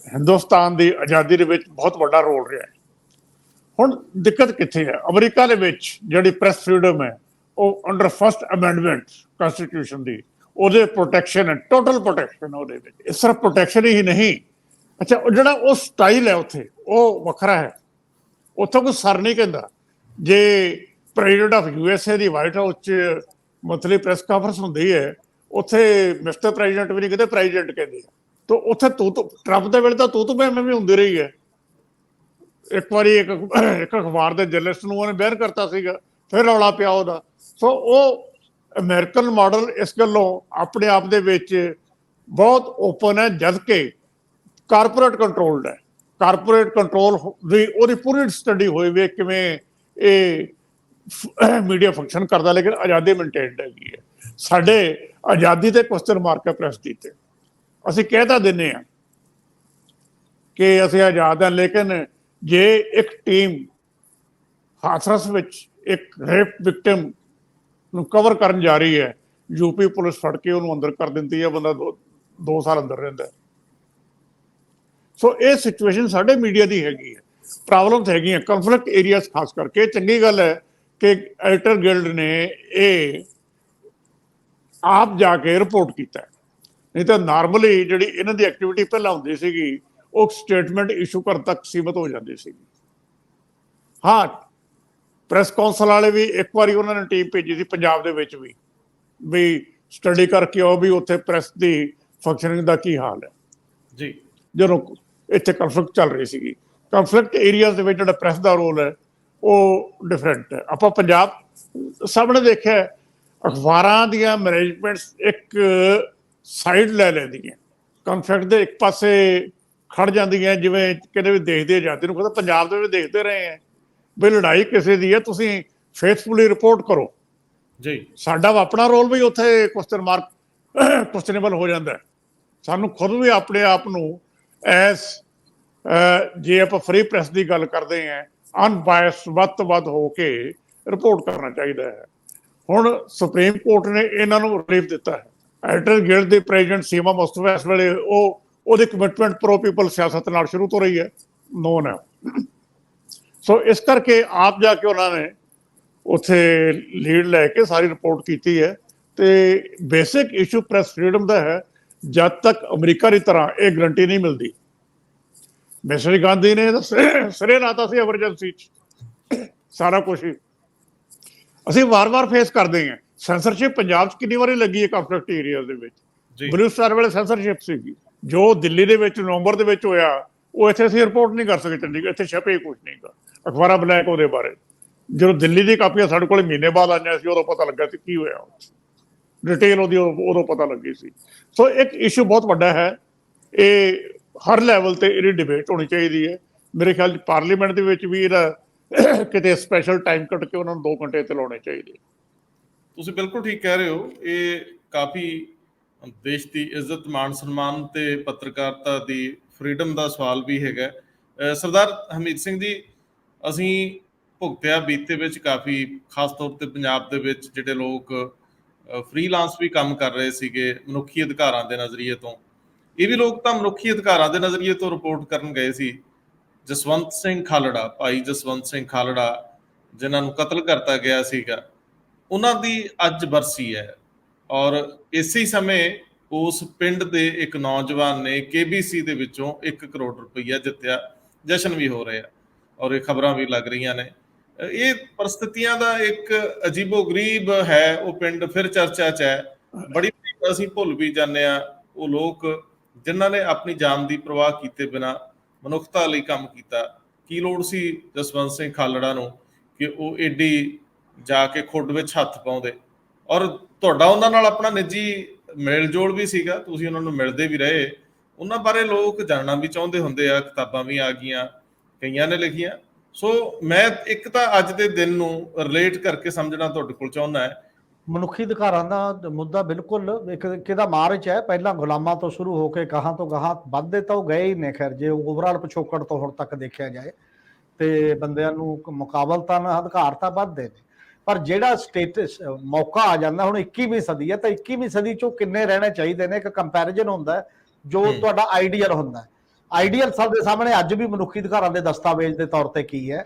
ਹਿੰਦੁਸਤਾਨ ਦੀ ਆਜ਼ਾਦੀ ਦੇ ਵਿੱਚ ਬਹੁਤ ਵੱਡਾ ਰੋਲ ਰਿਹਾ ਹੈ। ਹੁਣ ਦਿੱਕਤ ਕਿੱਥੇ ਹੈ? ਅਮਰੀਕਾ ਦੇ ਵਿੱਚ ਜਿਹੜੀ ਪ੍ਰੈਸ ਫਰੀडम ਹੈ, ਉਹ ਅੰਡਰ ਫਸਟ ਅਮੈਂਡਮੈਂਟ ਕਨਸਟੀਟਿਊਸ਼ਨ ਦੀ, ਉਹਦੇ ਪ੍ਰੋਟੈਕਸ਼ਨ ਹੈ, ਟੋਟਲ ਪ੍ਰੋਟੈਕਸ਼ਨ ਉਹਦੇ ਵਿੱਚ। ਇਹ ਸਿਰਫ ਪ੍ਰੋਟੈਕਸ਼ਨ ਹੀ ਨਹੀਂ, ਅੱਛਾ, ਉਹ ਜਿਹੜਾ ਉਹ ਸਟਾਈਲ ਹੈ ਉੱਥੇ, ਉਹ ਵੱਖਰਾ ਹੈ। ਉੱਥੇ ਕੋਈ ਸਰ ਨਹੀਂ ਕਹਿੰਦਾ। ਜੇ president of USA the white house 'ਚ ਮੰਥਲੀ ਪ੍ਰੈਸ ਕਾਨਫਰੰਸ ਹੁੰਦੀ ਹੈ, ਉੱਥੇ ਮਿਸਟਰ ਪ੍ਰੈਜ਼ੀਡੈਂਟ ਵੀ ਨਹੀਂ ਕਹਿੰਦੇ, ਪ੍ਰੈਜ਼ੀਡੈਂਟ ਕਹਿੰਦੇ ਆ। ਤਾਂ ਉੱਥੇ ਟਰੰਪ ਦੇ ਵੇਲੇ ਤਾਂ ਤੂੰ ਮੈਂ ਵੀ ਹੁੰਦੀ ਰਹੀ ਹੈ। ਇੱਕ ਵਾਰੀ ਇੱਕ ਅਖਬਾਰ ਦੇ ਜਰਨਲਿਸਟ ਨੂੰ ਉਹਨੇ ਬਿਆਨ ਕਰਤਾ ਸੀਗਾ, ਫਿਰ ਰੌਲਾ ਪਿਆ ਉਹਦਾ। ਸੋ ਉਹ ਅਮਰੀਕਨ ਮਾਡਲ ਇਸ ਗੱਲੋਂ ਆਪਣੇ ਆਪ ਦੇ ਵਿੱਚ ਬਹੁਤ ਓਪਨ ਹੈ, ਜਦ ਕਿ ਕਾਰਪੋਰੇਟ ਕੰਟਰੋਲਡ ਹੈ। ਕਾਰਪੋਰੇਟ ਕੰਟਰੋਲ ਦੀ ਉਹਦੀ ਪੂਰੀ ਸਟੱਡੀ ਹੋਈ ਵੀ ਕਿਵੇਂ ਇਹ ਮੀਡੀਆ ਫੰਕਸ਼ਨ ਕਰਦਾ, ਲੇਕਿਨ ਆਜ਼ਾਦੀ ਮੇਨਟੇਨਡ ਹੈਗੀ ਹੈ। ਸਾਡੇ ਆਜ਼ਾਦੀ ਤੇ ਕੁਐਸਚਨ ਮਾਰਕ ਹੈ ਪ੍ਰੈਸ ਦੀ। ਤੇ ਅਸੀਂ ਕਹਿ ਤਾਂ ਦਿੰਦੇ ਹਾਂ ਕਿ ਅਸੀਂ ਆਜ਼ਾਦ ਹਾਂ, ਲੇਕਿਨ ਜੇ ਇੱਕ ਟੀਮ ਹਾਥਰਸ ਵਿੱਚ ਇੱਕ ਰੇਪ ਵਿਕਟਿਮ ਨੂੰ ਕਵਰ ਕਰਨ ਜਾ ਰਹੀ ਹੈ, ਯੂਪੀ ਪੁਲਿਸ ਫੜ ਕੇ ਉਹਨੂੰ ਅੰਦਰ ਕਰ ਦਿੰਦੀ ਹੈ, ਬੰਦਾ 2 ਸਾਲ ਅੰਦਰ ਰਹਿੰਦਾ। ਸੋ ਇਹ ਸਿਚੁਏਸ਼ਨ ਸਾਡੇ ਮੀਡੀਆ ਦੀ ਹੈਗੀ ਹੈ। ਪ੍ਰੋਬਲਮਸ ਹੈਗੀਆਂ ਕਨਫਲਿਕਟ ਏਰੀਆਸ ਖਾਸ ਕਰਕੇ। ਚੰਗੀ ਗੱਲ ਹੈ ਕਿ ਐਡੀਟਰ ਗਿਲਡ ਨੇ ਇਹ ਆਪ ਜਾ ਕੇ ਰਿਪੋਰਟ ਕੀਤਾ, ਨਹੀਂ ਤਾਂ ਨਾਰਮਲੀ ਜਿਹੜੀ ਇਹਨਾਂ ਦੀ ਐਕਟੀਵਿਟੀ ਪਹਿਲਾਂ ਹੁੰਦੀ ਸੀਗੀ, ਉਹ ਸਟੇਟਮੈਂਟ ਇਸ਼ੂ ਕਰਨ ਤੱਕ ਸੀਮਤ ਹੋ ਜਾਂਦੀ ਸੀਗੀ। ਹਾਂ, ਪ੍ਰੈਸ ਕੌਂਸਲ ਵਾਲੇ ਵੀ ਇੱਕ ਵਾਰੀ ਉਹਨਾਂ ਨੇ ਟੀਮ ਭੇਜੀ ਸੀ ਪੰਜਾਬ ਦੇ ਵਿੱਚ ਵੀ ਸਟੱਡੀ ਕਰਕੇ ਆਓ ਵੀ ਉੱਥੇ ਪ੍ਰੈਸ ਦੀ ਫੰਕਸ਼ਨਿੰਗ ਦਾ ਕੀ ਹਾਲ ਹੈ ਜੀ, ਜਦੋਂ ਇੱਥੇ ਕਨਫਲਿਕਟ ਚੱਲ ਰਹੀ ਸੀਗੀ। ਕਨਫਲਿਕਟ ਏਰੀਆਜ਼ ਦੇ ਵਿੱਚ ਜਿਹੜਾ ਪ੍ਰੈਸ ਦਾ ਰੋਲ ਹੈ ਉਹ ਡਿਫਰੈਂਟ ਹੈ। ਆਪਾਂ ਪੰਜਾਬ ਸਭ ਨੇ ਦੇਖਿਆ, ਅਖਬਾਰਾਂ ਦੀਆਂ ਮੈਨੇਜਮੈਂਟਸ ਇੱਕ ਸਾਈਡ ਲੈ ਲੈਂਦੀਆਂ, ਕਨਫਲਿਕਟ ਦੇ ਇੱਕ ਪਾਸੇ ਖੜ ਜਾਂਦੀਆਂ, ਜਿਵੇਂ ਕਿਤੇ ਵੀ ਦੇਖਦੇ ਆਜ਼ਾਦੀ ਨੂੰ। ਪਤਾ ਪੰਜਾਬ ਦੇ ਵੀ ਦੇਖਦੇ ਰਹੇ ਹੈ ਵੀ ਲੜਾਈ ਕਿਸੇ ਦੀ ਹੈ, ਤੁਸੀਂ ਫੇਥਫੁਲੀ ਰਿਪੋਰਟ ਕਰੋ ਜੀ। ਸਾਡਾ ਆਪਣਾ ਰੋਲ ਵੀ ਉੱਥੇ ਕੁਐਸਚਨੇਬਲ ਹੋ ਜਾਂਦਾ ਹੈ। ਸਾਨੂੰ ਖੁਦ ਵੀ ਆਪਣੇ ਆਪ ਨੂੰ ਜੇ ਆਪਾਂ ਫਰੀ ਪ੍ਰੈਸ ਦੀ ਗੱਲ ਕਰਦੇ ਹਾਂ, ਅਨਬਾਇਸ ਵੱਧ ਤੋਂ ਵੱਧ ਹੋ ਕੇ ਰਿਪੋਰਟ ਕਰਨਾ ਚਾਹੀਦਾ ਹੈ। ਹੁਣ ਸੁਪਰੀਮ ਕੋਰਟ ਨੇ ਇਹਨਾਂ ਨੂੰ ਰਿਲੀਫ ਦਿੱਤਾ ਹੈ। ਐਡੀਟਰ ਗਿਲਡ ਦੇ ਪ੍ਰੈਜ਼ੀਡੈਂਟ ਸੀਮਾ ਮੁਸਤਫਾ ਇਸ ਵੇਲੇ ਉਹਦੀ ਕਮਿਟਮੈਂਟ ਪ੍ਰੋ ਪੀਪਲ ਸਿਆਸਤ ਨਾਲ ਸ਼ੁਰੂ ਤੋਂ ਰਹੀ ਹੈ, ਨੋਨ ਹੈ। ਸੋ ਇਸ ਕਰਕੇ ਆਪ ਜਾ ਕੇ ਉਹਨਾਂ ਨੇ ਉੱਥੇ ਲੀਡ ਲੈ ਕੇ ਸਾਰੀ ਰਿਪੋਰਟ ਕੀਤੀ ਹੈ। ਤੇ ਬੇਸਿਕ ਇਸ਼ੂ ਪ੍ਰੈਸ ਫਰੀडम ਦਾ ਹੈ। ਜਦ ਤੱਕ ਅਮਰੀਕਾ ਦੀ ਤਰ੍ਹਾਂ ਇਹ ਗਰੰਟੀ ਨਹੀਂ ਮਿਲਦੀ, ਮਿਸਟਰ ਗਾਂਧੀ ਨੇ ਸਿਰੇ ਲਾਤਾ ਸੀ ਐਮਰਜੈਂਸੀ 'ਚ ਸਾਰਾ ਕੁਛ ਹੀ। ਅਸੀਂ ਵਾਰ-ਵਾਰ ਫੇਸ ਕਰਦੇ ਹਾਂ ਸੈਂਸਰਸ਼ਿਪ। ਪੰਜਾਬ 'ਚ ਕਿੰਨੀ ਵਾਰੀ ਲੱਗੀ ਹੈ ਕਨਫਲਿਕਟ ਏਰੀਆ ਦੇ ਵਿੱਚ। ਬਲੂ ਸਟਾਰ ਵੇਲੇ ਸੈਂਸਰਸ਼ਿਪ ਸੀਗੀ। ਜੋ ਦਿੱਲੀ ਦੇ ਵਿੱਚ ਨਵੰਬਰ ਦੇ ਵਿੱਚ ਹੋਇਆ, ਉਹ ਇੱਥੇ ਅਸੀਂ ਰਿਪੋਰਟ ਨਹੀਂ ਕਰ ਸਕੇ ਚੰਡੀਗੜ੍ਹ, ਇੱਥੇ ਛਪੇ ਕੁਛ ਨਹੀਂ ਗਾ, ਅਖਬਾਰਾਂ ਬਲੈਕ ਉਹਦੇ ਬਾਰੇ। ਜਦੋਂ ਦਿੱਲੀ ਦੀ ਕਾਪੀਆਂ ਸਾਡੇ ਕੋਲ ਮਹੀਨੇ ਬਾਅਦ ਆਈਆਂ ਸੀ, ਉਦੋਂ ਪਤਾ ਲੱਗਾ ਸੀ ਕੀ ਹੋਇਆ, ਡਿਟੇਲ ਉਹਦੀ ਉਦੋਂ ਪਤਾ ਲੱਗੀ ਸੀ। ਸੋ ਇੱਕ ਇਸ਼ੂ ਬਹੁਤ ਵੱਡਾ ਹੈ, ਇਹ ਹਰ ਲੈਵਲ ਤੇ ਇਹਦੀ ਡਿਬੇਟ ਹੋਣੀ ਚਾਹੀਦੀ ਹੈ। ਮੇਰੇ ਖਿਆਲ 'ਚ ਪਾਰਲੀਮੈਂਟ ਦੇ ਵਿੱਚ ਵੀ ਇਹਦਾ ਕਿਤੇ ਸਪੈਸ਼ਲ ਟਾਈਮ ਕੱਢ ਕੇ ਉਹਨਾਂ ਨੂੰ 2 ਘੰਟੇ ਤੇ ਲਾਉਣੇ ਚਾਹੀਦੇ। ਤੁਸੀਂ ਬਿਲਕੁਲ ਠੀਕ ਕਹਿ ਰਹੇ ਹੋ। ਇਹ ਕਾਫੀ ਦੇਸ਼ ਦੀ ਇੱਜ਼ਤ, ਮਾਣ ਸਨਮਾਨ ਤੇ ਪੱਤਰਕਾਰਤਾ ਦੀ ਫਰੀडम ਦਾ ਸਵਾਲ ਵੀ ਹੈਗਾ। ਸਰਦਾਰ ਹਰਮੀਤ ਸਿੰਘ ਜੀ, ਅਸੀਂ ਭੁਗਤਿਆ ਬੀਤੇ ਵਿੱਚ ਕਾਫੀ, ਖਾਸ ਤੌਰ ਤੇ ਪੰਜਾਬ ਦੇ ਵਿੱਚ ਜਿਹੜੇ ਲੋਕ ਫਰੀਲਾਂਸ ਵੀ ਕੰਮ ਕਰ ਰਹੇ ਸੀਗੇ ਮਨੁੱਖੀ ਅਧਿਕਾਰਾਂ ਦੇ ਨਜ਼ਰੀਏ ਤੋਂ, ਇਹ ਵੀ ਲੋਕ ਤਾਂ ਮਨੁੱਖੀ ਅਧਿਕਾਰਾਂ ਦੇ ਨਜ਼ਰੀਏ ਤੋਂ ਰਿਪੋਰਟ ਕਰਨ ਗਏ ਸੀ। ਜਸਵੰਤ ਸਿੰਘ ਖਾਲੜਾ, ਭਾਈ ਜਸਵੰਤ ਸਿੰਘ ਖਾਲੜਾ, ਜਿਨ੍ਹਾਂ ਨੂੰ ਕਤਲ ਕਰਤਾ ਗਿਆ ਸੀਗਾ, ਉਹਨਾਂ ਦੀ ਅੱਜ ਬਰਸੀ ਹੈ। ਔਰ ਇਸੇ ਸਮੇਂ ਉਸ ਪਿੰਡ ਦੇ ਇੱਕ ਨੌਜਵਾਨ ਨੇ KBC ਦੇ ਵਿੱਚੋਂ 1 ਕਰੋੜ ਰੁਪਈਆ ਜਿੱਤਿਆ, ਜਸ਼ਨ ਵੀ ਹੋ ਰਿਹਾ ਔਰ ਇਹ ਖਬਰਾਂ ਵੀ ਲੱਗ ਰਹੀਆਂ ਨੇ। ਇਹ ਪਰਿਸਥਿਤੀਆਂ ਦਾ ਇੱਕ ਅਜੀਬੋ ਗਰੀਬ ਹੈ ਉਹ ਪਿੰਡ, ਫਿਰ ਚਰਚਾ 'ਚ ਹੈ। ਬੜੀ ਅਸੀਂ ਭੁੱਲ ਵੀ ਜਾਂਦੇ ਹਾਂ ਉਹ ਲੋਕ ਜਿਨ੍ਹਾਂ ਨੇ ਆਪਣੀ ਜਾਨ ਦੀ ਪਰਵਾਹ ਕੀਤੇ ਬਿਨਾਂ ਮਨੁੱਖਤਾ ਲਈ ਕੰਮ ਕੀਤਾ। ਕੀ ਲੋੜ ਸੀ ਜਸਵੰਤ ਸਿੰਘ ਖਾਲੜਾ ਨੂੰ ਕਿ ਉਹ ਏਡੀ ਜਾ ਕੇ ਖੁੱਡ ਵਿੱਚ ਹੱਥ ਪਾਉਂਦੇ? ਔਰ ਤੁਹਾਡਾ ਉਹਨਾਂ ਨਾਲ ਆਪਣਾ ਨਿੱਜੀ ਮੇਲ ਜੋਲ ਵੀ ਸੀਗਾ, ਤੁਸੀਂ ਉਹਨਾਂ ਨੂੰ ਮਿਲਦੇ ਵੀ ਰਹੇ, ਉਹਨਾਂ ਬਾਰੇ ਲੋਕ ਜਾਣਨਾ ਵੀ ਚਾਹੁੰਦੇ ਹੁੰਦੇ ਆ, ਕਿਤਾਬਾਂ ਵੀ ਆ ਗਈਆਂ, ਕਈਆਂ ਨੇ ਲਿਖੀਆਂ। ਸੋ ਮੈਂ ਇੱਕ ਤਾਂ ਅੱਜ ਦੇ ਦਿਨ ਨੂੰ ਰਿਲੇਟ ਕਰਕੇ ਸਮਝਣਾ ਤੁਹਾਡੇ ਕੋਲ ਚਾਹੁੰਦਾ ਹੈ। ਮਨੁੱਖੀ ਅਧਿਕਾਰਾਂ ਦਾ ਮੁੱਦਾ ਬਿਲਕੁਲ ਇੱਕ ਕਿਹਦਾ ਮਾਰਚ ਹੈ, ਪਹਿਲਾਂ ਗੁਲਾਮਾਂ ਤੋਂ ਸ਼ੁਰੂ ਹੋ ਕੇ ਗਾਹਾਂ ਤੋਂ ਗਾਹਾਂ ਵੱਧਦੇ ਤਾਂ ਉਹ ਗਏ ਹੀ ਨੇ। ਖੈਰ ਜੇ ਓਵਰਆਲ ਪਿਛੋਕੜ ਤੋਂ ਹੁਣ ਤੱਕ ਦੇਖਿਆ ਜਾਏ ਤੇ ਬੰਦਿਆਂ ਨੂੰ ਮੁਕਾਬਲਤਨ ਅਧਿਕਾਰ ਤਾਂ ਵੱਧਦੇ ਨੇ, ਪਰ ਜਿਹੜਾ ਸਟੇਟਸ ਮੌਕਾ ਆ ਜਾਂਦਾ, ਹੁਣ 21ਵੀਂ ਸਦੀ ਹੈ ਤਾਂ 21ਵੀਂ ਸਦੀ ਚੋਂ ਕਿੰਨੇ ਰਹਿਣੇ ਚਾਹੀਦੇ ਨੇ, ਇੱਕ ਕੰਪੈਰੀਜ਼ਨ ਹੁੰਦਾ ਜੋ ਤੁਹਾਡਾ ਆਈਡੀਅਲ ਹੁੰਦਾ। ਆਈਡੀਅਲ ਸਾਡੇ ਸਾਹਮਣੇ ਅੱਜ ਵੀ ਮਨੁੱਖੀ ਅਧਿਕਾਰਾਂ ਦੇ ਦਸਤਾਵੇਜ਼ ਦੇ ਤੌਰ ਤੇ ਕੀ ਹੈ,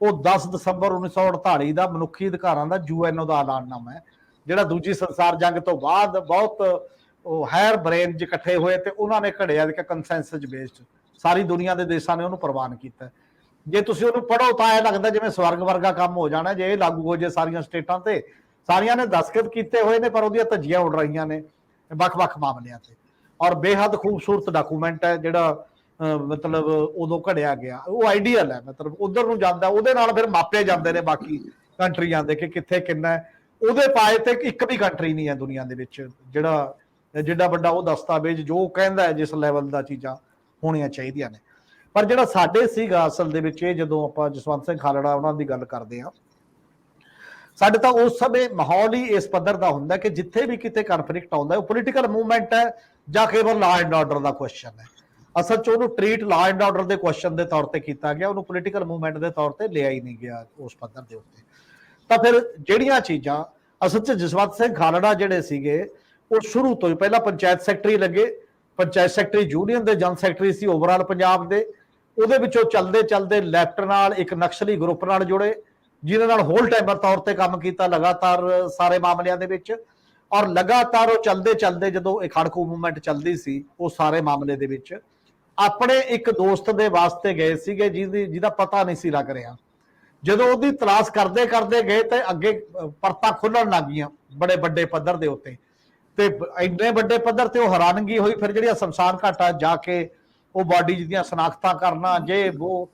ਉਹ 10 ਦਸੰਬਰ 1948 ਦਾ ਮਨੁੱਖੀ ਅਧਿਕਾਰਾਂ ਦਾ ਯੂਐਨਓ ਦਾ ਐਲਾਨਨਾਮਾ ਹੈ, ਜਿਹੜਾ ਦੂਜੀ ਸੰਸਾਰ ਜੰਗ ਤੋਂ ਬਾਅਦ ਬਹੁਤ ਉਹ ਹਾਇਰ ਬ੍ਰੇਨ ਇਕੱਠੇ ਹੋਏ ਤੇ ਉਹਨਾਂ ਨੇ ਘੜਿਆ ਕਿ ਕੰਸੈਂਸਸ ਬੇਸਡ ਸਾਰੀ ਦੁਨੀਆ ਦੇ ਦੇਸ਼ਾਂ ਨੇ ਉਹਨੂੰ ਪ੍ਰਵਾਨ ਕੀਤਾ। ਜੇ ਤੁਸੀਂ ਉਹਨੂੰ ਪੜ੍ਹੋ ਤਾਂ ਇਹ ਲੱਗਦਾ ਜਿਵੇਂ ਸਵਰਗ ਵਰਗਾ ਕੰਮ ਹੋ ਜਾਣਾ ਜੇ ਇਹ ਲਾਗੂ ਹੋ ਜੇ ਸਾਰੀਆਂ ਸਟੇਟਾਂ ਤੇ। ਸਾਰੀਆਂ ਨੇ ਦਸਤਖਤ ਕੀਤੇ ਹੋਏ ਨੇ ਪਰ ਉਹਦੀਆਂ ਧੱਜੀਆਂ ਉੱਡ ਰਹੀਆਂ ਨੇ ਵੱਖ-ਵੱਖ ਮਾਮਲਿਆਂ ਤੇ। ਔਰ ਬੇਹੱਦ ਖੂਬਸੂਰਤ ਡਾਕੂਮੈਂਟ ਹੈ ਜਿਹੜਾ ਮਤਲਬ ਉਦੋਂ ਘੜਿਆ ਗਿਆ, ਉਹ ਆਈਡੀਅਲ ਹੈ, ਮਤਲਬ ਉਧਰ ਨੂੰ ਜਾਂਦਾ, ਉਹਦੇ ਨਾਲ ਫਿਰ ਮਾਪੇ ਜਾਂਦੇ ਨੇ ਬਾਕੀ ਕੰਟਰੀਆਂ ਦੇ ਕਿ ਕਿੱਥੇ ਕਿੰਨਾ। ਉਹਦੇ ਪਾਏ ਤੇ ਇੱਕ ਵੀ ਕੰਟਰੀ ਨਹੀਂ ਹੈ ਦੁਨੀਆ ਦੇ ਵਿੱਚ ਜਿਹੜਾ ਜਿੱਡਾ ਵੱਡਾ ਉਹ ਦਸਤਾਵੇਜ਼ ਜੋ ਕਹਿੰਦਾ ਜਿਸ ਲੈਵਲ ਦਾ ਚੀਜ਼ਾਂ ਹੋਣੀਆਂ ਚਾਹੀਦੀਆਂ ਨੇ। ਪਰ ਜਿਹੜਾ ਸਾਡੇ ਸੀਗਾ ਅਸਲ ਦੇ ਵਿੱਚ ਇਹ, ਜਦੋਂ ਆਪਾਂ ਜਸਵੰਤ ਸਿੰਘ ਖਾਲੜਾ ਉਹਨਾਂ ਦੀ ਗੱਲ ਕਰਦੇ ਹਾਂ, ਸਾਡੇ ਤਾਂ ਉਸ ਸਮੇਂ ਮਾਹੌਲ ਹੀ ਇਸ ਪੱਧਰ ਦਾ ਹੁੰਦਾ ਕਿ ਜਿੱਥੇ ਵੀ ਕਿਤੇ ਕਨਫਲਿਕਟ ਆਉਂਦਾ ਉਹ ਪੋਲੀਟੀਕਲ ਮੂਵਮੈਂਟ ਹੈ ਜਾਂ ਕੇਵਲ law and order the question ਹੈ। ਅਸਲ 'ਚ ਉਹਨੂੰ ਟ੍ਰੀਟ ਲਾਅ ਐਂਡ ਆਰਡਰ ਦੇ ਕੁਐਸਚਨ ਦੇ ਤੌਰ ਤੇ ਕੀਤਾ ਗਿਆ, ਉਹਨੂੰ ਪੋਲੀਟੀਕਲ ਮੂਵਮੈਂਟ ਦੇ ਤੌਰ ਤੇ ਲਿਆ ਹੀ ਨਹੀਂ ਗਿਆ ਉਸ ਪੱਧਰ ਦੇ ਉੱਤੇ। ਤਾਂ ਫਿਰ ਜਿਹੜੀਆਂ ਚੀਜ਼ਾਂ ਅਸਲ 'ਚ ਜਸਵੰਤ ਸਿੰਘ ਖਾਲੜਾ ਜਿਹੜੇ ਸੀਗੇ ਉਹ ਸ਼ੁਰੂ ਤੋਂ ਹੀ ਪਹਿਲਾਂ ਪੰਚਾਇਤ ਸੈਕਟਰੀ ਲੱਗੇ, ਪੰਚਾਇਤ ਸੈਕਟਰੀ ਯੂਨੀਅਨ ਦੇ ਜਨਰਲ ਸੈਕਟਰੀ ਸੀ ਓਵਰਆਲ ਪੰਜਾਬ ਦੇ। ਉਹਦੇ ਵਿੱਚੋਂ ਚਲਦੇ ਚਲਦੇ ਲੈਫਟ ਨਾਲ ਇੱਕ ਨਕਸਲੀ ਗਰੁੱਪ ਨਾਲ ਜੁੜੇ ਜਿਨ੍ਹਾਂ ਨਾਲ ਹੋਲ ਟਾਈਮਰ ਤੌਰ ਤੇ ਕੰਮ ਕੀਤਾ ਲਗਾਤਾਰ ਸਾਰੇ ਮਾਮਲਿਆਂ ਦੇ ਵਿੱਚ। ਔਰ ਲਗਾਤਾਰ ਉਹ ਚਲਦੇ ਚਲਦੇ ਜਦੋਂ ਇਹ ਖੜਕੂ ਮੂਵਮੈਂਟ ਚੱਲਦੀ ਸੀ ਉਹ ਸਾਰੇ ਮਾਮਲੇ ਦੇ ਵਿੱਚ ਆਪਣੇ ਇੱਕ ਦੋਸਤ ਦੇ ਵਾਸਤੇ ਗਏ ਸੀਗੇ ਜਿਹਦਾ ਪਤਾ ਨਹੀਂ ਸੀ ਲੱਗ ਰਿਹਾ। ਜਦੋਂ ਉਹਦੀ ਤਲਾਸ਼ ਕਰਦੇ ਕਰਦੇ ਗਏ ਤੇ ਅੱਗੇ ਪਰਤਾਂ ਖੁੱਲਣ ਲੱਗ ਗਈਆਂ ਬੜੇ ਵੱਡੇ ਪੱਧਰ ਦੇ ਉੱਤੇ, ਤੇ ਇੰਨੇ ਵੱਡੇ ਪੱਧਰ ਤੇ ਉਹ ਹੈਰਾਨਗੀ ਹੋਈ। ਫਿਰ ਜਿਹੜੀਆਂ ਸ਼ਮਸ਼ਾਨ ਘਾਟਾਂ ਜਾ ਕੇ ਉਹ ਬਾਡੀ ਦੀਆਂ ਸ਼ਨਾਖਤਾਂ ਕਰਨਾ ਜੇ ਉਹ,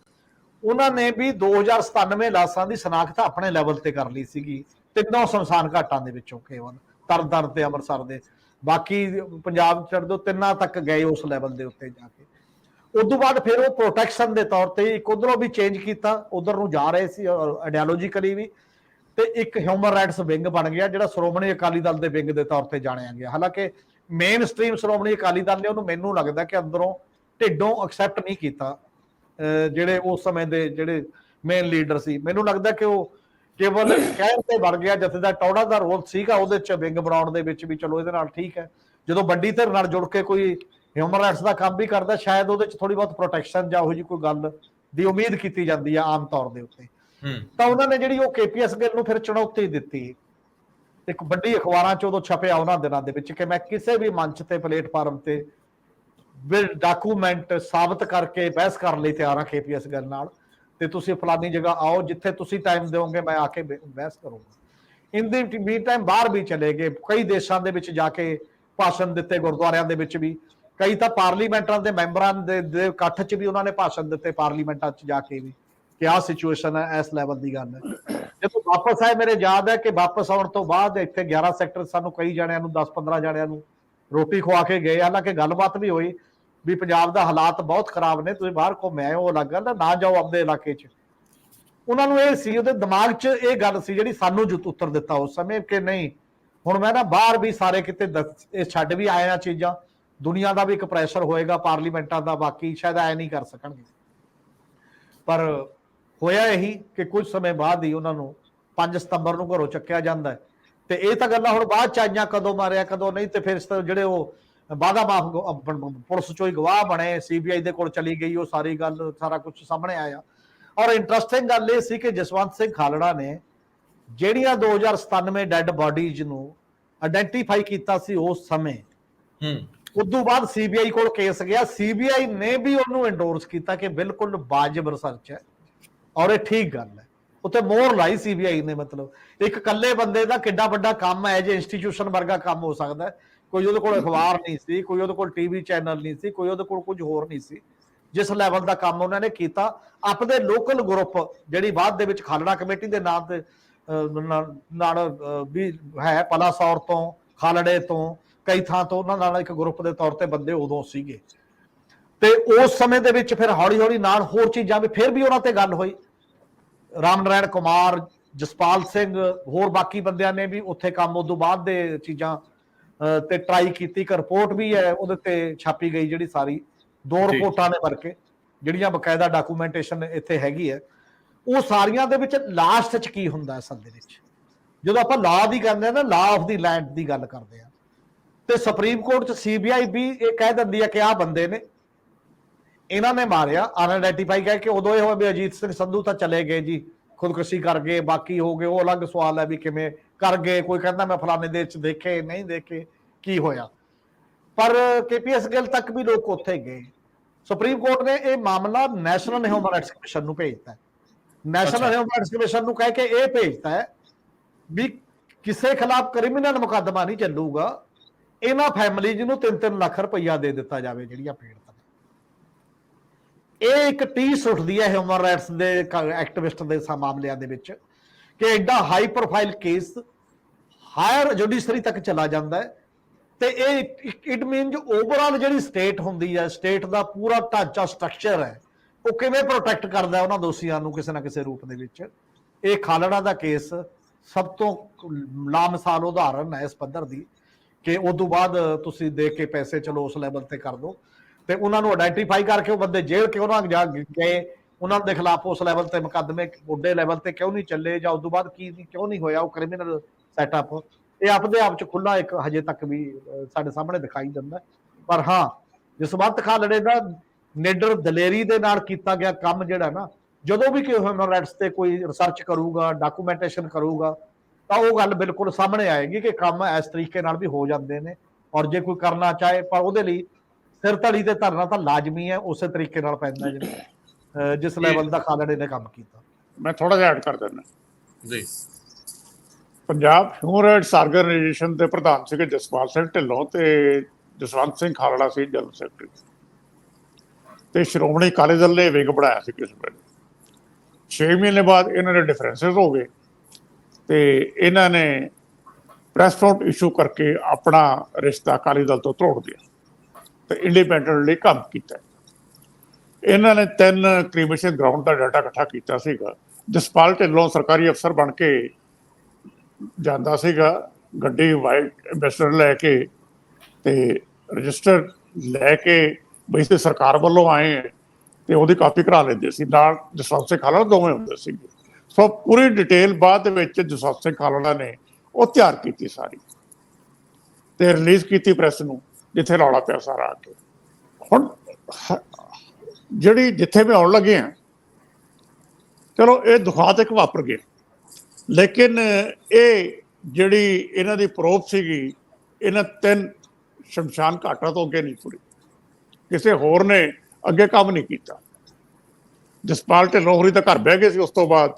ਉਹਨਾਂ ਨੇ ਵੀ 2097 ਲਾਸ਼ਾਂ ਦੀ ਸ਼ਨਾਖਤ ਆਪਣੇ ਲੈਵਲ ਤੇ ਕਰ ਲਈ ਸੀਗੀ ਤਿੰਨੋਂ ਸ਼ਮਸ਼ਾਨ ਘਾਟਾਂ ਦੇ ਵਿੱਚੋਂ, ਕੇਵਲ ਤਰਨਤਾਰਨ ਤੇ ਅੰਮ੍ਰਿਤਸਰ ਦੇ, ਬਾਕੀ ਪੰਜਾਬ ਛੱਡ ਦਿਓ ਤਿੰਨਾਂ ਤੱਕ ਗਏ ਉਸ ਲੈਵਲ ਦੇ ਉੱਤੇ ਜਾ ਕੇ। ਉਦੋਂ ਬਾਅਦ ਫਿਰ ਉਹ ਪ੍ਰੋਟੈਕਸ਼ਨ ਦੇ ਤੌਰ ਤੇ ਇੱਕ ਉਧਰੋਂ ਵੀ ਚੇਂਜ ਕੀਤਾ, ਉਧਰ ਨੂੰ ਜਾ ਰਹੇ ਸੀ ਆਈਡੀਓਲੋਜੀਕਲੀ ਵੀ, ਤੇ ਇੱਕ ਹਿਊਮਨ ਰਾਈਟਸ ਵਿੰਗ ਬਣ ਗਿਆ ਜਿਹੜਾ ਸ਼੍ਰੋਮਣੀ ਅਕਾਲੀ ਦਲ ਦੇ ਵਿੰਗ ਦੇ ਤੌਰ ਤੇ ਜਾਣਿਆ ਗਿਆ। ਹਾਲਾਂਕਿ ਮੇਨ ਸਟ੍ਰੀਮ ਸ਼੍ਰੋਮਣੀ ਅਕਾਲੀ ਦਲ ਨੇ ਉਹਨੂੰ ਮੈਨੂੰ ਲੱਗਦਾ ਕਿ ਅੰਦਰੋਂ ਢਿੱਡੋਂ ਐਕਸੈਪਟ ਨਹੀਂ ਕੀਤਾ। ਜਿਹੜੇ ਉਸ ਸਮੇਂ ਦੇ ਜਿਹੜੇ ਮੇਨ ਲੀਡਰ ਸੀ, ਮੈਨੂੰ ਲੱਗਦਾ ਕਿ ਉਹ ਕੇਵਲ ਕਹਿਣ ਤੇ ਬਣ ਗਿਆ। ਜਥੇਦਾਰ ਟੌੜਾ ਦਾ ਰੋਲ ਸੀਗਾ ਉਹਦੇ ਚ ਵਿੰਗ ਬਣਾਉਣ ਦੇ ਵਿੱਚ ਵੀ, ਚਲੋ ਇਹਦੇ ਨਾਲ ਠੀਕ ਹੈ। ਜਦੋਂ ਵੱਡੀ ਧਿਰ ਨਾਲ ਜੁੜ ਕੇ ਕੋਈ ਹਿਊਮਨ ਰਾਈਟਸ ਦਾ ਕੰਮ ਵੀ ਕਰਦਾ ਸ਼ਾਇਦ ਉਹਦੇ ਚ ਥੋੜੀ ਬਹੁਤ ਪ੍ਰੋਟੈਕਸ਼ਨ ਜਾਂ ਉਹੋ ਜਿਹੀ ਕੋਈ ਗੱਲ ਦੀ ਉਮੀਦ ਕੀਤੀ ਜਾਂਦੀ ਆ ਆਮ ਤੌਰ ਦੇ ਉੱਤੇ। ਤਾਂ ਉਹਨਾਂ ਨੇ ਜਿਹੜੀ ਉਹ KPS ਗਿੱਲ ਨੂੰ ਫਿਰ ਚੁਣੌਤੀ ਦਿੱਤੀ ਇੱਕ ਵੱਡੀ ਅਖਬਾਰਾਂ ਚ ਉਦੋਂ ਛਪਿਆ ਉਹਨਾਂ ਦਿਨਾਂ ਦੇ ਵਿੱਚ ਕਿ ਮੈਂ ਕਿਸੇ ਵੀ ਮੰਚ ਤੇ ਪਲੇਟਫਾਰਮ ਤੇ ਡਾਕੂਮੈਂਟ ਸਾਬਤ ਕਰਕੇ ਬਹਿਸ ਕਰਨ ਲਈ ਤਿਆਰ ਹਾਂ KPS ਗਿੱਲ ਨਾਲ, ਤੇ ਤੁਸੀਂ ਫਲਾਨੀ ਜਗ੍ਹਾ ਆਓ ਜਿੱਥੇ ਤੁਸੀਂ ਟਾਈਮ ਦਿਓਗੇ ਮੈਂ ਆ ਕੇ ਬਹਿਸ ਕਰੂੰਗਾ। ਇਨ ਦੀ ਮੀਨ ਟਾਈਮ ਬਾਹਰ ਵੀ ਚਲੇ ਗਏ, ਕਈ ਦੇਸ਼ਾਂ ਦੇ ਵਿੱਚ ਜਾ ਕੇ ਭਾਸ਼ਣ ਦਿੱਤੇ, ਗੁਰਦੁਆਰਿਆਂ ਦੇ ਵਿੱਚ ਵੀ, ਕਈ ਤਾਂ ਪਾਰਲੀਮੈਂਟਾਂ ਦੇ ਮੈਂਬਰਾਂ ਦੇ ਇਕੱਠ 'ਚ ਵੀ ਉਹਨਾਂ ਨੇ ਭਾਸ਼ਣ ਦਿੱਤੇ ਪਾਰਲੀਮੈਂਟਾਂ 'ਚ ਜਾ ਕੇ ਵੀ ਕਿ ਆਹ ਸਿਚੁਏਸ਼ਨ ਹੈ, ਇਸ ਲੈਵਲ ਦੀ ਗੱਲ ਹੈ। ਜਦੋਂ ਵਾਪਸ ਆਏ ਮੇਰੇ ਯਾਦ ਹੈ ਕਿ ਵਾਪਸ ਆਉਣ ਤੋਂ ਬਾਅਦ ਇੱਥੇ 11 ਸੈਕਟਰ ਸਾਨੂੰ ਕਈ ਜਣਿਆਂ ਨੂੰ 10-15 ਜਣਿਆਂ ਨੂੰ ਰੋਟੀ ਖਵਾ ਕੇ ਗਏ। ਹਾਲਾਂਕਿ ਗੱਲਬਾਤ ਵੀ ਹੋਈ ਵੀ ਪੰਜਾਬ ਦਾ ਹਾਲਾਤ ਬਹੁਤ ਖਰਾਬ ਨੇ, ਤੁਸੀਂ ਬਾਹਰ ਘੁੰਮ ਆਏ ਹੋ, ਉਹ ਲੱਗ ਗੱਲ ਨਾ ਜਾਓ ਆਪਦੇ ਇਲਾਕੇ 'ਚ। ਉਹਨਾਂ ਨੂੰ ਇਹ ਸੀ, ਉਹਦੇ ਦਿਮਾਗ 'ਚ ਇਹ ਗੱਲ ਸੀ ਜਿਹੜੀ ਸਾਨੂੰ ਉੱਤਰ ਦਿੱਤਾ ਉਸ ਸਮੇਂ ਕਿ ਨਹੀਂ ਹੁਣ ਮੈਂ ਨਾ ਬਾਹਰ ਵੀ ਸਾਰੇ ਕਿਤੇ ਇਹ ਛੱਡ ਵੀ ਆਏ ਆ ਚੀਜ਼ਾਂ, ਦੁਨੀਆ ਦਾ ਵੀ ਇੱਕ ਪ੍ਰੈਸ਼ਰ ਹੋਏਗਾ ਪਾਰਲੀਮੈਂਟਾਂ ਦਾ, ਬਾਕੀ ਸ਼ਾਇਦ ਐ ਨਹੀਂ ਕਰ ਸਕਣਗੇ। ਪਰ ਹੋਇਆ ਇਹੀ ਕਿ ਕੁਝ ਸਮੇਂ ਬਾਅਦ ਹੀ ਉਹਨਾਂ ਨੂੰ 5 ਸਤੰਬਰ ਨੂੰ ਘਰੋਂ ਚੱਕਿਆ ਜਾਂਦਾ। ਤੇ ਇਹ ਤਾਂ ਗੱਲਾਂ ਹੁਣ ਬਾਅਦ ਚ ਆਈਆਂ, ਕਦੋਂ ਮਾਰਿਆ ਕਦੋਂ ਨਹੀਂ। ਤੇ ਫਿਰ ਜਿਹੜੇ ਉਹ ਵਾਦਾ ਮਾਫ ਪੁਲਿਸ ਚੋਂ ਹੀ ਗਵਾਹ ਬਣੇ, CBI ਦੇ ਕੋਲ ਚਲੀ ਗਈ ਉਹ ਸਾਰੀ ਗੱਲ, ਸਾਰਾ ਕੁਝ ਸਾਹਮਣੇ ਆਇਆ। ਔਰ ਇੰਟਰਸਟਿੰਗ ਗੱਲ ਇਹ ਸੀ ਕਿ ਜਸਵੰਤ ਸਿੰਘ ਖਾਲੜਾ ਨੇ ਜਿਹੜੀਆਂ 2097 ਡੈਡ ਬਾਡੀਜ਼ ਨੂੰ ਆਇਡੈਂਟੀਫਾਈ ਕੀਤਾ ਸੀ ਉਸ ਸਮੇਂ, ਉਦੋਂ ਬਾਅਦ CBI ਕੋਲ ਕੇਸ ਗਿਆ, CBI ਨੇ ਵੀ ਉਹਨੂੰ ਐਂਡੋਰਸ ਕੀਤਾ ਕਿ ਬਿਲਕੁਲ ਵਾਜਬ ਰਿਸਰਚ ਹੈ ਔਰ ਇਹ ਠੀਕ ਗੱਲ ਹੈ। ਉੱਤੇ ਮੋਹਰ ਲਾਈ CBI ਨੇ। ਮਤਲਬ ਇੱਕ ਇਕੱਲੇ ਬੰਦੇ ਦਾ ਕਿੱਡਾ ਵੱਡਾ ਕੰਮ ਹੈ, ਜੇ ਇੰਸਟੀਟਿਊਸ਼ਨ ਵਰਗਾ ਕੰਮ ਹੋ ਸਕਦਾ ਹੈ ਕੋਈ ਉਹਦੇ ਕੋਲ ਅਖਬਾਰ ਨਹੀਂ ਸੀ, ਕੋਈ ਉਹਦੇ ਕੋਲ ਟੀਵੀ ਚੈਨਲ ਨਹੀਂ ਸੀ, ਕੋਈ ਉਹਦੇ ਕੋਲ ਕੁਝ ਹੋਰ ਨਹੀਂ ਸੀ। ਜਿਸ ਲੈਵਲ ਦਾ ਕੰਮ ਉਹਨਾਂ ਨੇ ਕੀਤਾ, ਆਪਣੇ ਲੋਕਲ ਗਰੁੱਪ ਜਿਹੜੀ ਬਾਅਦ ਦੇ ਵਿੱਚ ਖਾਲੜਾ ਕਮੇਟੀ ਦੇ ਨਾਮ ਤੇ ਨਾਲ ਵੀ ਹੈ, ਪਲਾਸੌਰ ਤੋਂ, ਖਾਲੜੇ ਤੋਂ, ਕਈ ਥਾਂ ਤੋਂ ਉਹਨਾਂ ਨਾਲ ਇੱਕ ਗਰੁੱਪ ਦੇ ਤੌਰ ਤੇ ਬੰਦੇ ਉਦੋਂ ਸੀਗੇ। ਤੇ ਉਸ ਸਮੇਂ ਦੇ ਵਿੱਚ ਫਿਰ ਹੌਲੀ ਹੌਲੀ ਨਾਲ ਹੋਰ ਚੀਜ਼ਾਂ ਵੀ ਫਿਰ ਵੀ ਉਹਨਾਂ ਤੇ ਗੱਲ ਹੋਈ। ਰਾਮ ਨਾਰਾਇਣ ਕੁਮਾਰ, ਜਸਪਾਲ ਸਿੰਘ, ਹੋਰ ਬਾਕੀ ਬੰਦਿਆਂ ਨੇ ਵੀ ਉੱਥੇ ਕੰਮ ਉਦੋਂ ਬਾਅਦ ਦੇ ਚੀਜ਼ਾਂ ਤੇ ਟਰਾਈ ਕੀਤੀ। ਇੱਕ ਰਿਪੋਰਟ ਵੀ ਹੈ ਉਹਦੇ ਤੇ ਛਾਪੀ ਗਈ, ਜਿਹੜੀ ਸਾਰੀ 2 ਰਿਪੋਰਟਾਂ ਨੇ ਭਰ ਕੇ, ਜਿਹੜੀਆਂ ਬਕਾਇਦਾ ਡਾਕੂਮੈਂਟੇਸ਼ਨ ਇੱਥੇ ਹੈਗੀ ਹੈ। ਉਹ ਸਾਰੀਆਂ ਦੇ ਵਿੱਚ ਲਾਸਟ 'ਚ ਕੀ ਹੁੰਦਾ ਅਸਲ ਦੇ ਵਿੱਚ, ਜਦੋਂ ਆਪਾਂ ਲਾਅ ਦੀ ਕਹਿੰਦੇ ਆ ਨਾ, ਲਾਅ ਆਫ ਦੀ ਲੈਂਡ ਦੀ ਗੱਲ ਕਰਦੇ ਆ, ਤੇ ਸੁਪਰੀਮ ਕੋਰਟ 'ਚ CBI ਵੀ ਇਹ ਕਹਿ ਦਿੰਦੀ ਹੈ ਕਿ ਆਹ ਬੰਦੇ ਨੇ, ਇਹਨਾਂ ਨੇ ਮਾਰਿਆ, ਅਨਆਇਡੈਂਟੀਫਾਈ ਕਹਿ ਕੇ। ਉਦੋਂ ਇਹ ਹੋਇਆ ਵੀ ਅਜੀਤ ਸਿੰਘ ਸੰਧੂ ਤਾਂ ਚਲੇ ਗਏ ਜੀ, ਖੁਦਕੁਸ਼ੀ ਕਰ ਗਏ, ਬਾਕੀ ਹੋ ਗਏ, ਉਹ ਅਲੱਗ ਸਵਾਲ ਹੈ ਵੀ ਕਿਵੇਂ ਕਰ ਗਏ। ਕੋਈ ਕਹਿੰਦਾ ਮੈਂ ਫਲਾਣੇ ਦੇਸ਼ 'ਚ ਦੇਖੇ, ਨਹੀਂ ਦੇਖੇ, ਕੀ ਹੋਇਆ। ਪਰ KPS ਗਿੱਲ ਤੱਕ ਵੀ ਲੋਕ ਉੱਥੇ ਗਏ। ਸੁਪਰੀਮ ਕੋਰਟ ਨੇ ਇਹ ਮਾਮਲਾ ਨੈਸ਼ਨਲ ਹਿਊਮਨ ਰਾਈਟਸ ਕਮਿਸ਼ਨ ਨੂੰ ਭੇਜਤਾ। ਨੈਸ਼ਨਲ ਹਿਊਮਨ ਰਾਈਟਸ ਕਮਿਸ਼ਨ ਨੂੰ ਕਹਿ ਕੇ ਇਹ ਭੇਜਤਾ ਹੈ ਵੀ ਕਿਸੇ ਖਿਲਾਫ ਕ੍ਰਿਮੀਨਲ ਮੁਕੱਦਮਾ ਨਹੀਂ ਚੱਲੂਗਾ, ਇਹਨਾਂ ਫੈਮਿਲੀਜ਼ ਨੂੰ 3-3 ਲੱਖ ਰੁਪਈਆ ਦੇ ਦਿੱਤਾ ਜਾਵੇ ਜਿਹੜੀਆਂ ਪੀੜਤਾਂ। ਇਹ ਇੱਕ ਟੀਸ ਉੱਠਦੀ ਹੈ ਹਿਊਮਨ ਰਾਈਟਸ ਦੇ ਐਕਟਿਵਿਸਟ ਦੇ ਮਾਮਲਿਆਂ ਦੇ ਵਿੱਚ ਕਿ ਐਡਾ high profile case higher judiciary ਤੱਕ ਚਲਾ ਜਾਂਦਾ ਹੈ। ਤੇ ਇਹ ਇਟ ਮੀਨਸ ਓਵਰਆਲ ਜਿਹੜੀ ਸਟੇਟ ਹੁੰਦੀ ਹੈ, ਸਟੇਟ ਦਾ ਪੂਰਾ ਢਾਂਚਾ ਸਟਰਕਚਰ ਹੈ, ਉਹ ਕਿਵੇਂ ਪ੍ਰੋਟੈਕਟ ਕਰਦਾ ਉਹਨਾਂ ਦੋਸ਼ੀਆਂ ਨੂੰ ਕਿਸੇ ਨਾ ਕਿਸੇ ਰੂਪ ਦੇ ਵਿੱਚ। ਇਹ ਖਾਲੜਾ ਦਾ ਕੇਸ ਸਭ ਤੋਂ ਲਾਮਿਸਾਲ ਉਦਾਹਰਨ ਹੈ ਇਸ ਪੱਧਰ ਦੀ ਕਿ ਉਦੋਂ ਬਾਅਦ ਤੁਸੀਂ ਦੇਖ ਕੇ ਪੈਸੇ ਚਲੋ ਉਸ ਲੈਵਲ ਤੇ ਕਰ ਦੋ, ਤੇ ਉਹਨਾਂ ਨੂੰ ਆਇਡੈਂਟੀਫਾਈ ਕਰਕੇ ਉਹ ਬੰਦੇ ਜੇਲ੍ਹ ਕਿਉਂ ਨਾ ਜਾ ਗਏ, ਉਹਨਾਂ ਦੇ ਖਿਲਾਫ ਉਸ ਲੈਵਲ ਤੇ ਮੁਕੱਦਮੇ ਵੱਡੇ ਲੈਵਲ ਤੇ ਕਿਉਂ ਨਹੀਂ ਚੱਲੇ, ਜਾਂ ਉਦੋਂ ਬਾਅਦ ਕਿਉਂ ਨਹੀਂ ਹੋਇਆ ਉਹ ਕ੍ਰਿਮੀਨਲ ਸੈਟਅਪ। ਇਹ ਆਪਦੇ ਆਪ ਚ ਖੁੱਲਾ ਇੱਕ ਹਜੇ ਤੱਕ ਵੀ ਸਾਡੇ ਸਾਹਮਣੇ ਦਿਖਾਈ ਦਿੰਦਾ। ਪਰ ਹਾਂ, ਜਸਵੰਤ ਖਾਲੜੇ ਦਾ ਨਿਡਰ ਦਲੇਰੀ ਦੇ ਨਾਲ ਕੀਤਾ ਗਿਆ ਕੰਮ ਜਿਹੜਾ ਨਾ, ਜਦੋਂ ਵੀ ਕੋਈ ਹਿਊਮਨ ਰਾਈਟਸ ਤੇ ਕੋਈ ਰਿਸਰਚ ਕਰੂਗਾ, ਡਾਕੂਮੈਂਟੇਸ਼ਨ ਕਰੂਗਾ, ਤਾਂ ਉਹ ਗੱਲ ਬਿਲਕੁਲ ਸਾਹਮਣੇ ਆਏਗੀ ਕਿ ਕੰਮ ਇਸ ਤਰੀਕੇ ਨਾਲ ਵੀ ਹੋ ਜਾਂਦੇ ਨੇ। ਔਰ ਜੇ ਕੋਈ ਕਰਨਾ ਚਾਹੇ, ਪਰ ਉਹਦੇ ਲਈ ਸਿਰ ਧੜੀ ਤੇ ਧਰਨਾ ਤਾਂ ਲਾਜ਼ਮੀ ਹੈ, ਉਸੇ ਤਰੀਕੇ ਨਾਲ ਪੈਂਦਾ ਜਿਹੜਾ ਜਿਸ ਲੈਵਲ ਦਾ ਖਾਲੜੇ ਨੇ ਕੰਮ ਕੀਤਾ। ਮੈਂ ਥੋੜਾ ਜਿਹਾ ਐਡ ਕਰ ਦਿੰਦਾ ਜੀ। ਪੰਜਾਬ ਹਿਊਮਨ ਰਾਈਟਸ ਆਰਗੇਨਾਈਜੇਸ਼ਨ ਦੇ ਪ੍ਰਧਾਨ ਸੀਗੇ ਜਸਪਾਲ ਸਿੰਘ ਢਿੱਲੋਂ, ਤੇ ਜਸਵੰਤ ਸਿੰਘ ਖਾਲੜਾ ਸੀ ਜਨਰਲ ਸੈਕਟਰੀ, ਤੇ ਸ਼੍ਰੋਮਣੀ ਅਕਾਲੀ ਦਲ ਨੇ ਵਿੰਗ ਬਣਾਇਆ ਸੀ ਕਿਸ ਵੇਲੇ। 6 ਮਹੀਨੇ ਬਾਅਦ ਇਹਨਾਂ ਦੇ ਡਿਫਰੈਂਸਿਸ ਹੋ ਗਏ, ਤੇ ਇਹਨਾਂ ਨੇ ਪ੍ਰੈਸ ਨੋਟ ਇਸ਼ੂ ਕਰਕੇ ਆਪਣਾ ਰਿਸ਼ਤਾ ਅਕਾਲੀ ਦਲ ਤੋਂ ਤੋੜ ਦਿਆ ਤੇ ਇੰਡੀਪੈਂਡੈਂਟਲੀ ਕੰਮ ਕੀਤਾ। ਇਹਨਾਂ ਨੇ 3 ਕ੍ਰਿਮੀਨਲ ਗਰਾਊਂਡ ਦਾ ਡਾਟਾ ਇਕੱਠਾ ਕੀਤਾ ਸੀਗਾ। ਜਸਪਾਲ ਢਿੱਲੋਂ ਸਰਕਾਰੀ ਅਫਸਰ ਬਣ ਕੇ ਜਾਂਦਾ ਸੀਗਾ, ਗੱਡੀ ਵਾਈਟ ਐਂਬੈਸਡਰ ਲੈ ਕੇ, ਤੇ ਰਜਿਸਟਰ ਲੈ ਕੇ ਬਈ ਤੇ ਸਰਕਾਰ ਵੱਲੋਂ ਆਏ ਹੈ, ਤੇ ਉਹਦੀ ਕਾਪੀ ਕਰਾ ਲੈਂਦੇ ਸੀ। ਨਾਲ ਜਸਵੰਤ ਸਿੰਘ ਖਾਲੜਾ ਦੋਵੇਂ ਹੁੰਦੇ ਸੀਗੇ। ਸੋ ਪੂਰੀ ਡਿਟੇਲ ਬਾਅਦ ਦੇ ਵਿੱਚ ਜਸਵੰਤ ਸਿੰਘ ਖਾਲੜਾ ਨੇ ਉਹ ਤਿਆਰ ਕੀਤੀ ਸਾਰੀ, ਤੇ ਰਿਲੀਜ਼ ਕੀਤੀ ਪ੍ਰੈਸ ਨੂੰ, ਜਿੱਥੇ ਰੌਲਾ ਪਿਆ ਸਾਰਾ ਆ ਕੇ। ਹੁਣ ਜਿਹੜੀ ਜਿੱਥੇ ਵੀ ਆਉਣ ਲੱਗੇ ਆ, ਚਲੋ ਇਹ ਦੁਖਾਂਤ ਇੱਕ ਵਾਪਰ ਗਿਆ, ਲੇਕਿਨ ਇਹ ਜਿਹੜੀ ਇਹਨਾਂ ਦੀ ਪ੍ਰੋਬ ਸੀਗੀ, ਇਹਨਾਂ 3 ਸ਼ਮਸ਼ਾਨ ਘਾਟਾਂ ਤੋਂ ਅੱਗੇ ਨਹੀਂ ਤੁਰੀ। ਕਿਸੇ ਹੋਰ ਨੇ ਅੱਗੇ ਕੰਮ ਨਹੀਂ ਕੀਤਾ। ਜਸਪਾਲ ਢਿੱਲੋਂ ਹੋਰੀ ਤਾਂ ਘਰ ਬਹਿ ਗਏ ਸੀ ਉਸ ਤੋਂ ਬਾਅਦ,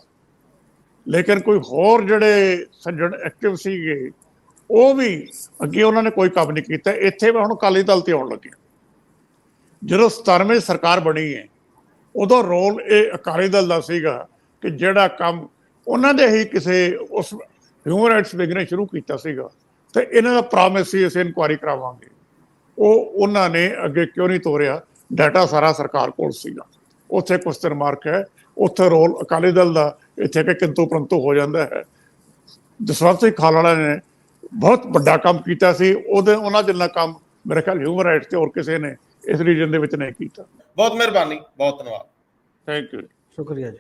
ਲੇਕਿਨ ਕੋਈ ਹੋਰ ਜਿਹੜੇ ਸੱਜਣ ਐਕਟਿਵ ਸੀਗੇ ਉਹ ਵੀ ਅੱਗੇ ਉਹਨਾਂ ਨੇ ਕੋਈ ਕੰਮ ਨਹੀਂ ਕੀਤਾ। ਇੱਥੇ ਮੈਂ ਹੁਣ ਅਕਾਲੀ ਦਲ ਤੇ ਆਉਣ ਲੱਗਿਆ। ਜਦੋਂ 97 ਸਰਕਾਰ ਬਣੀ ਹੈ, ਉਦੋਂ ਰੋਲ ਇਹ ਅਕਾਲੀ ਦਲ ਦਾ ਸੀਗਾ ਕਿ ਜਿਹੜਾ ਕੰਮ ਉਹਨਾਂ ਦੇ ਹੀ ਕਿਸੇ ਉਸ ਹਿਊਮਨ ਰਾਈਟਸ ਵਿੰਗ ਨੇ ਸ਼ੁਰੂ ਕੀਤਾ ਸੀਗਾ, ਤੇ ਇਹਨਾਂ ਦਾ ਪ੍ਰੋਮਿਸ ਸੀ ਅਸੀਂ ਇਨਕੁਆਇਰੀ ਕਰਾਵਾਂਗੇ, ਉਹ ਉਹਨਾਂ ਨੇ ਅੱਗੇ ਕਿਉਂ ਨਹੀਂ ਤੋਰਿਆ। ਡਾਟਾ ਸਾਰਾ ਸਰਕਾਰ ਕੋਲ ਸੀਗਾ, ਉੱਥੇ ਕੁਐਸਚਨ ਮਾਰਕ ਹੈ। ਉੱਥੇ ਰੋਲ ਅਕਾਲੀ ਦਲ ਦਾ ਇੱਥੇ ਕਿ ਕਿੰਤੂ ਪਰੰਤੂ ਹੋ ਜਾਂਦਾ ਹੈ। ਜਸਵੰਤ ਸਿੰਘ ਖਾਲੜਾ ਨੇ ਬਹੁਤ ਵੱਡਾ ਕੰਮ ਕੀਤਾ ਸੀ, ਉਹਨਾਂ ਜਿੰਨਾ ਕੰਮ ਮੇਰੇ ਖਿਆਲ ਹਿਊਮਨ ਰਾਈਟਸ ਤੇ ਹੋਰ ਕਿਸੇ ਨੇ ਇਸ ਰੀਜਨ ਦੇ ਵਿੱਚ ਨਹੀਂ ਕੀਤਾ। ਬਹੁਤ ਮਿਹਰਬਾਨੀ, ਬਹੁਤ ਧੰਨਵਾਦ। Thank you. ਸ਼ੁਕਰੀਆ ਜੀ।